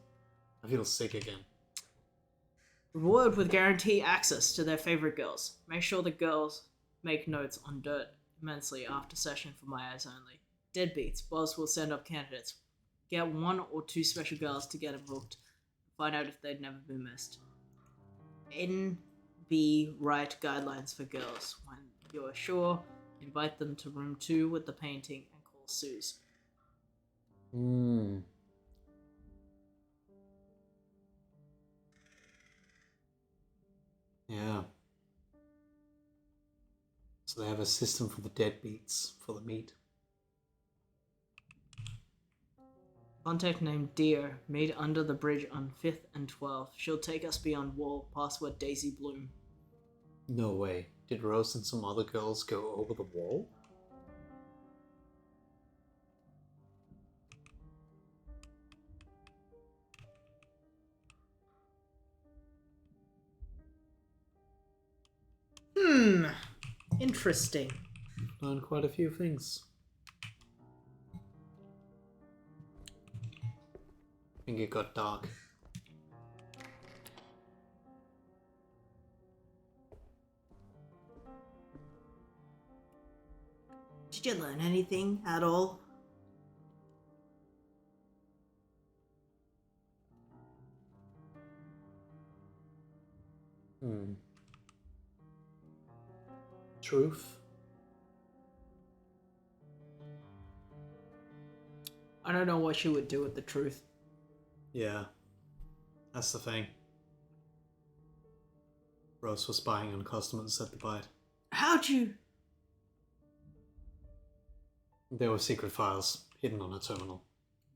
I feel sick again. Reward with guarantee access to their favorite girls. Make sure the girls make notes on dirt immensely after session for my eyes only. Deadbeats. Boss will send up candidates. Get 1 or 2 special girls to get them hooked. Find out if they'd never been missed. NB Right guidelines for girls. When you're sure, invite them to room 2 with the painting and call Suze. Yeah. So they have a system for the deadbeats, for the meat. Contact name Deer. Meet under the bridge on 5th and 12th. She'll take us beyond wall. Password Daisy Bloom. No way. Did Rose and some other girls go over the wall? Interesting. Learned quite a few things. I think it got dark. Did you learn anything at all? Truth? I don't know what she would do with the truth. Yeah. That's the thing. Rose was spying on customers at the bite. How'd you... There were secret files hidden on a terminal.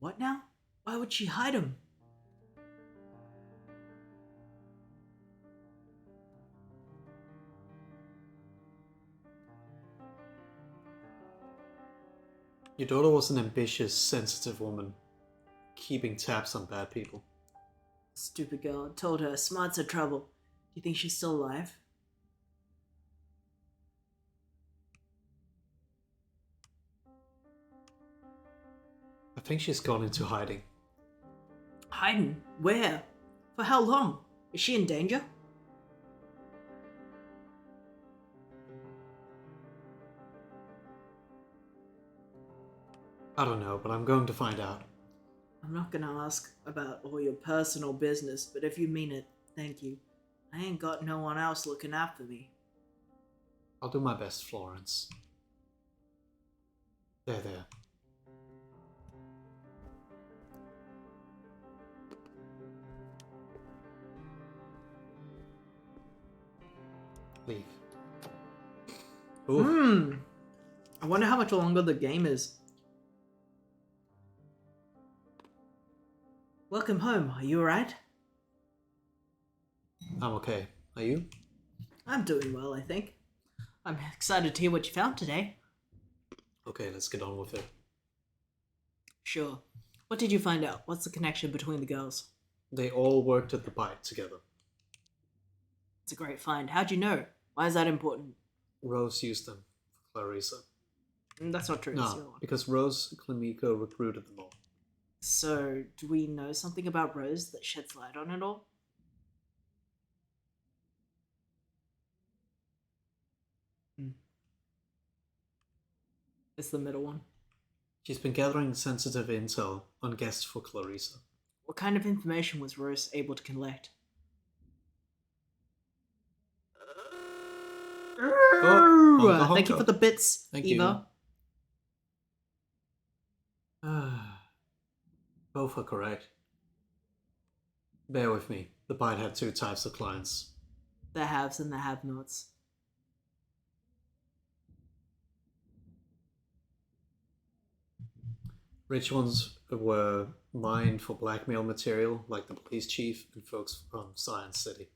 What now? Why would she hide them? Your daughter was an ambitious, sensitive woman, keeping tabs on bad people. Stupid girl. I told her smarts are trouble. Do you think she's still alive? I think she's gone into hiding. Hiding? Where? For how long? Is she in danger? I don't know, but I'm going to find out. I'm not gonna ask about all your personal business, but if you mean it, thank you. I ain't got no one else looking after me. I'll do my best, Florence. There. Leave. Ooh. I wonder how much longer the game is. Welcome home. Are you alright? I'm okay. Are you? I'm doing well, I think. I'm excited to hear what you found today. Okay, let's get on with it. Sure. What did you find out? What's the connection between the girls? They all worked at the bite together. It's a great find. How'd you know? Why is that important? Rose used them for Clarissa. That's not true. That's the other No, one. because Rose Klimico recruited them all. So, do we know something about Rose that sheds light on it all? It's the middle one. She's been gathering sensitive intel on guests for Clarissa. What kind of information was Rose able to collect? honka, Thank you honka. for the bits, Thank Eva. Both are correct. Bear with me. The Bite had two types of clients. The haves and the have-nots. Rich ones were mined for blackmail material, like the police chief and folks from Science City.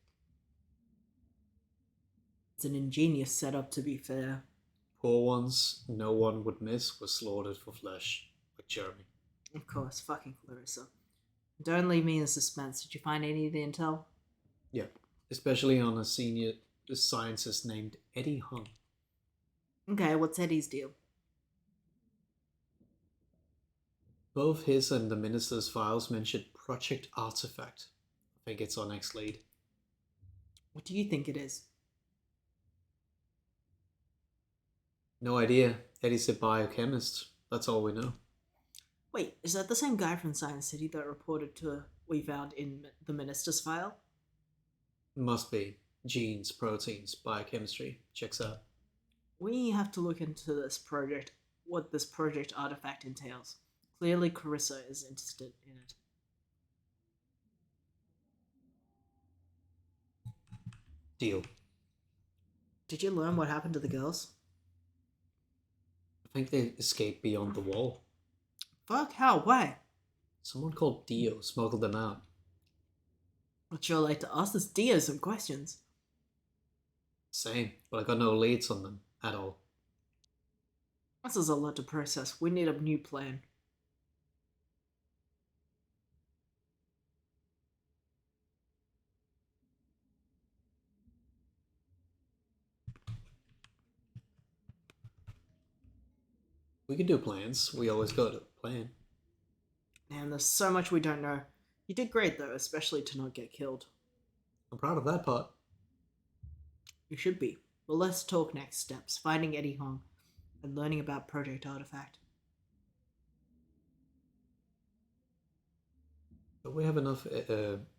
It's an ingenious setup, to be fair. Poor ones, no one would miss, were slaughtered for flesh, like Jeremy. Of course, fucking Clarissa. Don't leave me in suspense. Did you find any of the intel? Yep, especially on a senior scientist named Eddie Hung. Okay, what's Eddie's deal? Both his and the minister's files mentioned Project Artifact. I think it's our next lead. What do you think it is? No idea. Eddie's a biochemist. That's all we know. Wait, is that the same guy from Science City that reported to we found in the minister's file? Must be. Genes, proteins, biochemistry. Checks out. We have to look into this project, what this Project Artifact entails. Clearly, Clarissa is interested in it. Deal. Did you learn what happened to the girls? I think they escaped beyond the wall. Fuck, how? Why? Someone called Dio smuggled them out. I'd sure like to ask this Dio some questions. Same, but I got no leads on them at all. This is a lot to process. We need a new plan. We can do plans. We always go to plan. Man, there's so much we don't know. You did great though, especially to not get killed. I'm proud of that part. You should be. Well, let's talk next steps. Finding Eddie Hong and learning about Project Artifact. Don't we have enough?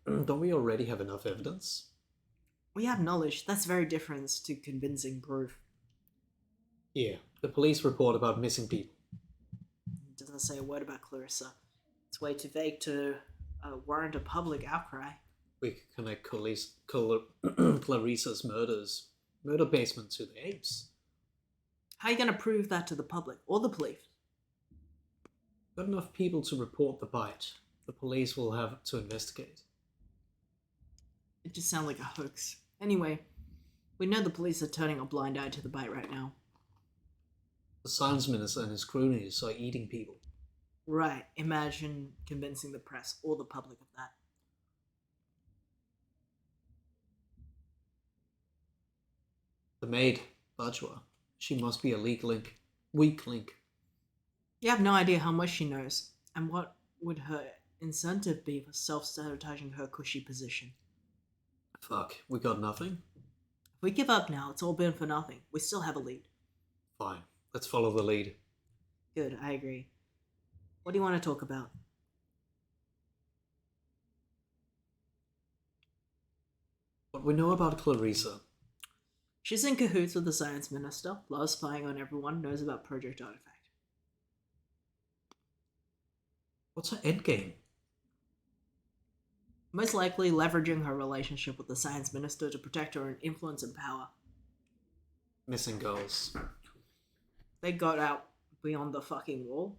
Don't we already have enough evidence? We have knowledge. That's very different to convincing proof. Yeah, the police report about missing people. It doesn't say a word about Clarissa. It's way too vague to warrant a public outcry. We could connect Clarissa's murder basement to the apes. How are you going to prove that to the public or the police? Got enough people to report the bite. The police will have to investigate. It just sounds like a hoax. Anyway, we know the police are turning a blind eye to the bite right now. The science minister and his cronies are eating people. Right, imagine convincing the press or the public of that. The maid, Bajwa, she must be a weak link. You have no idea how much she knows, and what would her incentive be for self-sabotaging her cushy position. Fuck, we got nothing? If we give up now, it's all been for nothing. We still have a lead. Fine, let's follow the lead. Good, I agree. What do you want to talk about? What we know about Clarissa. She's in cahoots with the science minister, loves spying on everyone, knows about Project Artifact. What's her endgame? Most likely leveraging her relationship with the science minister to protect her influence and power. Missing girls. They got out beyond the fucking wall.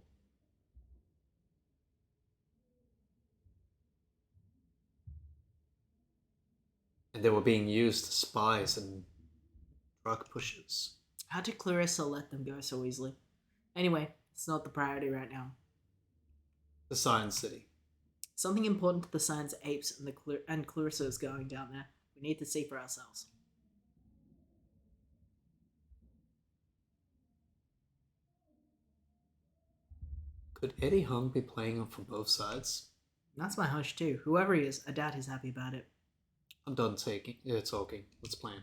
And they were being used as spies and drug pushers. How did Clarissa let them go so easily? Anyway, it's not the priority right now. The Science City. Something important to the science apes and Clarissa is going down there. We need to see for ourselves. Could Eddie Hung be playing up from both sides? That's my hunch too. Whoever he is, I doubt he's happy about it. I'm done talking. Let's plan.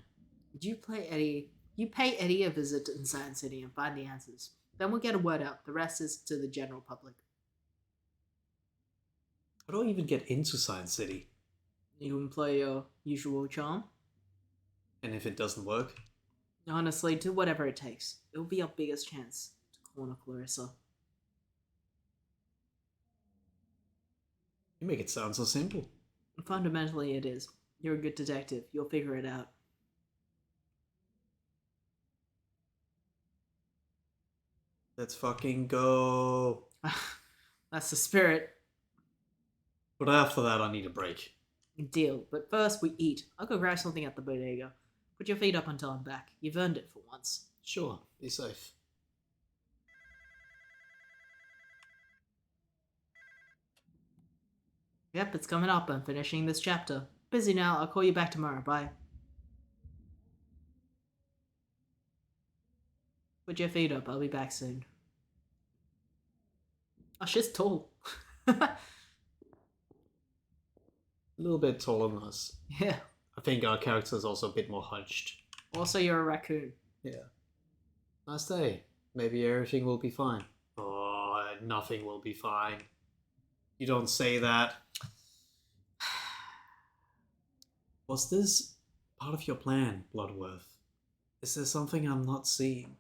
You pay Eddie a visit in Science City and find the answers. Then we'll get a word out. The rest is to the general public. How do I even get into Science City? You employ your usual charm. And if it doesn't work? Honestly, do whatever it takes. It will be our biggest chance to corner Clarissa. You make it sound so simple. Fundamentally, it is. You're a good detective. You'll figure it out. Let's fucking go. That's the spirit. But after that, I need a break. Deal. But first, we eat. I'll go grab something at the bodega. Put your feet up until I'm back. You've earned it for once. Sure, be safe. Yep, it's coming up. I'm finishing this chapter. Busy now. I'll call you back tomorrow. Bye. Put your feet up. I'll be back soon. Oh, she's tall. A little bit taller than us. Yeah. I think our character is also a bit more hunched. Also, you're a raccoon. Yeah. Nice day. Maybe everything will be fine. Oh, nothing will be fine. You don't say that. Was this part of your plan, Bloodworth? Is there something I'm not seeing?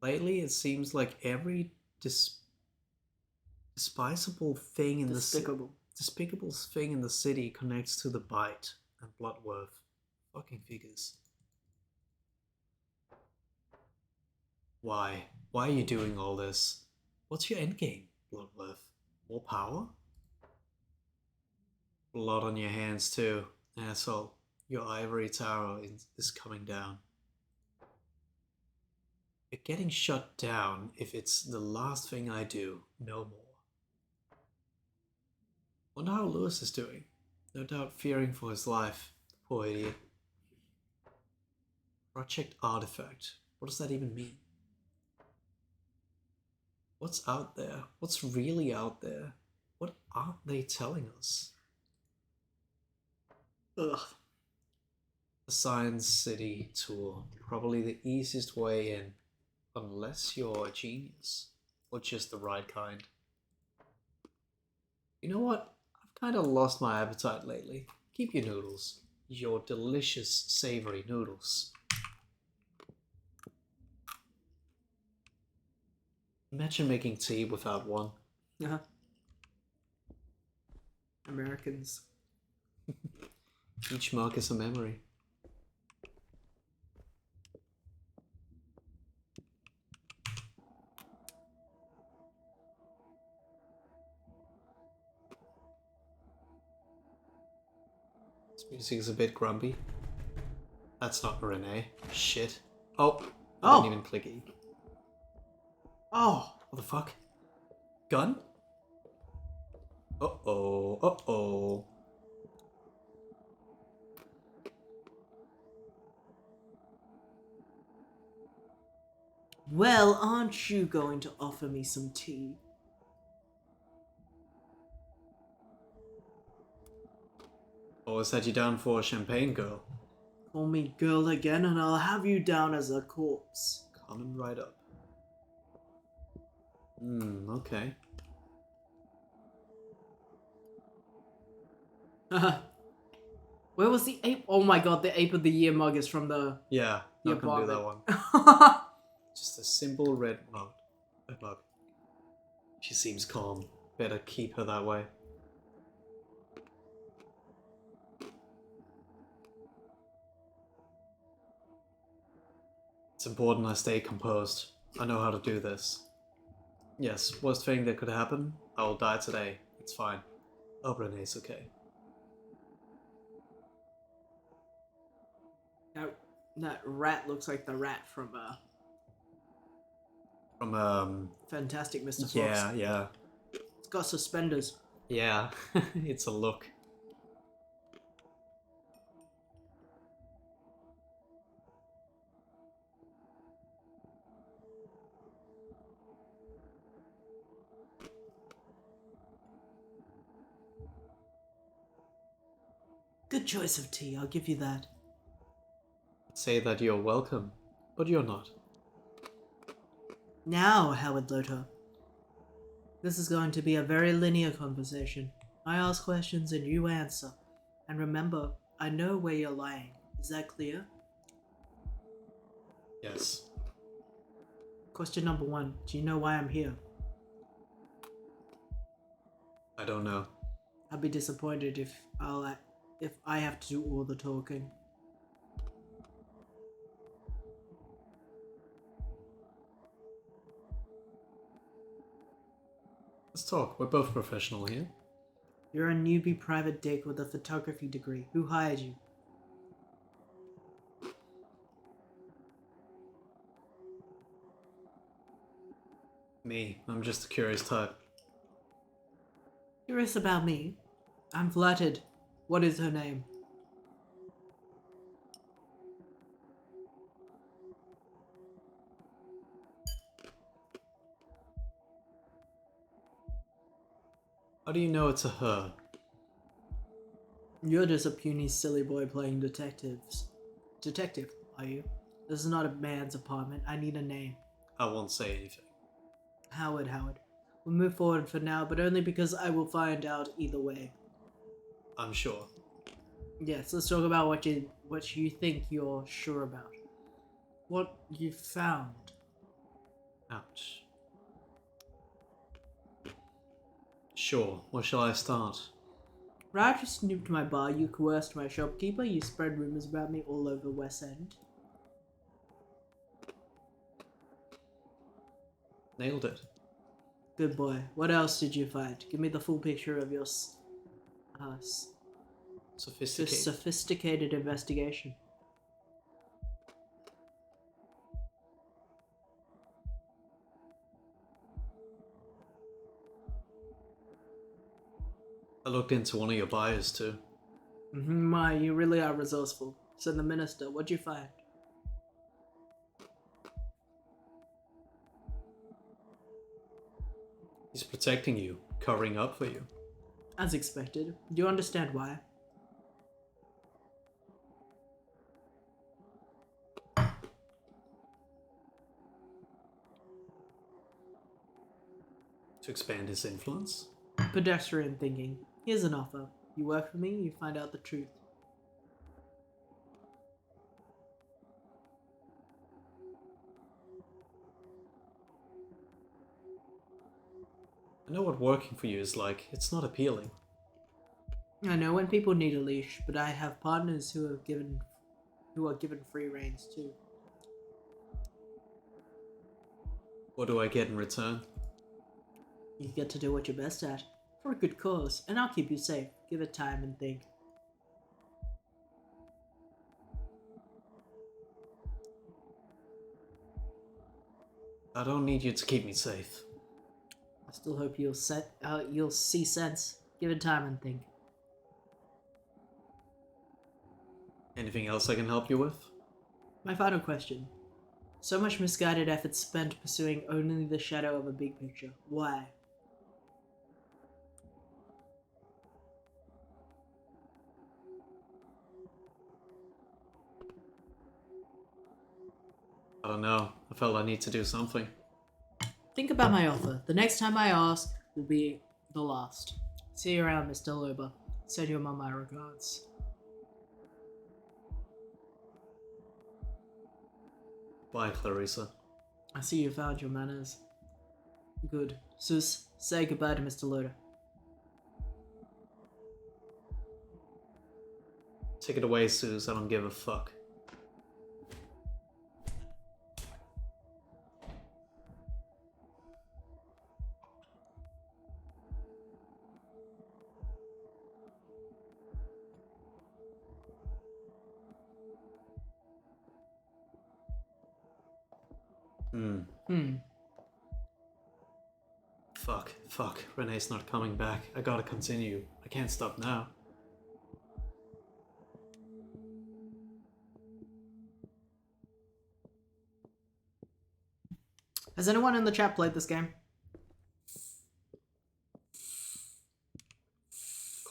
Lately, it seems like every despicable thing in despicable thing in the city connects to the bite and Bloodworth. Fucking figures. Why? Why are you doing all this? What's your endgame, Bloodworth? More power? Blood on your hands too, asshole. Your ivory tower is coming down. You're getting shut down if it's the last thing I do, no more. Wonder how Lewis is doing. No doubt fearing for his life. Poor idiot. Project Artifact. What does that even mean? What's out there? What's really out there? What aren't they telling us? Ugh. The Science City tour. Probably the easiest way in. Unless you're a genius. Or just the right kind. You know what? I've kind of lost my appetite lately. Keep your noodles. Your delicious, savory noodles. Imagine making tea without one. Uh-huh. Americans. Each mark is a memory. This music is a bit grumpy. That's not Renee. Shit. Oh, I didn't even click E. Oh, What the fuck? Gun? Uh-oh, uh-oh. well, aren't you going to offer me some tea? Or is you down for a champagne, girl? Call me girl again and I'll have you down as a corpse. Coming right up. Okay. Where was the ape? Oh my god, the ape of the year mug is from the Yeah, not gonna do that one. apartment. Just a simple red mug. A bug. She seems calm. Better keep her that way. It's important I stay composed. I know how to do this. Yes, worst thing that could happen, I will die today. It's fine. Oh, Renee's okay. That rat looks like the rat from Fantastic Mr. Fox. Yeah. It's got suspenders. Yeah, it's a look. Good choice of tea, I'll give you that. Say that you're welcome, but you're not. Now, Howard Lothar. This is going to be a very linear conversation. I ask questions and you answer. And remember, I know where you're lying. Is that clear? Yes. Question number 1. Do you know why I'm here? don't know. I'll be disappointed if I have to do all the talking. Let's talk. We're both professional here. You're a newbie private dick with a photography degree. Who hired you? Me. I'm just a curious type. Curious about me? I'm flattered. What is her name? How do you know it's a her? You're just a puny silly boy playing detectives. Detective, are you? This is not a man's apartment. I need a name. I won't say anything. Howard. We'll move forward for now, but only because I will find out either way. I'm sure. Yes, let's talk about what you think you're sure about. What you found. Ouch. Sure, where shall I start? Right after you snooped my bar, you coerced my shopkeeper, you spread rumors about me all over West End. Nailed it. Good boy. What else did you find? Give me the full picture of your Sophisticated. sophisticated investigation. I looked into one of your buyers too. My, you really are resourceful. So the minister, what'd you find? He's protecting you, covering up for you. As expected. Do you understand why? To expand his influence? Pedestrian thinking. Here's an offer. You work for me, you find out the truth. I know what working for you is like. It's not appealing. I know when people need a leash, but I have partners who are given free reins too. What do I get in return? You get to do what you're best at. For a good cause, and I'll keep you safe. Give it time and think. I don't need you to keep me safe. I still hope you'll see sense. Give it time and think. Anything else I can help you with? My final question. So much misguided effort spent pursuing only the shadow of a big picture. Why? I don't know. I felt I need to do something. Think about my offer. The next time I ask will be the last. See you around, Mr. Loba. Send your mum my regards. Bye, Clarissa. I see you found your manners. Good. Sus, say goodbye to Mr. Loda. Take it away, Suze. I don't give a fuck. Fuck. Renee's not coming back. I gotta continue. I can't stop now. Has anyone in the chat played this game?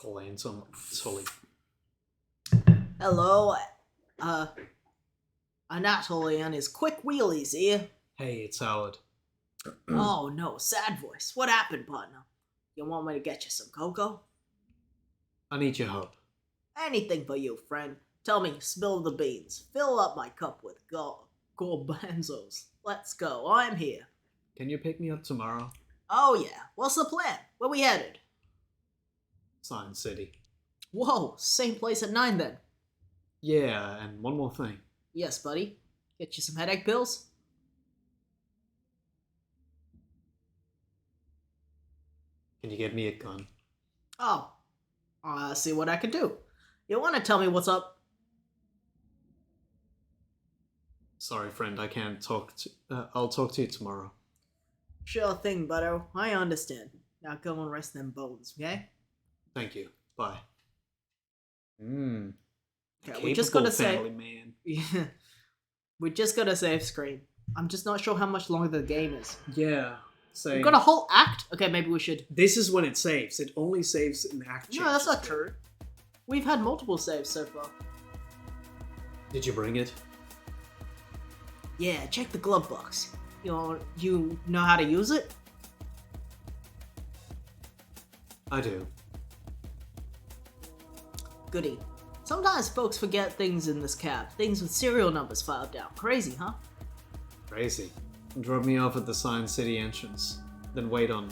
Colleen, Sully. Hello, Anatoly and his quick wheelies here. Hey, it's Howard. Oh no, sad voice. What happened, partner? You want me to get you some cocoa? I need your help. Anything for you, friend. Tell me, spill the beans. Fill up my cup with garbanzos. Let's go, I'm here. Can you pick me up tomorrow? Oh yeah, what's the plan? Where we headed? Science City. Whoa, same place at 9 then. Yeah, and one more thing. Yes, buddy. Get you some headache pills? Can you get me a gun? Oh, see what I can do. You want to tell me what's up? Sorry, friend, I can't talk to. I'll talk to you tomorrow. Sure thing, buddo. I understand. Now go and rest them bones, okay? Thank you. Bye. Mmm. Okay, we just gotta family save. man. Yeah, we just gotta save screen. I'm just not sure how much longer the game is. Yeah. We've got a whole act. Okay, maybe we should. This is when it saves. It only saves in act. No, that's not changes. true. We've had multiple saves so far. Did you bring it? Yeah, check the glove box. You know how to use it? I do. Goody. Sometimes folks forget things in this cab. Things with serial numbers filed down. Crazy, huh? Crazy. Drop me off at the Science City entrance. Then wait on.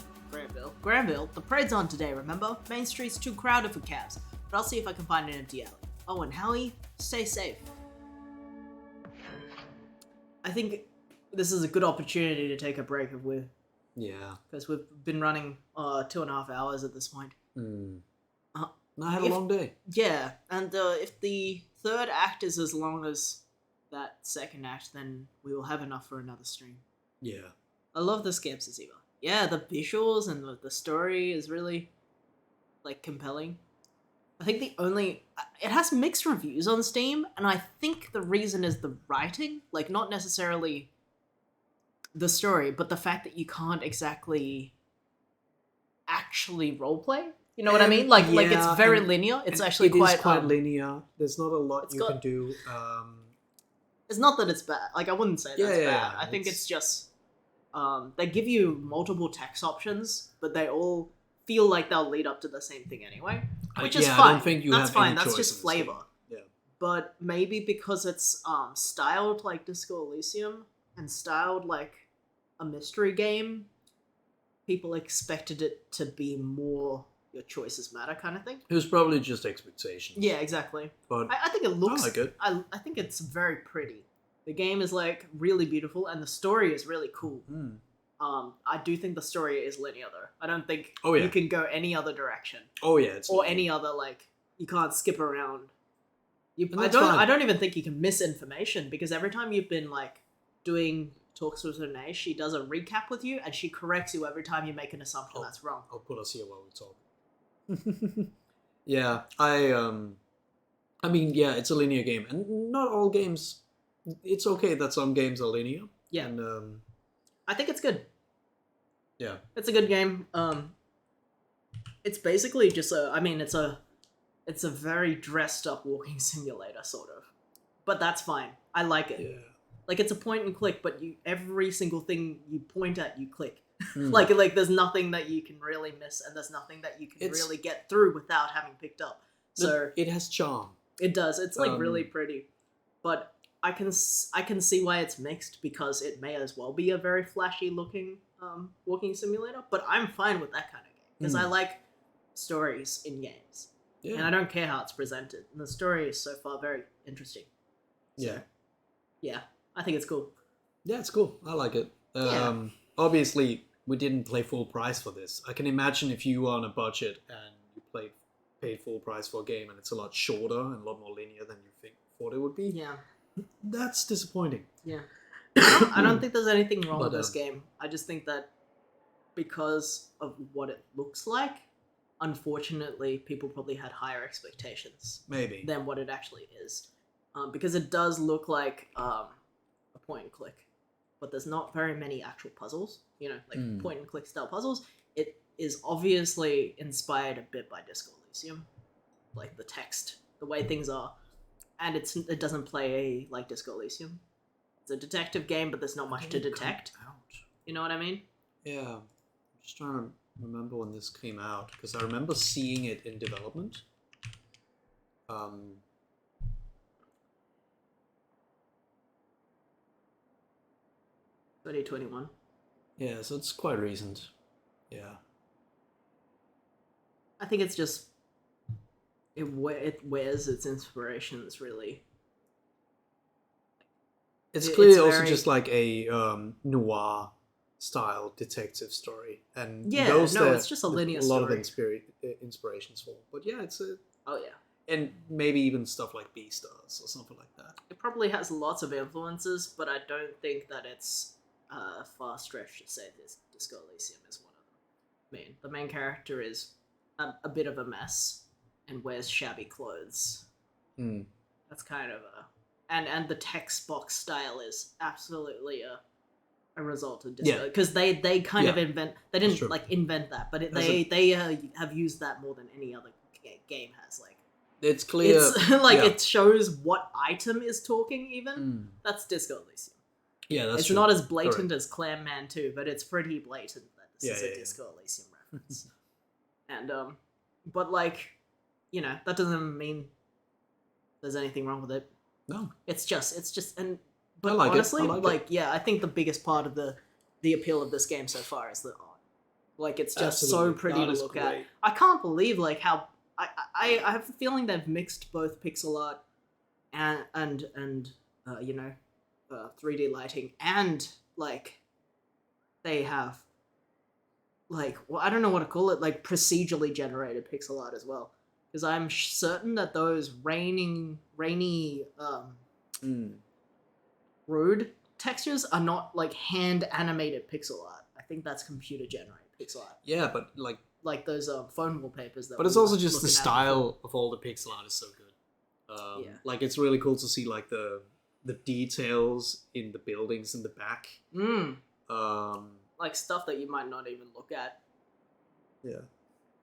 Granville, the parade's on today, remember? Main Street's too crowded for cabs, but I'll see if I can find an empty alley. Oh, and Howie, stay safe. I think this is a good opportunity to take a break if we're... Yeah. Because we've been running 2.5 hours at this point. Hmm. Uh, I had a long day. Yeah, and if the third act is as long as that second act, then we will have enough for another stream. Yeah. I love this game, Saziva. Yeah, the visuals and the story is really, like, compelling. I think it has mixed reviews on Steam, and I think the reason is the writing. Like, not necessarily the story, but the fact that you can't exactly actually roleplay. You know what I mean? Like it's very linear. It's actually quite linear. There's not a lot you can do. It's not that it's bad. Like, I wouldn't say that's bad. Yeah, I think it's just they give you multiple text options, but they all feel like they'll lead up to the same thing anyway, which is fine. I don't think you that's have fine. any That's choice just in this flavor. game. Yeah. But maybe because it's styled like Disco Elysium and styled like a mystery game, people expected it to be more your choices matter kind of thing. It was probably just expectations. Yeah, exactly. But I think it looks. I like it. I think it's very pretty. The game is like really beautiful, and the story is really cool. Mm. I do think the story is linear though. I don't think Oh, yeah. you can go any other direction Oh yeah, it's or linear. any other like you can't skip around. And I that's don't. fine. I don't even think you can miss information because every time you've been like doing talks with Renee, she does a recap with you and she corrects you every time you make an assumption that's wrong. I'll put us here while we talk. Yeah, I mean, yeah, it's a linear game, and not all games. It's okay that some games are linear. Yeah. And I think it's good. yeah, It's a good game. It's basically just it's a very dressed up walking simulator sort of, but that's fine. I like it. yeah. Like it's a point and click, but every single thing you point at, you click. Mm. Like there's nothing that you can really miss, and there's nothing that you can It's- really get through without having picked up. So it has charm. it does. It's like really Um, pretty, but I can see why it's mixed because it may as well be a very flashy looking walking simulator. But I'm fine with that kind of game because I Mm. like stories in games, Yeah, and I don't care how it's presented. And the story is so far very interesting. So, yeah, yeah, I think it's cool. yeah. It's cool. I like it. Yeah. Obviously, we didn't play full price for this. I can imagine if you were on a budget and you paid full price for a game and it's a lot shorter and a lot more linear than you thought it would be. Yeah, That's disappointing. yeah. I don't think there's anything wrong But, with this game. I just think that because of what it looks like, unfortunately, people probably had higher expectations Maybe. than what it actually is. Because it does look like a point and click, but there's not very many actual puzzles, like Mm. point and click style puzzles. It is obviously inspired a bit by Disco Elysium, like the text, the way things are, and it doesn't play like Disco Elysium. It's a detective game, but there's not much to detect. Ouch. You know what I mean? Yeah, I'm just trying to remember when this came out because I remember seeing it in development. 2021. Yeah, so it's quite recent. Yeah. I think it's just it wears its inspirations really. It's It's clearly also very- just like a noir style detective story, and Yeah, those no, that it's just a linear a lot of story. inspirations for. But yeah, it's a Oh yeah. and maybe even stuff like Beastars or something like that. It probably has lots of influences, but I don't think that it's far stretch to say this Disco Elysium is one of them. I mean, the main character is a bit of a mess and wears shabby clothes. Hmm. That's kind of and the text box style is absolutely a result of Disco Yeah. because they kind of Yeah. invent they That's didn't true. like invent that, but There's a- they have used that more than any other game has. Like It's clear. it's like yeah. it shows what item is talking even. Mm. That's Disco Elysium. Yeah, that's It's true. not as blatant Correct. as Clam Man 2, but it's pretty blatant that this Yeah, is a yeah, yeah. Disco Elysium reference. And but like, you know, that doesn't mean there's anything wrong with it. No. It's just and but I like it. honestly, I like it. yeah, I think the biggest part of the appeal of this game so far is the art. Like it's just Absolutely. so pretty Art to is look at. great. I can't believe like how I have a feeling they've mixed both pixel art and 3D lighting, and like they have like, well, I don't know what to call it, like procedurally generated pixel art as well, because I'm certain that those rainy Mm. road textures are not like hand animated pixel art. I think that's computer generated pixel art, Yeah, but like, those phone wallpapers. That but it's we also were just the looking at style of all the pixel art is so good. Yeah. Like it's really cool to see like the details in the buildings in the back. before. Um, Like stuff that you might not even look at yeah.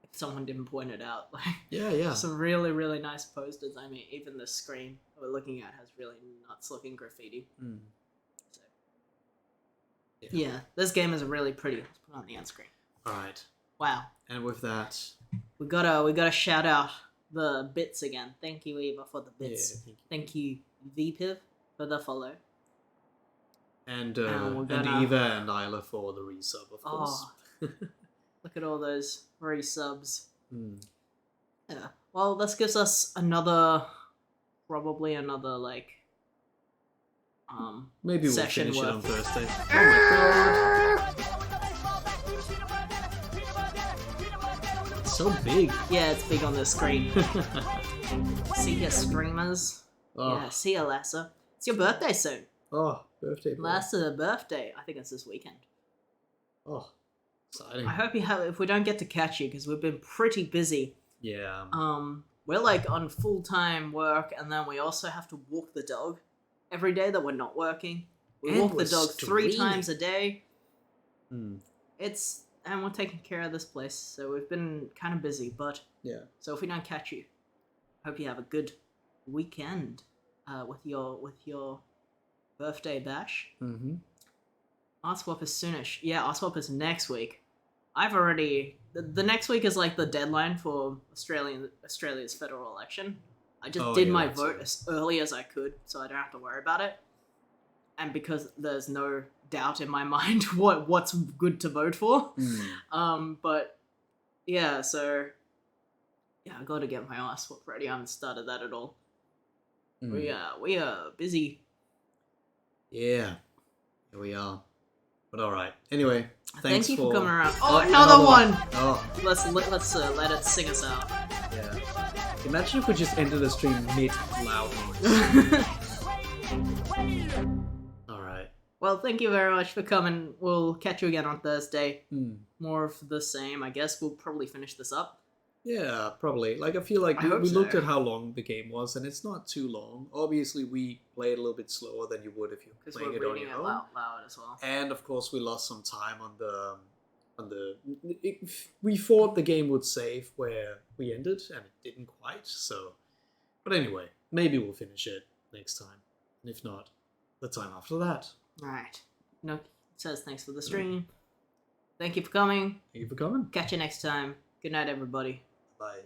if someone didn't point it out. Like Yeah, yeah. some really, really nice posters. I mean, even the screen we're looking at has really nuts looking graffiti. Mm. So, Yeah. yeah, this game is really pretty. Let's put it on the end screen. All right. Wow, And with that, we gotta shout out the bits again. Thank you, Eva, for the bits. yeah, Thank you, VPiv, for the follow. and we're and gonna- Eva and Isla for the resub, of course. Oh, look at all those resubs. Mm. Yeah. Well, this gives us probably another like Maybe we'll session finish it worth. on Thursday. Oh my god. It's so big. Yeah, it's big on the screen. See ya, streamers. Oh, Yeah, see ya, Lassa. It's your birthday soon. oh birthday. boy. Lassa birthday. I think it's this weekend. Oh, exciting. I hope you have. If we don't get to catch you, because we've been pretty busy. Yeah. We're like on full-time work, and then we also have to walk the dog every day that we're not working. We And walk the we're dog 3 streaming. times a day. Mm. And we're taking care of this place, so we've been kind of busy. But Yeah. so if we don't catch you, hope you have a good weekend with your birthday bash. Mm-hmm. Artswap is soonish. Yeah, Artswap is next week. I've already the next week is like the deadline for Australia's federal election. I just Oh, did yeah, my that's vote it. as early as I could, so I don't have to worry about it. And because there's no doubt in my mind what's good to vote for. Mm. But yeah, so yeah, I got to get my Artswap ready. I haven't started that at all. Mm. We are busy. Yeah. Here we are. But all right. Anyway, thanks Thank you for coming around. Oh, Oh, another one. Oh, Let's let it sing us out. yeah. Imagine if we just ended the stream mid loud noise. All right. Well, thank you very much for coming. We'll catch you again on Thursday. Mm. More of the same, I guess. We'll probably finish this up. Yeah, probably. Like, I feel like I we hope looked so. at how long the game was, and it's not too long. Obviously, we played a little bit slower than you would if you're Because playing we're it on reading your it own. loud as well. And of course, we lost some time on the we thought the game would save where we ended, and it didn't quite. So, but anyway, maybe we'll finish it next time, and if not, the time after that. Alright. No says thanks for the stream. Thank you for coming. Thank you for coming. Catch you next time. Good night, everybody. Bye.